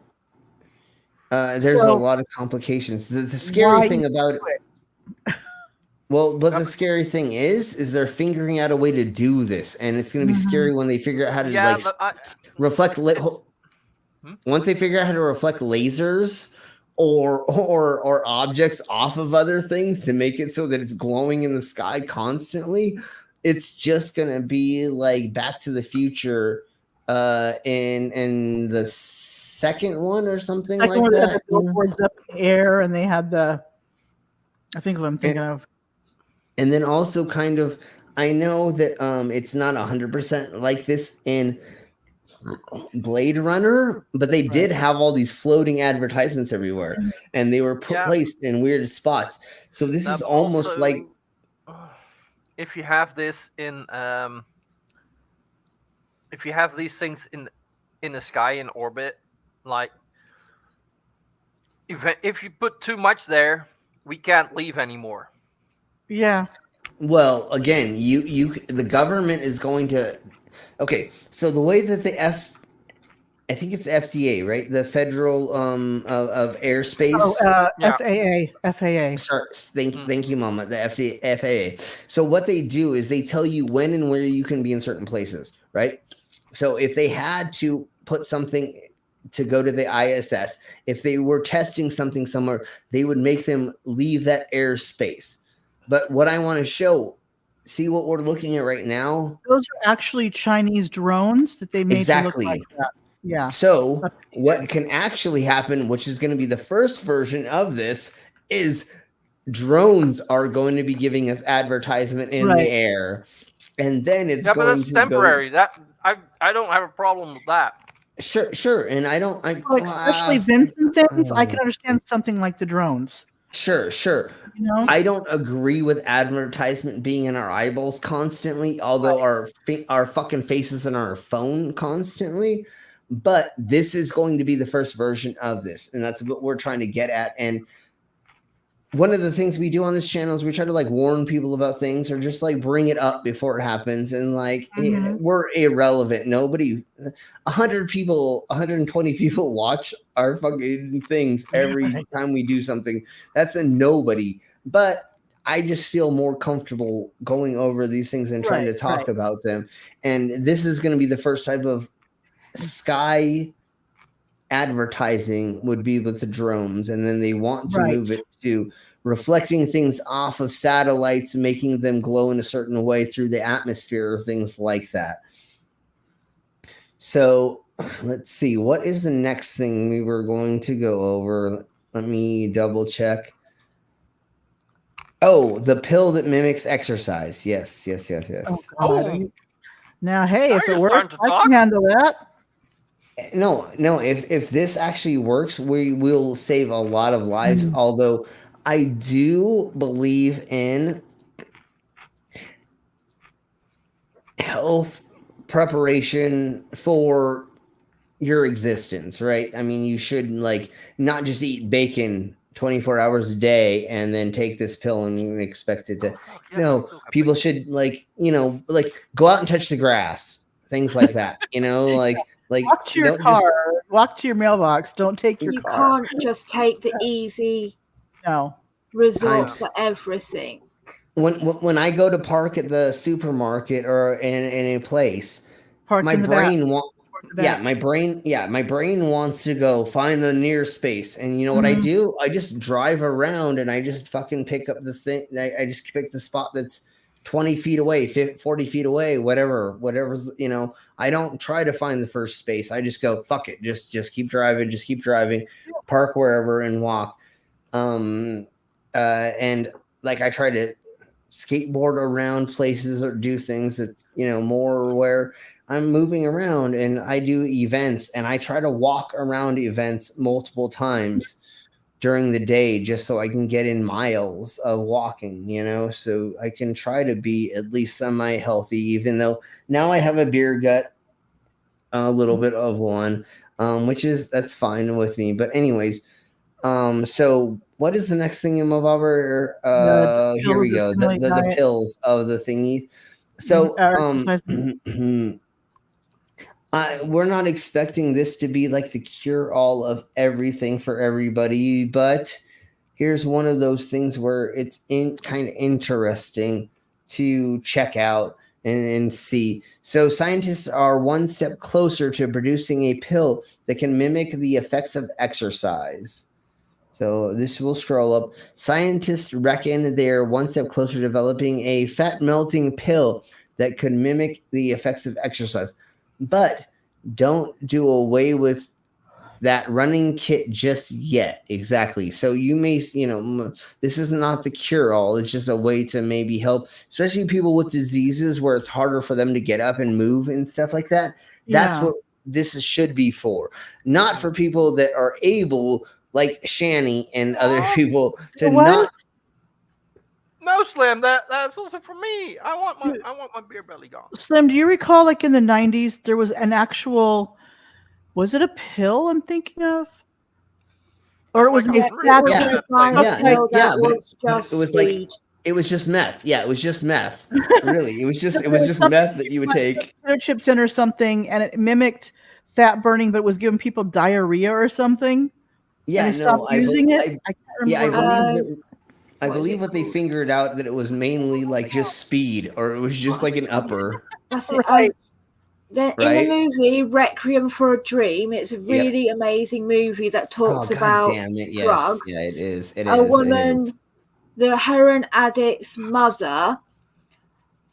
Speaker 20: There's a lot of complications. The scary thing about it. Well, but the scary thing is they're figuring out a way to do this, and it's going to be scary when they figure out how to reflect. Once they figure out how to reflect lasers or objects off of other things to make it so that it's glowing in the sky constantly, it's just going to be like Back to the Future in the second one or something like that.
Speaker 2: They had the billboards up in the air, and they had I think what I'm thinking of.
Speaker 20: And then also kind of, I know that it's not 100% like this in Blade Runner, but they did have all these floating advertisements everywhere, and they were placed in weird spots. So this is almost
Speaker 8: also,
Speaker 20: like
Speaker 8: if you have this in if you have these things in the sky in orbit, like if you put too much there, we can't leave anymore.
Speaker 2: Yeah.
Speaker 20: Well, again, the government is going to. Okay, so the way that I think it's FDA, right? The Federal of Airspace.
Speaker 2: FAA.
Speaker 20: Sorry, thank you, Mama. The FAA. So what they do is they tell you when and where you can be in certain places, right? So if they had to put something to go to the ISS, if they were testing something somewhere, they would make them leave that airspace. But what I want to show, see what we're looking at right now?
Speaker 2: Those are actually Chinese drones that they made
Speaker 20: exactly.
Speaker 2: to look like that. Yeah.
Speaker 20: So what can actually happen, which is going to be the first version of this, is drones are going to be giving us advertisement in the air. And then it's going
Speaker 8: but that's
Speaker 20: to
Speaker 8: temporary. That I don't have a problem with that.
Speaker 20: Sure. And I don't
Speaker 2: especially Vincent things, I can understand something like the drones.
Speaker 20: Sure.
Speaker 2: You know?
Speaker 20: I don't agree with advertisement being in our eyeballs constantly, although our fucking faces in our phone constantly. But this is going to be the first version of this, and that's what we're trying to get at. And one of the things we do on this channel is we try to like warn people about things or just like bring it up before it happens. And like we're irrelevant. 120 people watch our fucking things every time we do something. That's a nobody. But I just feel more comfortable going over these things and trying to talk about them. And this is going to be the first type of sky advertising would be with the drones, and then they want to move it to reflecting things off of satellites, making them glow in a certain way through the atmosphere or things like that. So let's see, what is the next thing we were going to go over? Let me double check. Oh, the pill that mimics exercise. Yes.
Speaker 2: Oh. Now, hey, if it works, I can handle that.
Speaker 20: No. If this actually works, we will save a lot of lives. Although I do believe in health preparation for your existence, right? I mean, you should like not just eat bacon 24 hours a day and then take this pill and expect it to. People should like go out and touch the grass, things like that. Like
Speaker 2: walk to your car, walk to your mailbox. Don't take your car.
Speaker 7: You can't just take the easy result for everything.
Speaker 20: When I go to park at the supermarket or in a place, my brain wants to go find the near space. And you know what I do? I just drive around and I just fucking pick up the thing. I just pick the spot that's 20 feet away, 40 feet away, whatever's, I don't try to find the first space. I just go, fuck it. Just keep driving, park wherever and walk. And like, I try to skateboard around places or do things that's, more where I'm moving around, and I do events and I try to walk around events multiple times during the day just so I can get in miles of walking, so I can try to be at least semi-healthy, even though now I have a beer gut, a little bit of one, that's fine with me. But anyways, so what is the next thing in Mobobber? Here we go. The pills of the thingy. So We're not expecting this to be like the cure-all of everything for everybody, but here's one of those things where it's kind of interesting to check out and see. So scientists are one step closer to producing a pill that can mimic the effects of exercise. So this will scroll up. Scientists reckon they're one step closer to developing a fat melting pill that could mimic the effects of exercise. But don't do away with that running kit just yet. Exactly. So you may, this is not the cure all. It's just a way to maybe help, especially people with diseases where it's harder for them to get up and move and stuff like that. That's what this should be for. Not for people that are able, like Shani and other people, to not.
Speaker 8: No, Slim, that's also for me. I want my beer belly gone.
Speaker 2: Slim, do you recall, like in the 90s, there was an actual, was it a pill I'm thinking of? Or it was
Speaker 7: It
Speaker 20: was just meth. Yeah, it was just meth. Really, it was just meth that you would take.
Speaker 2: Chips in or something, and it mimicked fat burning, but it was giving people diarrhea or something.
Speaker 20: Yeah,
Speaker 2: and they stopped using it. I can't remember.
Speaker 20: I believe what they figured out that it was mainly like just speed, or it was just like an upper.
Speaker 7: That's it. Right. In the movie Requiem for a Dream, it's a really amazing movie that talks about drugs.
Speaker 20: Yeah, it is.
Speaker 7: A woman, the heroin addict's mother,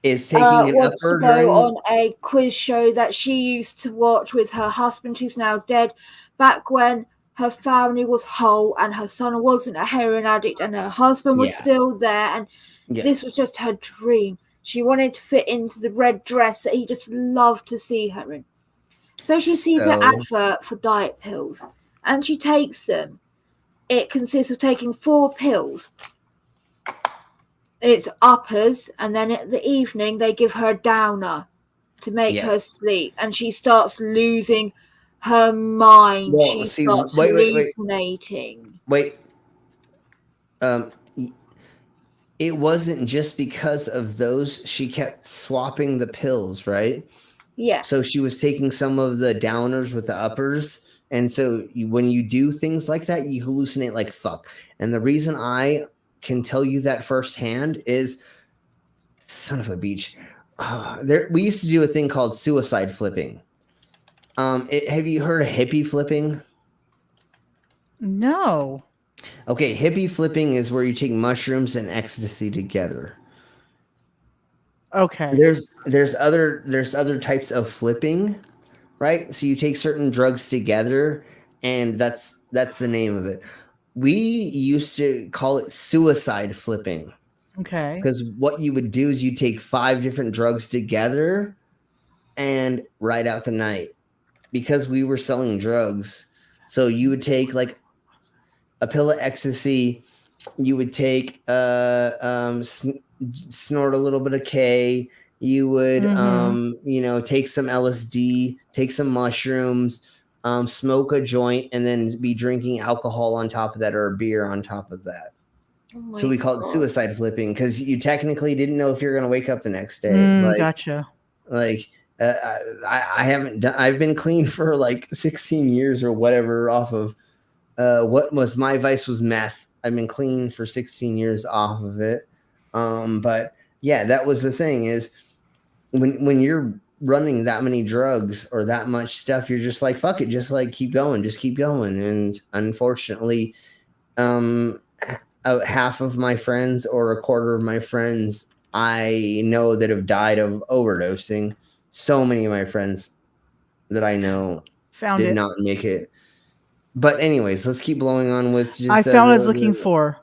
Speaker 20: is taking an
Speaker 7: wants
Speaker 20: upper
Speaker 7: to go
Speaker 20: during...
Speaker 7: on a quiz show that she used to watch with her husband, who's now dead, back when her family was whole and her son wasn't a heroin addict and her husband was still there, and this was just her dream. She wanted to fit into the red dress that he just loved to see her in. So she sees an advert for diet pills and she takes them. It consists of taking 4 pills. It's uppers, and then at the evening they give her a downer to make her sleep, and she starts losing her mind. She starts hallucinating.
Speaker 20: It wasn't just because of those. She kept swapping the pills, right?
Speaker 7: Yeah.
Speaker 20: So she was taking some of the downers with the uppers. And so when you do things like that, you hallucinate like fuck. And the reason I can tell you that firsthand is, son of a beach. We used to do a thing called suicide flipping. Have you heard of hippie flipping?
Speaker 2: No.
Speaker 20: Okay, hippie flipping is where you take mushrooms and ecstasy together.
Speaker 2: Okay.
Speaker 20: There's other types of flipping, right? So you take certain drugs together, and that's the name of it. We used to call it suicide flipping.
Speaker 2: Okay.
Speaker 20: Because what you would do is you take 5 different drugs together and ride out the night. Because we were selling drugs, so you would take like a pill of ecstasy, you would take snort a little bit of K, you would take some LSD, take some mushrooms, smoke a joint, and then be drinking alcohol on top of that, or a beer on top of that. So we call it suicide flipping, because you technically didn't know if you're going to wake up the next day.
Speaker 2: Gotcha.
Speaker 20: I haven't done. I've been clean for like 16 years or whatever off of what was my vice was meth. I've been clean for 16 years off of it. But yeah, that was the thing, is when you're running that many drugs or that much stuff, you're just like, fuck it, just like keep going. And unfortunately, half of my friends or a quarter of my friends I know that have died of overdosing. So many of my friends that I know did not make it. But anyways, let's keep blowing on with just...
Speaker 2: I found what I was looking for.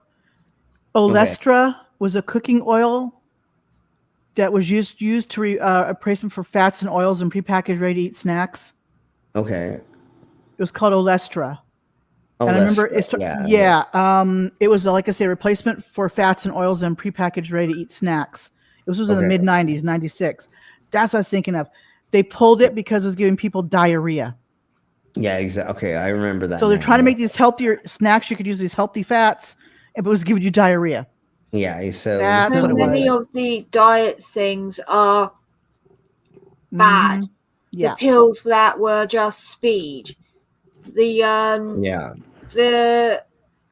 Speaker 2: Olestra was a cooking oil that was used to replacement for fats and oils and prepackaged ready-to-eat snacks.
Speaker 20: Okay.
Speaker 2: It was called Olestra. And I remember it was, like I say, a replacement for fats and oils and prepackaged ready-to-eat snacks. This was in the mid-90s, 96. That's what I was thinking of. They pulled it because it was giving people diarrhea.
Speaker 20: Yeah, exactly. Okay, I remember that.
Speaker 2: So they're trying to make these healthier snacks. You could use these healthy fats, but it was giving you diarrhea.
Speaker 20: Yeah, so
Speaker 7: many of the diet things are bad. the pills that were just speed, the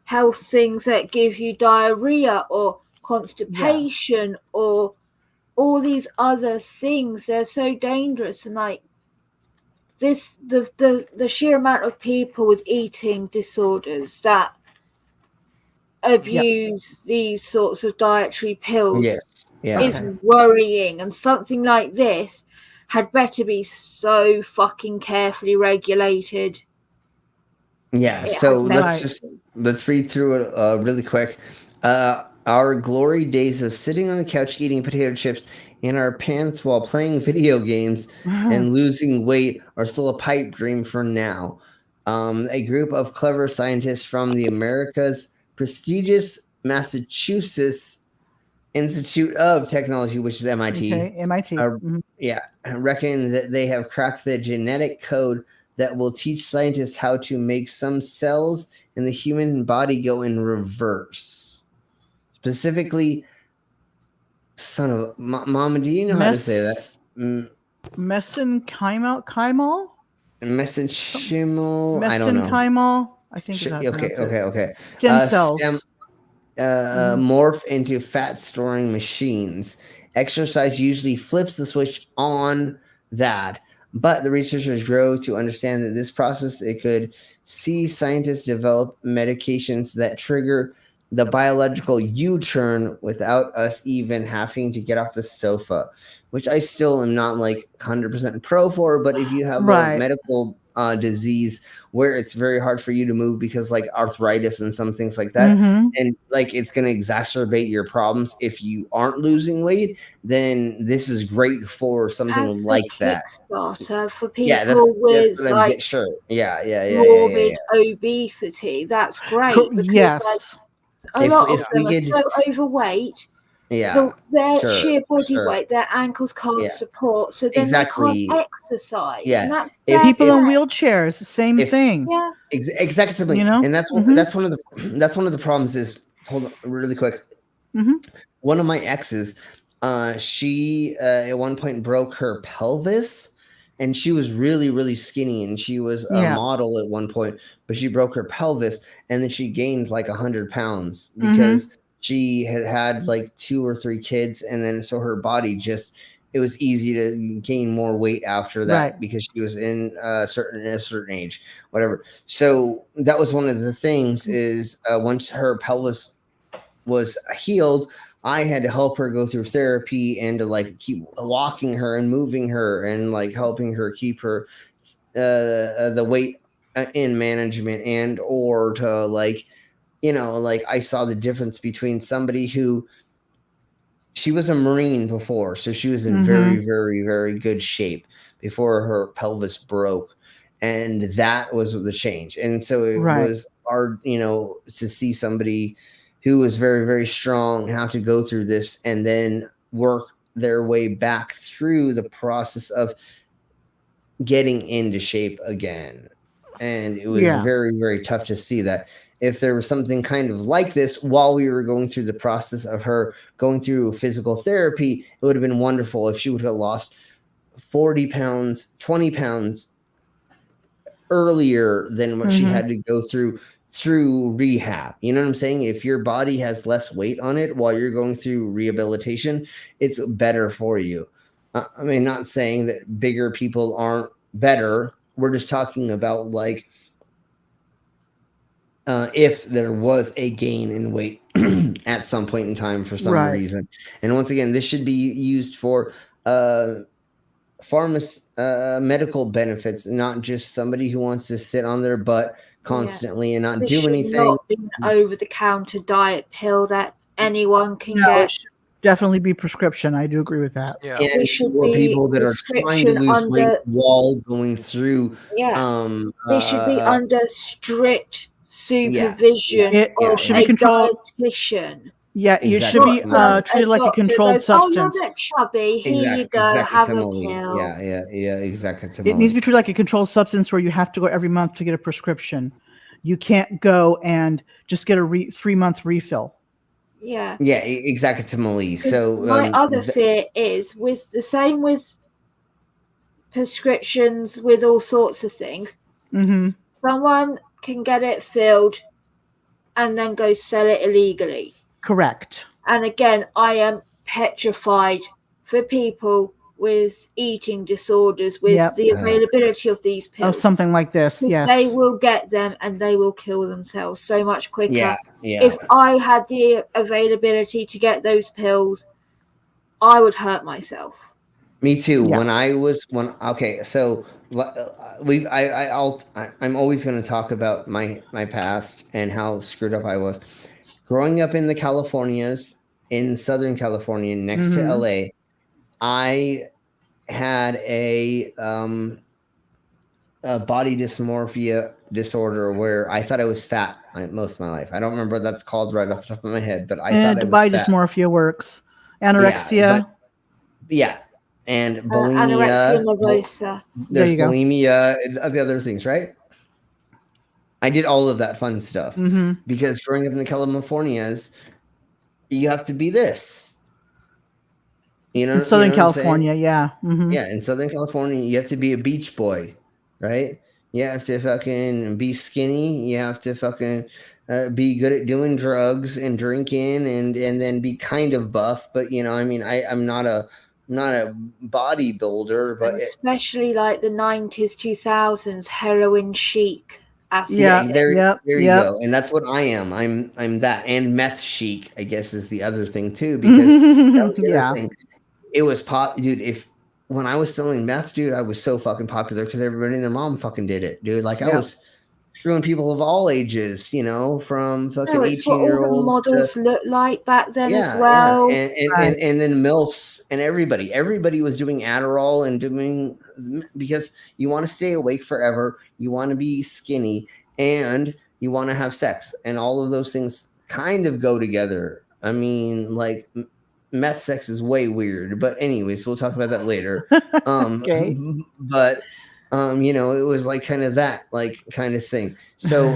Speaker 7: health things that give you diarrhea or constipation or all these other things. They're so dangerous, and like this, the sheer amount of people with eating disorders that abuse these sorts of dietary pills is worrying, and something like this had better be so fucking carefully regulated.
Speaker 20: So let's read through it really quick. Our glory days of sitting on the couch eating potato chips in our pants while playing video games and losing weight are still a pipe dream for now. A group of clever scientists from the America's prestigious Massachusetts Institute of Technology, which is MIT.
Speaker 2: MIT.
Speaker 20: Reckon that they have cracked the genetic code that will teach scientists how to make some cells in the human body go in reverse. Specifically, son of Mama, do you know how to say that?
Speaker 2: Mesenchymal?
Speaker 20: Mesenchymal. I don't know.
Speaker 2: Mesenchymal. I think is how to pronounce it.
Speaker 20: Okay.
Speaker 2: Stem cells.
Speaker 20: Morph into fat storing machines. Exercise usually flips the switch on that, but the researchers grow to understand that this process, it could see scientists develop medications that trigger the biological U-turn without us even having to get off the sofa, which I still am not like 100% pro for. But if you have a medical disease where it's very hard for you to move because like arthritis and some things like that, and like it's going to exacerbate your problems if you aren't losing weight, then this is great for something like that.
Speaker 7: Kickstarter for people with like morbid obesity. That's great because like a lot of them are so overweight. Their sheer body weight, their ankles can't support, so then they can't exercise. And that's
Speaker 2: people in wheelchairs, the same thing.
Speaker 7: Yeah,
Speaker 20: exactly.
Speaker 2: You know,
Speaker 20: and that's one of the problems. Is hold on really quick. One of my exes, she at one point broke her pelvis, and she was really, really skinny, and she was a model at one point, but she broke her pelvis, and then she gained like 100 pounds because she had like 2 or 3 kids, and then so her body just, it was easy to gain more weight after that because she was in a certain age, whatever. So that was one of the things is once her pelvis was healed, I had to help her go through therapy and to like keep walking her and moving her and like helping her keep her the weight in management, and or to like, you know, like I saw the difference between somebody who, she was a Marine before, so she was in very, very, very good shape before her pelvis broke, and that was the change. And so it was hard, you know, to see somebody who was very, very strong have to go through this and then work their way back through the process of getting into shape again. And it was very, very tough to see that. If there was something kind of like this while we were going through the process of her going through physical therapy, it would have been wonderful if she would have lost 40 pounds, 20 pounds earlier than what she had to go through rehab. You know what I'm saying? If your body has less weight on it while you're going through rehabilitation, it's better for you. I mean, not saying that bigger people aren't better. We're just talking about like, if there was a gain in weight at some point in time for some reason. And once again, this should be used for medical benefits, not just somebody who wants to sit on their butt constantly and not do anything.
Speaker 7: Not be an over-the-counter diet pill that anyone can get.
Speaker 2: It should definitely be prescription. I do agree with that.
Speaker 20: Yeah. And it should for people that are trying to lose weight while going through.
Speaker 7: They should be under strict supervision
Speaker 2: It should be controlled.
Speaker 7: Dietitian.
Speaker 2: Yeah, you should be treated like a controlled substance.
Speaker 7: Oh, you're a bit chubby. Here you go. Have a pill.
Speaker 20: Yeah, exactly.
Speaker 2: It needs to be treated like a controlled substance where you have to go every month to get a prescription. You can't go and just get a 3-month refill.
Speaker 7: Yeah.
Speaker 20: Yeah, exactly. So
Speaker 7: my other fear is with prescriptions with all sorts of things.
Speaker 2: Mm-hmm.
Speaker 7: Someone can get it filled and then go sell it illegally.
Speaker 2: Correct.
Speaker 7: And again, I am petrified for people with eating disorders, with the availability of these pills.
Speaker 2: Oh, something like this, yes.
Speaker 7: They will get them and they will kill themselves so much quicker.
Speaker 20: Yeah.
Speaker 7: If I had the availability to get those pills, I would hurt myself.
Speaker 20: Me too.
Speaker 2: Yeah.
Speaker 20: So I'm always going to talk about my past and how screwed up I was. Growing up in the Californias, in Southern California, next to LA, I had a body dysmorphia disorder where I thought I was fat most of my life. I don't remember what that's called right off the top of my head, but I thought I was
Speaker 2: body
Speaker 20: fat.
Speaker 2: dysmorphia works. Anorexia.
Speaker 20: And bulimia.
Speaker 7: Anorexia nervosa.
Speaker 20: There's bulimia and the other things, right? I did all of that fun stuff because growing up in the Californias, you have to be this. You know,
Speaker 2: in Southern
Speaker 20: you know
Speaker 2: California, yeah. Mm-hmm.
Speaker 20: Yeah, in Southern California, you have to be a beach boy, right? You have to fucking be skinny. You have to fucking be good at doing drugs and drinking, and then be kind of buff. But you know, I mean, I'm not a bodybuilder, but
Speaker 7: and especially like the 90s, 2000s heroin chic.
Speaker 20: There you go, and that's what I am. I'm that, and meth chic, I guess, is the other thing too, because that was the other thing. It was dude. When I was selling meth, dude, I was so fucking popular because everybody and their mom fucking did it, dude. Like I was screwing people of all ages, you know, from fucking 18-year-olds.
Speaker 7: Models looked like back then as well.
Speaker 20: And then MILFs and everybody. Everybody was doing Adderall and doing, because you want to stay awake forever. You want to be skinny and you want to have sex. And all of those things kind of go together. I mean, like meth sex is way weird, but anyways, we'll talk about that later.
Speaker 2: Okay.
Speaker 20: But you know, it was like kind of that like kind of thing. So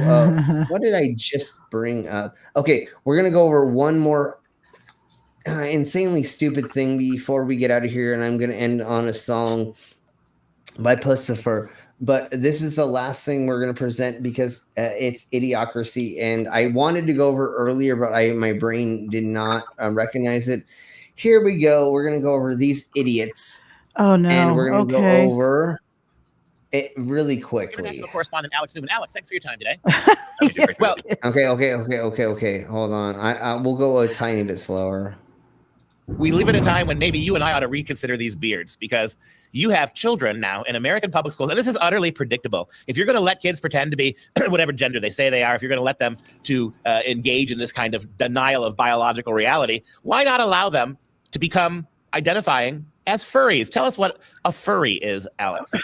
Speaker 20: what did I just bring up? Okay, we're gonna go over one more insanely stupid thing before we get out of here, and I'm gonna end on a song by Pustifer. But this is the last thing we're going to present because it's Idiocracy. And I wanted to go over earlier, but my brain did not recognize it. Here we go. We're going to go over these idiots.
Speaker 2: Oh, no.
Speaker 20: And we're going to go over it really quickly.
Speaker 10: International correspondent Alex Newman. Alex, thanks for your time today.
Speaker 20: Well, okay. Hold on. We'll go a tiny bit slower.
Speaker 10: We live in a time when maybe you and I ought to reconsider these beards, because you have children now in American public schools, and this is utterly predictable. If you're going to let kids pretend to be whatever gender they say they are, if you're going to let them to engage in this kind of denial of biological reality, why not allow them to become identifying as furries? Tell us what a furry is, Alex.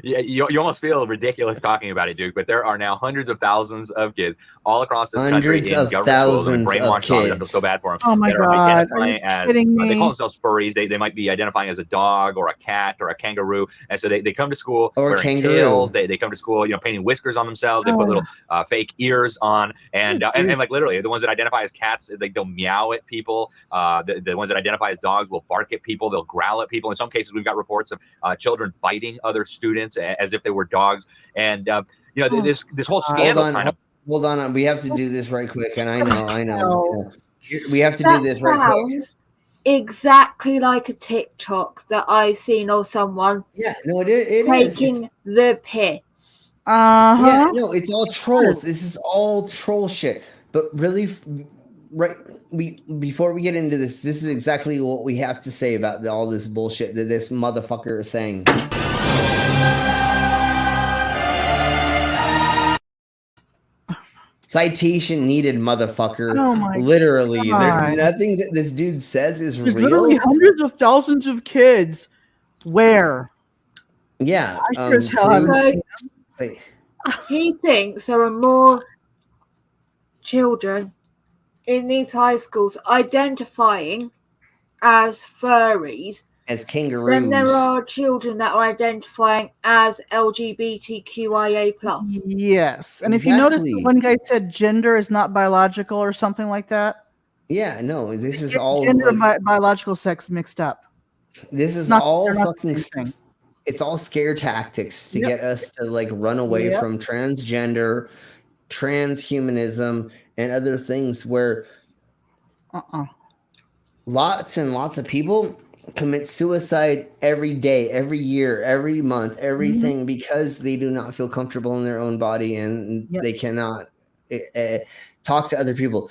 Speaker 12: Yeah, you almost feel ridiculous talking about it, Duke, but there are now hundreds of thousands of kids all across this country in government schools and brainwashed on. I feel so bad for them.
Speaker 2: Oh my God. Are you kidding me?
Speaker 12: They call themselves furries. They might be identifying as a dog or a cat or a kangaroo. And so they come to school wearing tails. They come to school, you know, painting whiskers on themselves. They put little fake ears on. And like literally the ones that identify as cats, they'll meow at people. The ones that identify as dogs will bark at people. They'll growl at people. In some cases, we've got reports of children biting other students as if they were dogs. And you know, this whole scandal
Speaker 20: hold on, we have to do this right quick. And I know we have to do this right quick.
Speaker 7: Exactly like a TikTok that I've seen of someone
Speaker 20: it
Speaker 7: taking
Speaker 20: is.
Speaker 7: the piss.
Speaker 20: Yeah, no, it's all trolls. This is all troll shit. But really, before we get into this is exactly what we have to say about all this bullshit that this motherfucker is saying. Citation needed, motherfucker.
Speaker 2: Oh my
Speaker 20: literally,
Speaker 2: God.
Speaker 20: Nothing that this dude says is
Speaker 2: There's
Speaker 20: real.
Speaker 2: literally hundreds of thousands of kids. Where?
Speaker 20: Yeah.
Speaker 2: I sure as hell haven't seen them.
Speaker 7: He thinks there are more children in these high schools identifying as furries,
Speaker 20: as kangaroos,
Speaker 7: then there are children that are identifying as LGBTQIA+.
Speaker 2: Yes. And if you notice, one guy said gender is not biological or something like that.
Speaker 20: Yeah, no, this is all
Speaker 2: gender and biological sex mixed up.
Speaker 20: This is all fucking It's all scare tactics to get us to like run away from transgender, transhumanism, and other things where lots and lots of people commit suicide every day, every year, every month, everything because they do not feel comfortable in their own body and they cannot talk to other people.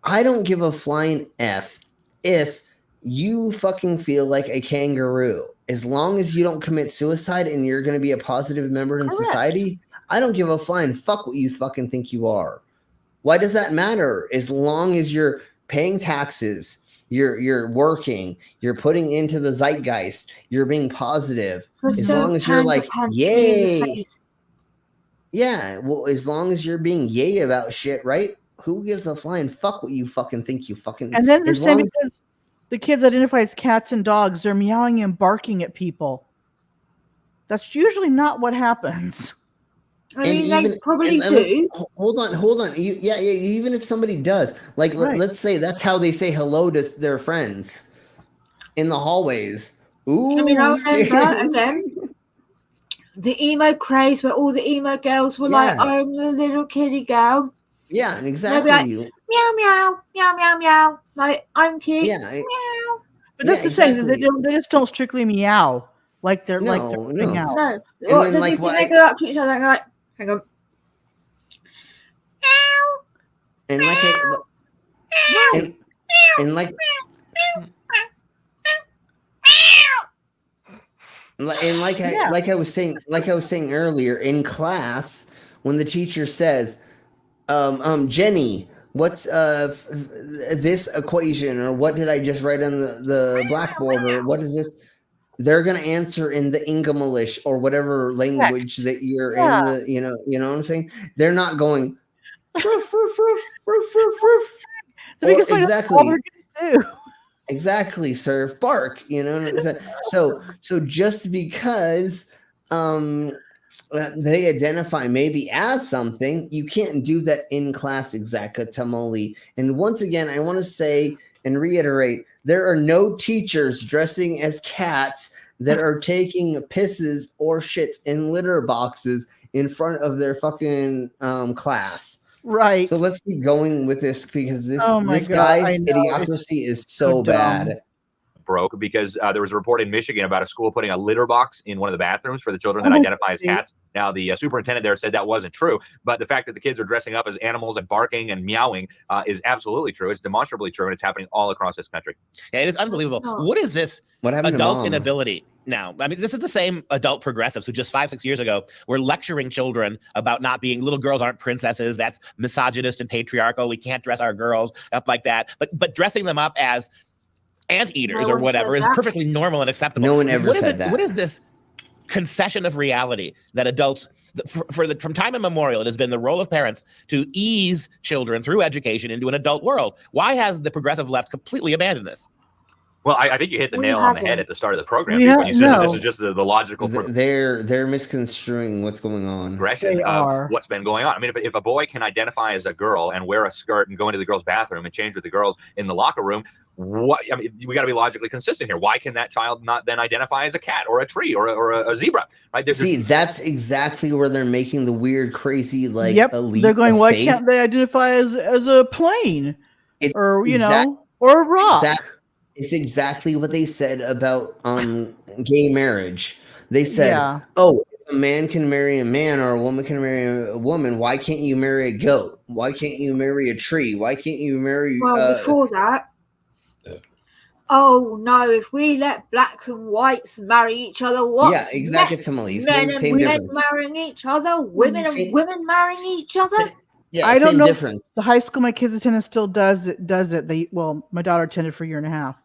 Speaker 20: I don't give a flying F if you fucking feel like a kangaroo. As long as you don't commit suicide and you're going to be a positive member in society, I don't give a flying fuck what you fucking think you are. Why does that matter? As long as you're paying taxes, you're working, you're putting into the zeitgeist, you're being positive. As long as you're like, yay. Yeah, well, as long as you're being yay about shit, right? Who gives a flying fuck what you fucking think you fucking...
Speaker 2: And then because the kids identify as cats and dogs, they're meowing and barking at people. That's usually not what happens.
Speaker 7: I mean, they probably do.
Speaker 20: Hold on. Even if somebody does, like, let's say that's how they say hello to their friends in the hallways. Ooh,
Speaker 7: I mean, I remember again the emo craze where all the emo girls were like, "I'm the little kitty girl."
Speaker 20: Yeah, exactly.
Speaker 7: Like, meow meow meow meow meow. Like, I'm cute.
Speaker 20: Yeah,
Speaker 7: meow.
Speaker 2: But that's the thing. They just don't strictly meow like they're putting out.
Speaker 7: No. What does he think they go up to each other and like, hang on.
Speaker 20: And like I was saying earlier in class, when the teacher says, Jenny, what's this equation, or what did I just write on the blackboard, or what is this? They're gonna answer in the English or whatever language that you're in the, you know what I'm saying? They're not going roof, roof, roof, roof, roof, roof. Exactly, serve bark, you know. So just because they identify maybe as something, you can't do that in class exactly. And once again, I want to say and reiterate, there are no teachers dressing as cats that are taking pisses or shits in litter boxes in front of their fucking class.
Speaker 2: Right.
Speaker 20: So let's keep going with this, because this guy's idiocracy is so bad.
Speaker 12: Broke because there was a report in Michigan about a school putting a litter box in one of the bathrooms for the children that identify as cats. Now, the superintendent there said that wasn't true, but the fact that the kids are dressing up as animals and barking and meowing is absolutely true. It's demonstrably true, and it's happening all across this country.
Speaker 10: Yeah, it is unbelievable. What is this adult inability now? I mean, this is the same adult progressives who just 5-6 years ago were lecturing children about not being, little girls aren't princesses. That's misogynist and patriarchal. We can't dress our girls up like that. But dressing them up as anteaters or whatever is perfectly normal and acceptable.
Speaker 20: No one ever said that.
Speaker 10: What is this concession of reality that adults, from time immemorial, it has been the role of parents to ease children through education into an adult world? Why has the progressive left completely abandoned this?
Speaker 12: Well, I think you hit the nail on the head at the start of the program when you said that this is just the logical.
Speaker 20: They're misconstruing what's going on.
Speaker 12: Progression of what's been going on. I mean, if a boy can identify as a girl and wear a skirt and go into the girls' bathroom and change with the girls in the locker room, we got to be logically consistent here. Why can that child not then identify as a cat or a tree or a zebra? Right?
Speaker 20: That's exactly where they're making the weird, crazy, like, elite.
Speaker 2: They're going, why can't they identify as a plane or a rock?
Speaker 20: It's exactly what they said about gay marriage. They said, if a man can marry a man or a woman can marry a woman, why can't you marry a goat? Why can't you marry a tree? Why can't you marry...
Speaker 7: before that, oh no, if we let blacks and whites marry each other, what?
Speaker 20: Yeah, exactly.
Speaker 7: Men and women marrying each other, women and women marrying each other.
Speaker 20: Yeah,
Speaker 2: I don't know.
Speaker 20: Difference.
Speaker 2: The high school my kids attended still does it. My daughter attended for a year and a half,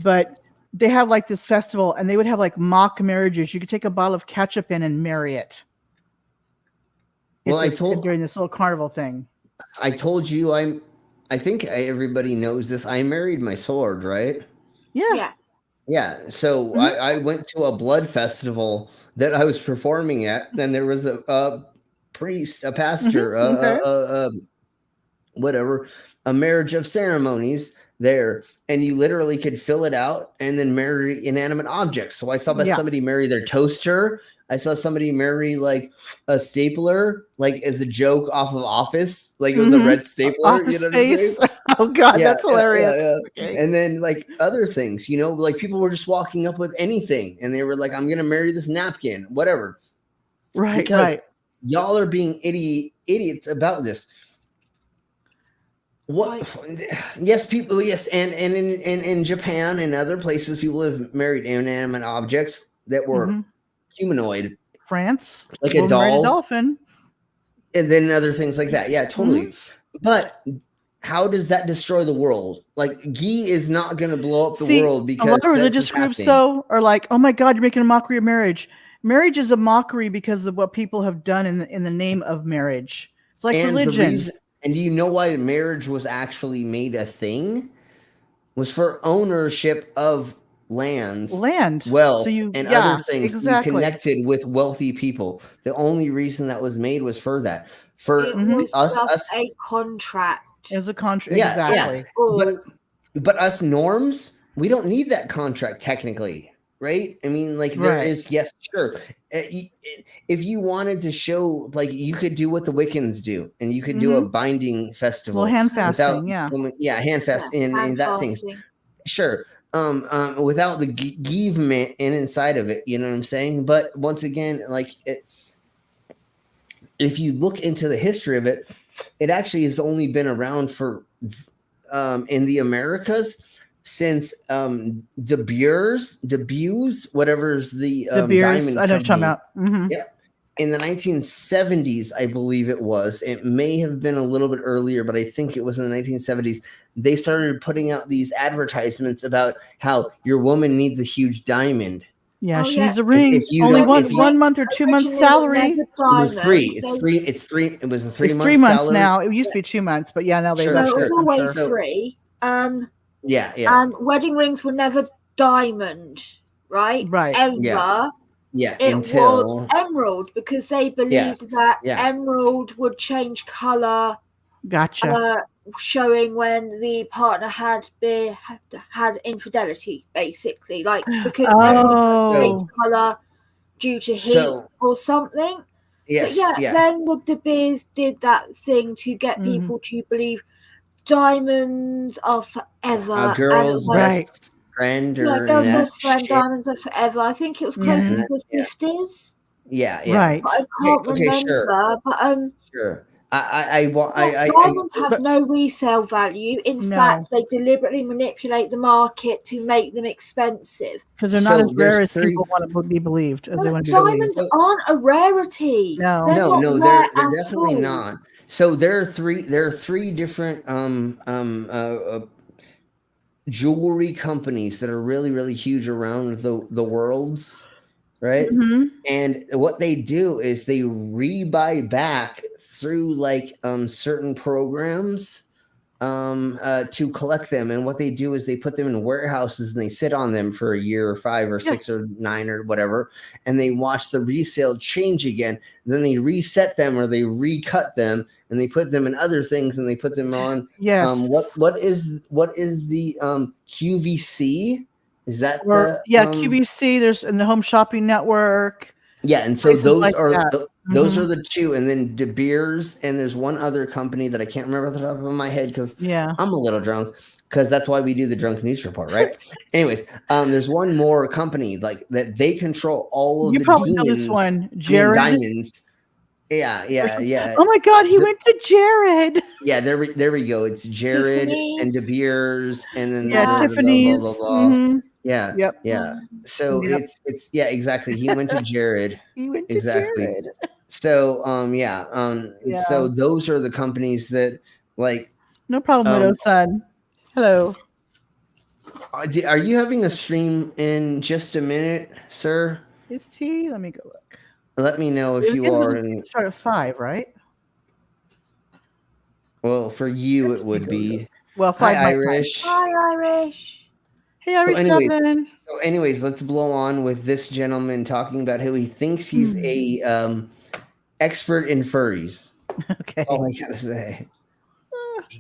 Speaker 2: but they have like this festival, and they would have like mock marriages. You could take a bottle of ketchup in and marry it. During this little carnival thing.
Speaker 20: I told you I think everybody knows this. I married my sword, right?
Speaker 2: Yeah.
Speaker 20: Yeah. So I went to a blood festival that I was performing at, and there was a priest, a pastor, whatever, a marriage of ceremonies there, and you literally could fill it out and then marry inanimate objects. So I saw somebody marry their toaster. I saw somebody marry like a stapler, like as a joke off of Office, like it was a red stapler.
Speaker 2: Office
Speaker 20: you know what I'm saying?
Speaker 2: Space. Oh God, that's hilarious.
Speaker 20: Okay. And then like other things, like people were just walking up with anything, and they were like, "I'm gonna marry this napkin, whatever."
Speaker 2: Right,
Speaker 20: because y'all are being idiots about this. What? Yes, people. Yes, and in Japan and other places, people have married inanimate objects that were humanoid.
Speaker 2: France,
Speaker 20: like a doll,
Speaker 2: dolphin,
Speaker 20: and then other things like that. Yeah, totally. But how does that destroy the world? Like, ghee is not going to blow up the world because
Speaker 2: a lot of religious groups, though, are like, "Oh my God, you're making a mockery of marriage." Marriage is a mockery because of what people have done in the name of marriage. It's like religion.
Speaker 20: And do you know why marriage was actually made a thing? Was for ownership of land, wealth, and other things.
Speaker 2: Exactly.
Speaker 20: You connected with wealthy people. The only reason that was made was for that. For
Speaker 7: it was just a contract.
Speaker 2: It was a contract.
Speaker 20: Yeah,
Speaker 2: exactly.
Speaker 20: Yeah. But us norms, we don't need that contract technically, right? I mean, like there is, yes, sure. If you wanted to show, like, you could do what the Wiccans do, and you could do a binding festival.
Speaker 2: Well, hand fasting,
Speaker 20: hand fasting, and that things. Sure. Without the givement inside of it, you know what I'm saying? But once again, like, if you look into the history of it, it actually has only been around for in the Americas since De Beers, whatever's the diamond
Speaker 2: I know what you're talking about.
Speaker 20: Yep. In the 1970s, I believe it was. It may have been a little bit earlier, but I think it was in the 1970s. They started putting out these advertisements about how your woman needs a huge diamond.
Speaker 2: Yeah, she needs a ring. If you only 1 month or 2 months salary.
Speaker 20: It was three. It's 3. It was a 3 month
Speaker 2: 3 months
Speaker 20: salary.
Speaker 2: now. It used to be 2 months, but yeah, now they.
Speaker 7: It was always 3.
Speaker 20: Yeah.
Speaker 7: And wedding rings were never diamond, right?
Speaker 2: Right.
Speaker 7: Ever.
Speaker 20: Yeah.
Speaker 7: It
Speaker 20: Until
Speaker 7: was emerald because they believed that emerald would change color.
Speaker 2: Gotcha.
Speaker 7: Showing when the partner had infidelity, basically, like because emerald would change color due to heat or something.
Speaker 20: Yes.
Speaker 7: But then the De Beers did that thing to get people to believe diamonds are forever.
Speaker 20: A girl's best friend, or
Speaker 7: girl's best friend. Diamonds are forever. I think it was close to the 50s.
Speaker 20: Yeah.
Speaker 2: Right.
Speaker 7: But I can't remember.
Speaker 20: Sure.
Speaker 7: But
Speaker 20: sure.
Speaker 7: Diamonds have no resale value. In fact, they deliberately manipulate the market to make them expensive
Speaker 2: because they're not as rare as people want to be believed. As they want to be
Speaker 7: diamonds
Speaker 2: believed.
Speaker 7: aren't a rarity.
Speaker 20: No, they're definitely not. So there are three different jewelry companies that are really, really huge around the worlds, right? And what they do is they rebuy back through like certain programs to collect them. And what they do is they put them in warehouses and they sit on them for a year or 5 or 6 or 9 or whatever, and they watch the resale change again. And then they reset them or they recut them and they put them in other things and they put them on. What is the QVC? Is that
Speaker 2: QVC? There's in the Home Shopping Network.
Speaker 20: Yeah, and so those are those are the two, and then De Beers, and there's one other company that I can't remember off the top of my head because I'm a little drunk, because that's why we do the drunk news report, right? Anyways, there's one more company like that. They control all of the
Speaker 2: probably
Speaker 20: demons,
Speaker 2: know this one, Jared.
Speaker 20: Diamonds. Yeah.
Speaker 2: Oh my God, he went to Jared.
Speaker 20: Yeah, there we go. It's Jared and De Beers, and then
Speaker 2: Tiffany's.
Speaker 20: Blah, blah, blah. Yeah. Yep. Yeah. So it's exactly. He went to Jared.
Speaker 2: He went to Jared.
Speaker 20: So so those are the companies that like.
Speaker 2: No problem, Widow Son. Hello.
Speaker 20: Are you having a stream in just a minute, sir?
Speaker 2: Is he? Let me go look.
Speaker 20: Let me know if you are.
Speaker 2: Start at 5, right?
Speaker 20: Well, for you it would be.
Speaker 2: Well, 5.
Speaker 20: Hi, Irish.
Speaker 7: Hi, Irish.
Speaker 2: Hey, Irish Dublin.
Speaker 20: So anyways, let's blow on with this gentleman talking about how he thinks he's a expert in furries.
Speaker 2: Okay.
Speaker 20: That's all I gotta say.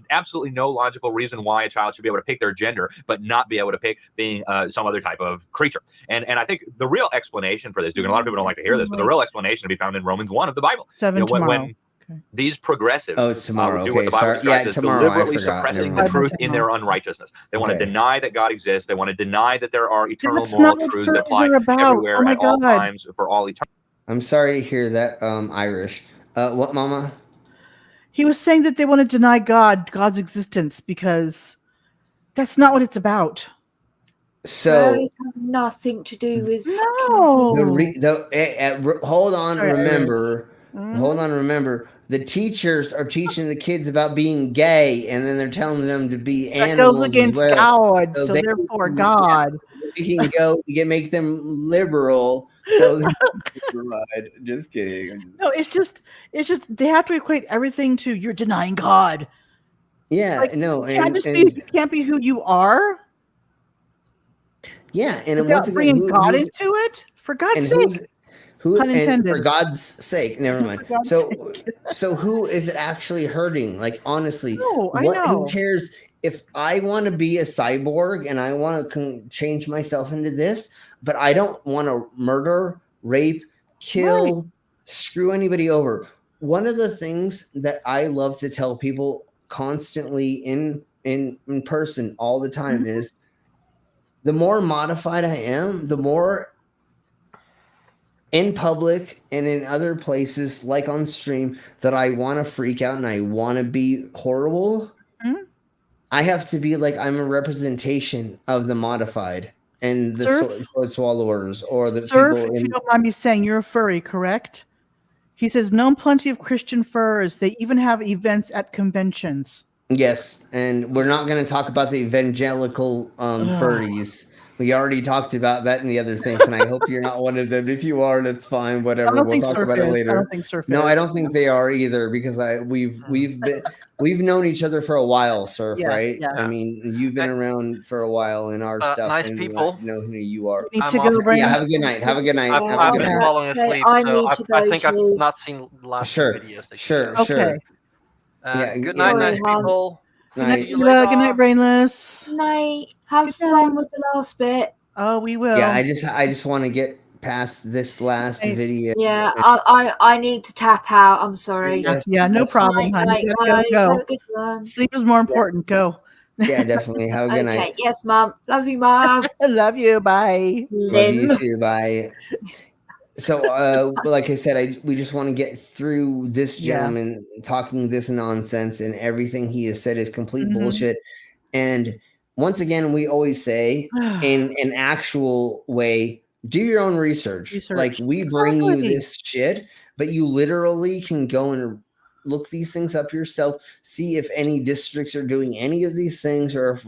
Speaker 12: absolutely no logical reason why a child should be able to pick their gender, but not be able to pick being some other type of creature. And I think the real explanation for this, Duke, and a lot of people don't like to hear this, but the real explanation to be found in Romans 1 of the Bible. When these progressives do what the Bible describes as deliberately suppressing the truth in their unrighteousness. They want to deny that God exists. They want to deny that there are eternal moral truths that apply everywhere at all times for all eternity.
Speaker 20: I'm sorry to hear that, Irish. What, Mama?
Speaker 2: He was saying that they want to deny God's existence, because that's not what it's about.
Speaker 20: So
Speaker 7: furries have nothing to do with
Speaker 20: hold on, remember. Hold on, remember. The teachers are teaching the kids about being gay, and then they're telling them to be animals.
Speaker 2: That goes against
Speaker 20: as well.
Speaker 2: God, so therefore God.
Speaker 20: We can go to make them liberal. So just kidding.
Speaker 2: No, it's just they have to equate everything to you're denying God.
Speaker 20: Yeah,
Speaker 2: you can't be who you are.
Speaker 20: Yeah, and
Speaker 2: without bringing God into it, for God's sake. Pun intended.
Speaker 20: For God's sake, never mind. So who is it actually hurting? Like, honestly, who cares if I want to be a cyborg and I want to change myself into this, but I don't want to murder, rape, kill, screw anybody over. One of the things that I love to tell people constantly in person all the time is, the more modified I am, the more in public and in other places, like on stream, that I want to freak out and I want to be horrible. I have to be like, I'm a representation of the modified and the sword swallowers, or the people.
Speaker 2: If you don't mind me saying, you're a furry, correct? He says, known plenty of Christian furs. They even have events at conventions.
Speaker 20: Yes, and we're not going to talk about the evangelical furries. We already talked about that in the other things, and I hope you're not one of them. If you are, that's fine. Whatever. We'll talk about it later.
Speaker 2: I don't think Surf
Speaker 20: No,
Speaker 2: is.
Speaker 20: I don't think they are either, because we've known each other for a while, Surf, right?
Speaker 2: Yeah.
Speaker 20: I mean, you've been around for a while in our stuff.
Speaker 21: Nice
Speaker 20: and
Speaker 21: people.
Speaker 20: I know who you are.
Speaker 2: Need to go, Brandon?
Speaker 20: Yeah, have a good night. Have a good night.
Speaker 21: I've been falling asleep, so I think I've not seen the last videos.
Speaker 20: Sure.
Speaker 21: Good night, nice people.
Speaker 2: Good night, Brainless.
Speaker 7: Good night. Have fun with the last bit.
Speaker 2: Oh, we will.
Speaker 20: Yeah, I just want to get past this last video.
Speaker 7: Yeah, I need to tap out. I'm sorry.
Speaker 2: Yeah, no problem, honey. You gotta go.
Speaker 7: Have a good one.
Speaker 2: Sleep is more important. Go.
Speaker 20: Yeah, definitely. Have a good night.
Speaker 7: Yes, Mom. Love you, Mom.
Speaker 2: Love you. Bye.
Speaker 20: Love you too. Bye. So, like I said, we just want to get through this gentleman talking this nonsense, and everything he has said is complete bullshit. And once again, we always say, in an actual way, do your own research. Like, we bring you this shit, but you literally can go and look these things up yourself, see if any districts are doing any of these things, or if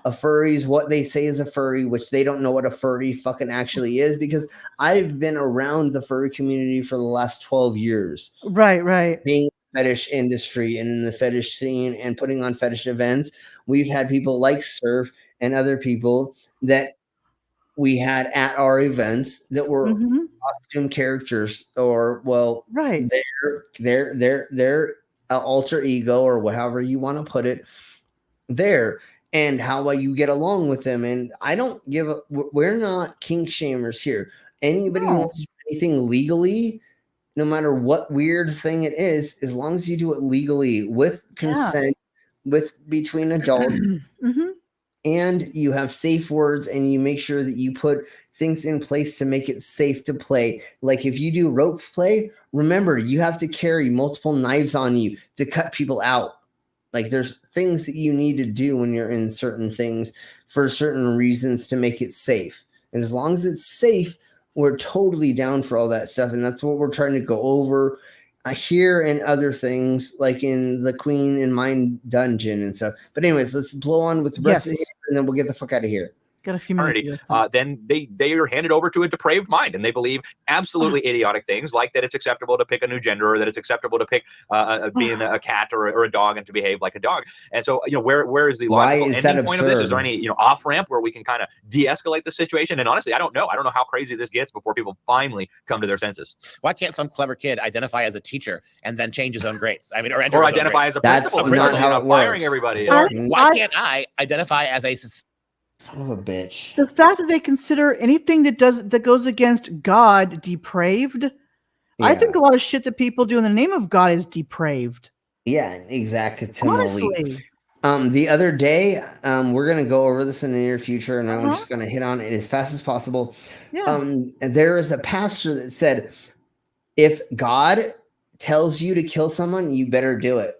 Speaker 20: a furry's what they say is a furry, which they don't know what a furry fucking actually is, because I've been around the furry community for the last 12 years.
Speaker 2: Right.
Speaker 20: Being in the fetish industry and in the fetish scene and putting on fetish events, we've had people like Surf and other people that we had at our events that were costume characters, or their alter ego, or however you want to put it, there, and how you get along with them. And I don't give a, we're not kink shamers here. Anybody who wants to do anything legally, no matter what weird thing it is, as long as you do it legally with consent, between adults, and you have safe words, and you make sure that you put things in place to make it safe to play. Like, if you do rope play, remember, you have to carry multiple knives on you to cut people out. Like, there's things that you need to do when you're in certain things for certain reasons to make it safe. And as long as it's safe, we're totally down for all that stuff. And that's what we're trying to go over here and other things, like in the Queen and Mine dungeon and stuff. But anyways, let's blow on with the rest of it, and then we'll get the fuck out of here.
Speaker 2: Got a few minutes.
Speaker 12: Then they are handed over to a depraved mind, and they believe absolutely idiotic things, like that it's acceptable to pick a new gender, or that it's acceptable to pick being a cat or a dog and to behave like a dog. And so, where is the logical ending point of this? Is there any off ramp where we can kind of de-escalate the situation? And honestly, I don't know how crazy this gets before people finally come to their senses.
Speaker 10: Why can't some clever kid identify as a teacher and then change his own grades? I mean, or
Speaker 12: identify as a principal.
Speaker 20: That's not how it works.
Speaker 12: Firing everybody.
Speaker 10: Or why can't I identify as a
Speaker 20: son of a bitch?
Speaker 2: The fact that they consider anything that goes against God depraved, I think a lot of shit that people do in the name of God is depraved.
Speaker 20: Yeah, exactly.
Speaker 2: Honestly.
Speaker 20: The other day, we're gonna go over this in the near future, and I'm just gonna hit on it as fast as possible. There is a pastor that said, if God tells you to kill someone, you better do it.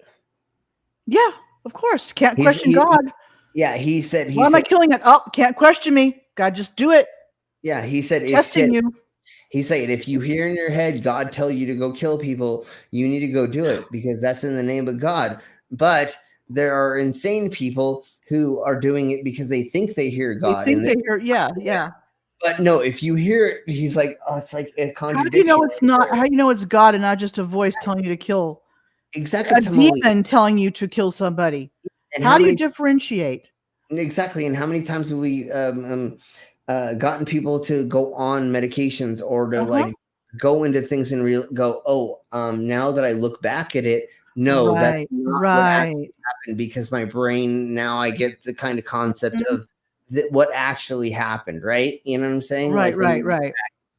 Speaker 2: Yeah, of course. Can't question God.
Speaker 20: Yeah, he said.
Speaker 2: Why am I killing it? Oh, can't question me. God, just do it.
Speaker 20: Yeah, he said. He said, if you hear in your head God tell you to go kill people, you need to go do it, because that's in the name of God. But there are insane people who are doing it because they think they hear God.
Speaker 2: Yeah.
Speaker 20: But no, if you hear it, he's like, oh, it's like a contradiction.
Speaker 2: How do you know it's not? How do you know it's God and not just a voice telling you to kill?
Speaker 20: Exactly.
Speaker 2: A demon telling you to kill somebody.
Speaker 20: And
Speaker 2: how do you differentiate?
Speaker 20: Exactly. And how many times have we gotten people to go on medications or to like go into things and now that I look back at it, no, that's not what actually happened, because my brain, now I get the kind of concept of what actually happened, right? You know what I'm saying?
Speaker 2: Right.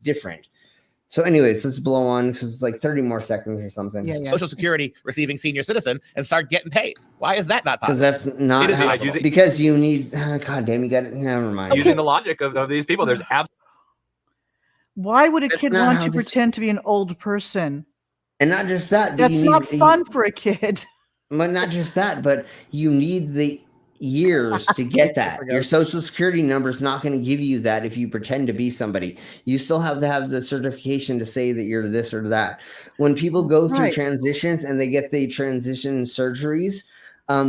Speaker 20: Different. So anyways, let's blow on, because it's like 30 more seconds or something.
Speaker 10: Social Security receiving senior citizen and start getting paid. Why is that not possible?
Speaker 20: Because that's not possible. Because you need, God damn, you got it. Never mind.
Speaker 12: Using the logic of these people, there's
Speaker 2: why would a kid want to pretend to be an old person?
Speaker 20: And not just that.
Speaker 2: That's not fun for a kid.
Speaker 20: But not just that, but you need the years to get that. Your social security number is not going to give you that if you pretend to be somebody. You still have to have the certification to say that you're this or that. When people go through transitions and they get the transition surgeries,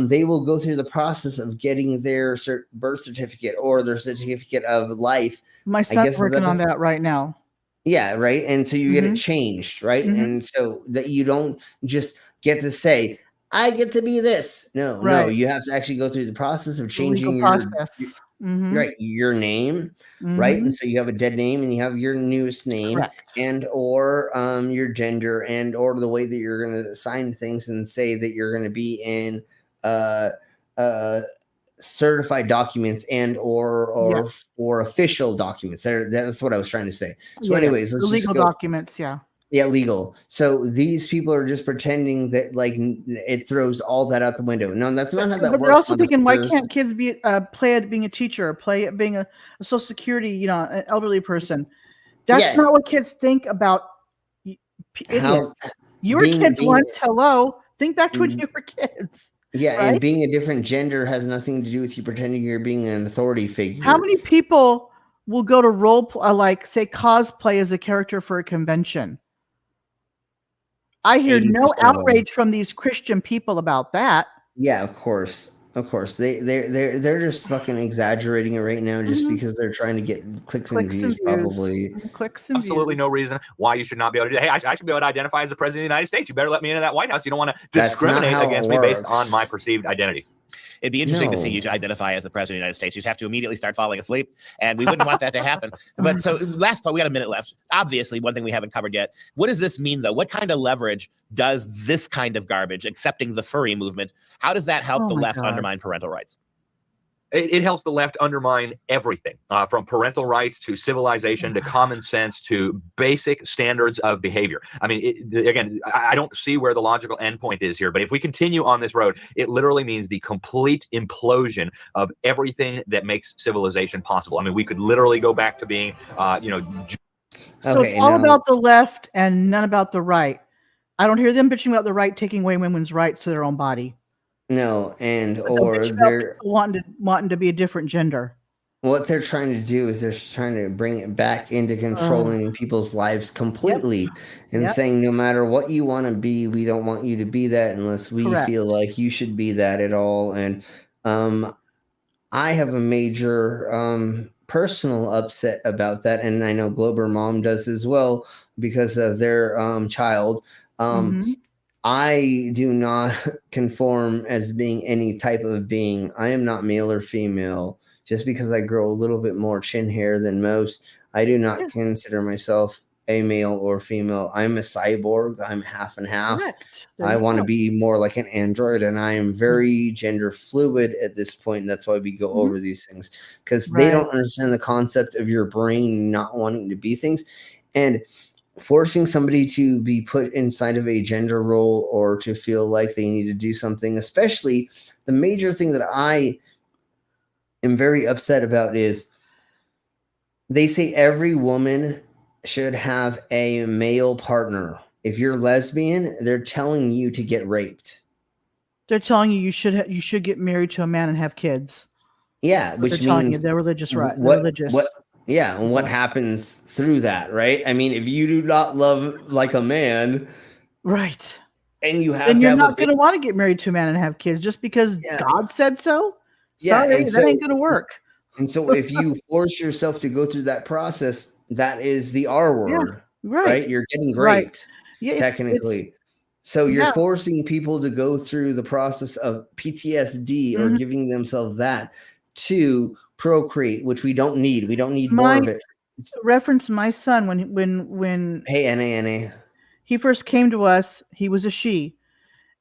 Speaker 20: they will go through the process of getting their birth certificate or their certificate of life.
Speaker 2: My son's working on that right now.
Speaker 20: Yeah, right. And so you get it changed, right? And so that you don't just get to say, I get to be this. No, you have to actually go through the process of changing your name, right? And so you have a dead name and you have your newest name and or your gender and or the way that you're going to sign things and say that you're going to be in certified documents and or official documents. That's what I was trying to say. So anyways, let's
Speaker 2: legal documents,
Speaker 20: legal. So these people are just pretending that like it throws all that out the window. No, that's not how that works.
Speaker 2: But they're also thinking, why can't kids play at being a teacher, or play at being a social security, an elderly person? That's not what kids think about. Idiots. You were kids once. Hello, think back to when you were kids.
Speaker 20: Yeah, and being a different gender has nothing to do with you pretending you're being an authority figure.
Speaker 2: How many people will go to cosplay as a character for a convention? I hear no outrage from these Christian people about that.
Speaker 20: Yeah, of course. They're just fucking exaggerating it right now just because they're trying to get clicks and views. Probably
Speaker 12: absolutely no reason why you should not be able to do. Hey, I should be able to identify as the president of the United States. You better let me into that White House. You don't want to discriminate against me based on my perceived identity.
Speaker 10: It'd be interesting to see you to identify as the president of the United States. You'd have to immediately start falling asleep, and we wouldn't want that to happen. But so last part, we got a minute left. Obviously, one thing we haven't covered yet. What does this mean, though? What kind of leverage does this kind of garbage, accepting the furry movement, how does that help the left undermine parental rights?
Speaker 12: It helps the left undermine everything, from parental rights to civilization to common sense to basic standards of behavior. I mean, again, I don't see where the logical endpoint is here, but if we continue on this road, it literally means the complete implosion of everything that makes civilization possible. I mean, we could literally go back to being,
Speaker 2: So it's all about the left and none about the right. I don't hear them bitching about the right taking away women's rights to their own body.
Speaker 20: No, or they're
Speaker 2: wanting to be a different gender.
Speaker 20: What they're trying to do is they're trying to bring it back into controlling people's lives completely and saying, no matter what you want to be, we don't want you to be that unless we feel like you should be that at all. And I have a major personal upset about that, and I know Glober Mom does as well because of their child. I do not conform as being any type of being. I am not male or female. Just because I grow a little bit more chin hair than most, I do not consider myself a male or female. I'm a cyborg. I'm half and half.
Speaker 2: Correct.
Speaker 20: I want to be more like an android, and I am very gender fluid at this point. And that's why we go over these things, because they don't understand the concept of your brain not wanting to be things. And forcing somebody to be put inside of a gender role or to feel like they need to do something, especially the major thing that I am very upset about is they say every woman should have a male partner. If you're lesbian, they're telling you to get raped.
Speaker 2: They're telling you you should get married to a man and have kids.
Speaker 20: Yeah, which means
Speaker 2: they're religious, right?
Speaker 20: What,
Speaker 2: They're religious.
Speaker 20: And what happens through that, right? I mean, if you do not love like a man,
Speaker 2: right,
Speaker 20: and you have
Speaker 2: then
Speaker 20: to
Speaker 2: you're
Speaker 20: have
Speaker 2: not going to want to get married to a man and have kids just because God said so. Sorry,
Speaker 20: and
Speaker 2: that ain't going to work.
Speaker 20: And so, if you force yourself to go through that process, that is the R word, right? You're getting raped, technically. So you're forcing people to go through the process of PTSD or giving themselves that to procreate, which we don't need. We don't need more of it.
Speaker 2: Reference my son when
Speaker 20: hey Anna
Speaker 2: he first came to us, he was a she,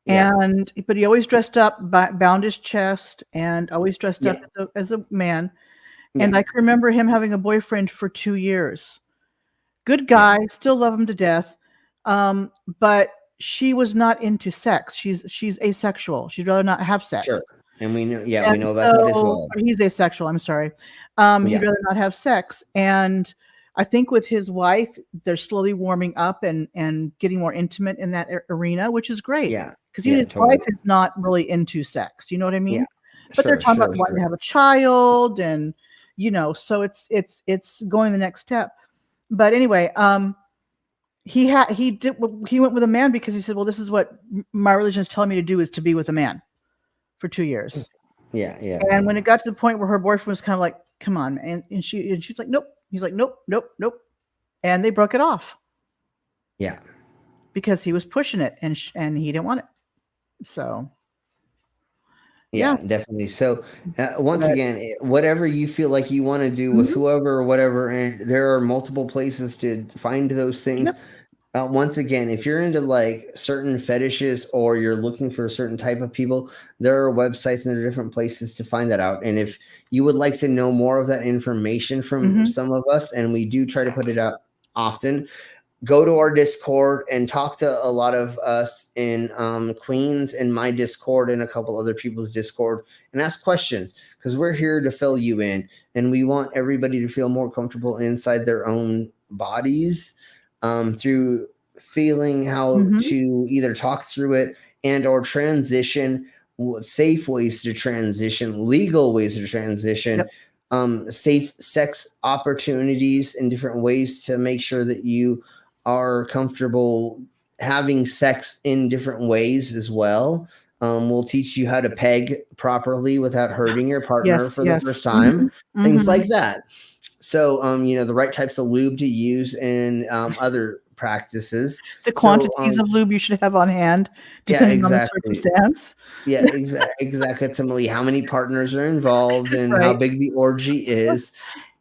Speaker 2: but he always dressed up, bound his chest, and always dressed up as a man. And I can remember him having a boyfriend for 2 years. Good guy, still love him to death. But she was not into sex. She's asexual. She'd rather not have sex.
Speaker 20: Sure. And we know, we know about that as well.
Speaker 2: He's asexual. I'm sorry. He'd rather not have sex. And I think with his wife, they're slowly warming up and getting more intimate in that arena, which is great.
Speaker 20: Yeah.
Speaker 2: Because his wife is not really into sex. Do you know what I mean?
Speaker 20: Yeah.
Speaker 2: But they're talking about wanting to have a child, and so it's going the next step. But anyway, he went with a man because he said, well, this is what my religion is telling me to do, is to be with a man for 2 years.
Speaker 20: Yeah.
Speaker 2: And when it got to the point where her boyfriend was kind of like, come on, and she's like, nope. He's like, nope. And they broke it off.
Speaker 20: Yeah.
Speaker 2: Because he was pushing it and he didn't want it. So.
Speaker 20: Yeah, definitely. So once again, whatever you feel like you want to do with whoever or whatever, and there are multiple places to find those things. Once again, if you're into like certain fetishes or you're looking for a certain type of people, there are websites and there are different places to find that out. And if you would like to know more of that information from some of us, and we do try to put it out often, go to our Discord and talk to a lot of us in Queens and my Discord and a couple other people's Discord and ask questions, because we're here to fill you in, and we want everybody to feel more comfortable inside their own bodies through feeling how to either talk through it and or transition, safe ways to transition, legal ways to transition, safe sex opportunities in different ways to make sure that you are comfortable having sex in different ways as well. We'll teach you how to peg properly without hurting your partner for the first time, things like that. So, the right types of lube to use in other practices.
Speaker 2: The quantities of lube you should have on hand, depending on the circumstance.
Speaker 20: Yeah, exactly. How many partners are involved and how big the orgy is.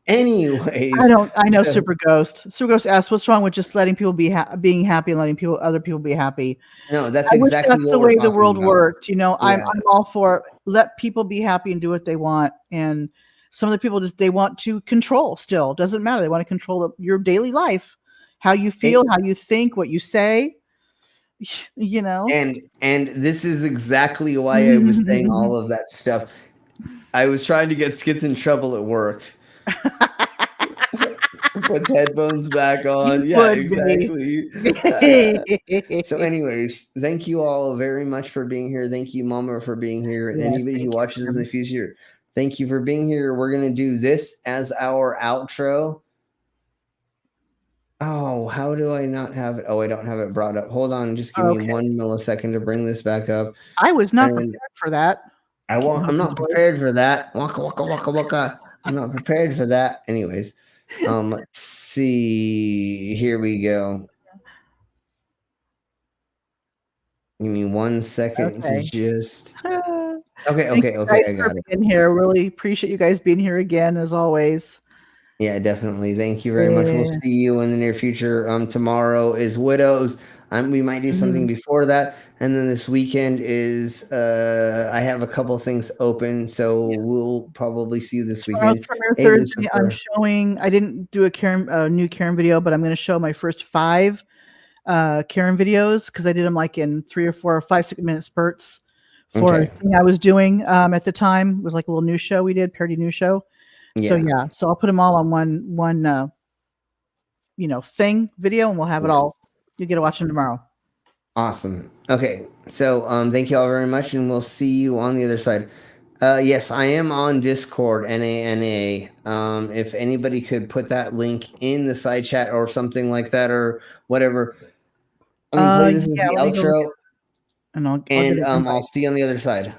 Speaker 20: Anyways,
Speaker 2: I know Super Ghost. Super Ghost asks, "What's wrong with just letting people being happy and letting other people be happy?"
Speaker 20: No, that's
Speaker 2: I
Speaker 20: exactly
Speaker 2: wish that's the way the world worked. I'm all for let people be happy and do what they want. And some of the people they want to control. Still, doesn't matter. They want to control your daily life, how you feel, how you think, what you say.
Speaker 20: And this is exactly why I was saying all of that stuff. I was trying to get Skits in trouble at work. Puts headphones back on. Exactly. So anyways, thank you all very much for being here. Thank you, Mama, for being here. And anybody who watches in the future, thank you for being here. We're going to do this as our outro. Oh, how do I not have it? Oh, I don't have it brought up. Hold on. Just give me 1 millisecond to bring this back up.
Speaker 2: I was not prepared for that.
Speaker 20: I'm not prepared for that. Waka waka waka waka. I'm not prepared for that. Anyways, let's see. Here we go. Give me 1 second to just. Okay.
Speaker 2: Thank you
Speaker 20: I
Speaker 2: guys
Speaker 20: got
Speaker 2: for
Speaker 20: it.
Speaker 2: being here. Really appreciate you guys being here again, as always.
Speaker 20: Yeah, definitely. Thank you very much. We'll see you in the near future. Tomorrow is Widows. We might do something before that, and then this weekend is. I have a couple things open, so we'll probably see you this weekend. Hey,
Speaker 2: Thursday, I'm
Speaker 20: Lucifer.
Speaker 2: showing. I didn't do a new Karen video, but I'm going to show my first 5 Karen videos because I did them like in 3 or 4 or 5 6-minute spurts for a thing I was doing at the time. It was like a little news show we did, parody news show. So yeah, so I'll put them all on one thing video, and we'll have it all. You get to watch them tomorrow.
Speaker 20: Awesome. Okay, so thank you all very much, and we'll see you on the other side. Yes, I am on Discord, NANA. If anybody could put that link in the side chat or something like that, or whatever. I'm gonna play this as the outro, and I'll see you on the other side.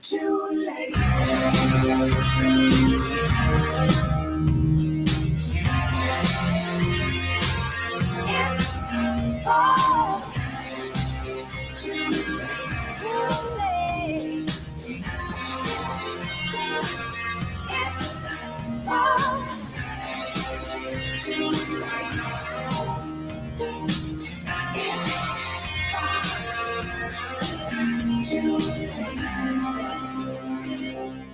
Speaker 19: Too late. It's far.